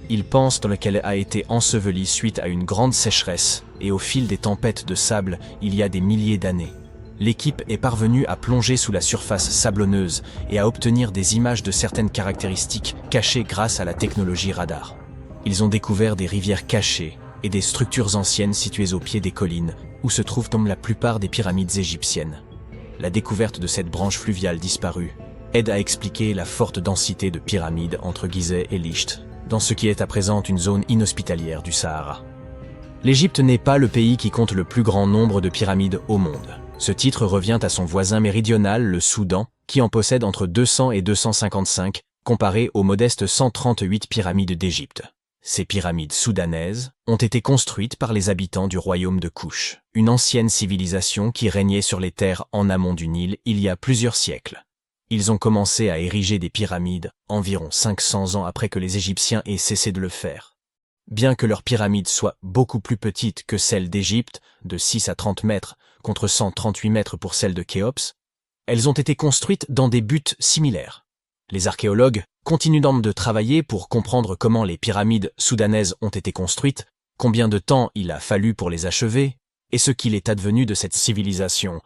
Ils pensent qu'elle a été ensevelie suite à une grande sécheresse et au fil des tempêtes de sable il y a des milliers d'années. L'équipe est parvenue à plonger sous la surface sablonneuse et à obtenir des images de certaines caractéristiques cachées grâce à la technologie radar. Ils ont découvert des rivières cachées et des structures anciennes situées au pied des collines où se trouvent la plupart des pyramides égyptiennes. La découverte de cette branche fluviale disparue aide à expliquer la forte densité de pyramides entre Gizeh et Licht, dans ce qui est à présent une zone inhospitalière du Sahara. L'Égypte n'est pas le pays qui compte le plus grand nombre de pyramides au monde. Ce titre revient à son voisin méridional, le Soudan, qui en possède entre 200 et 255, comparé aux modestes 138 pyramides d'Égypte. Ces pyramides soudanaises ont été construites par les habitants du royaume de Kouch, une ancienne civilisation qui régnait sur les terres en amont du Nil il y a plusieurs siècles. Ils ont commencé à ériger des pyramides environ 500 ans après que les Égyptiens aient cessé de le faire. Bien que leurs pyramides soient beaucoup plus petites que celles d'Égypte, de 6 à 30 mètres, contre 138 mètres pour celles de Khéops, elles ont été construites dans des buts similaires. Les archéologues continuent de travailler pour comprendre comment les pyramides soudanaises ont été construites, combien de temps il a fallu pour les achever, et ce qu'il est advenu de cette civilisation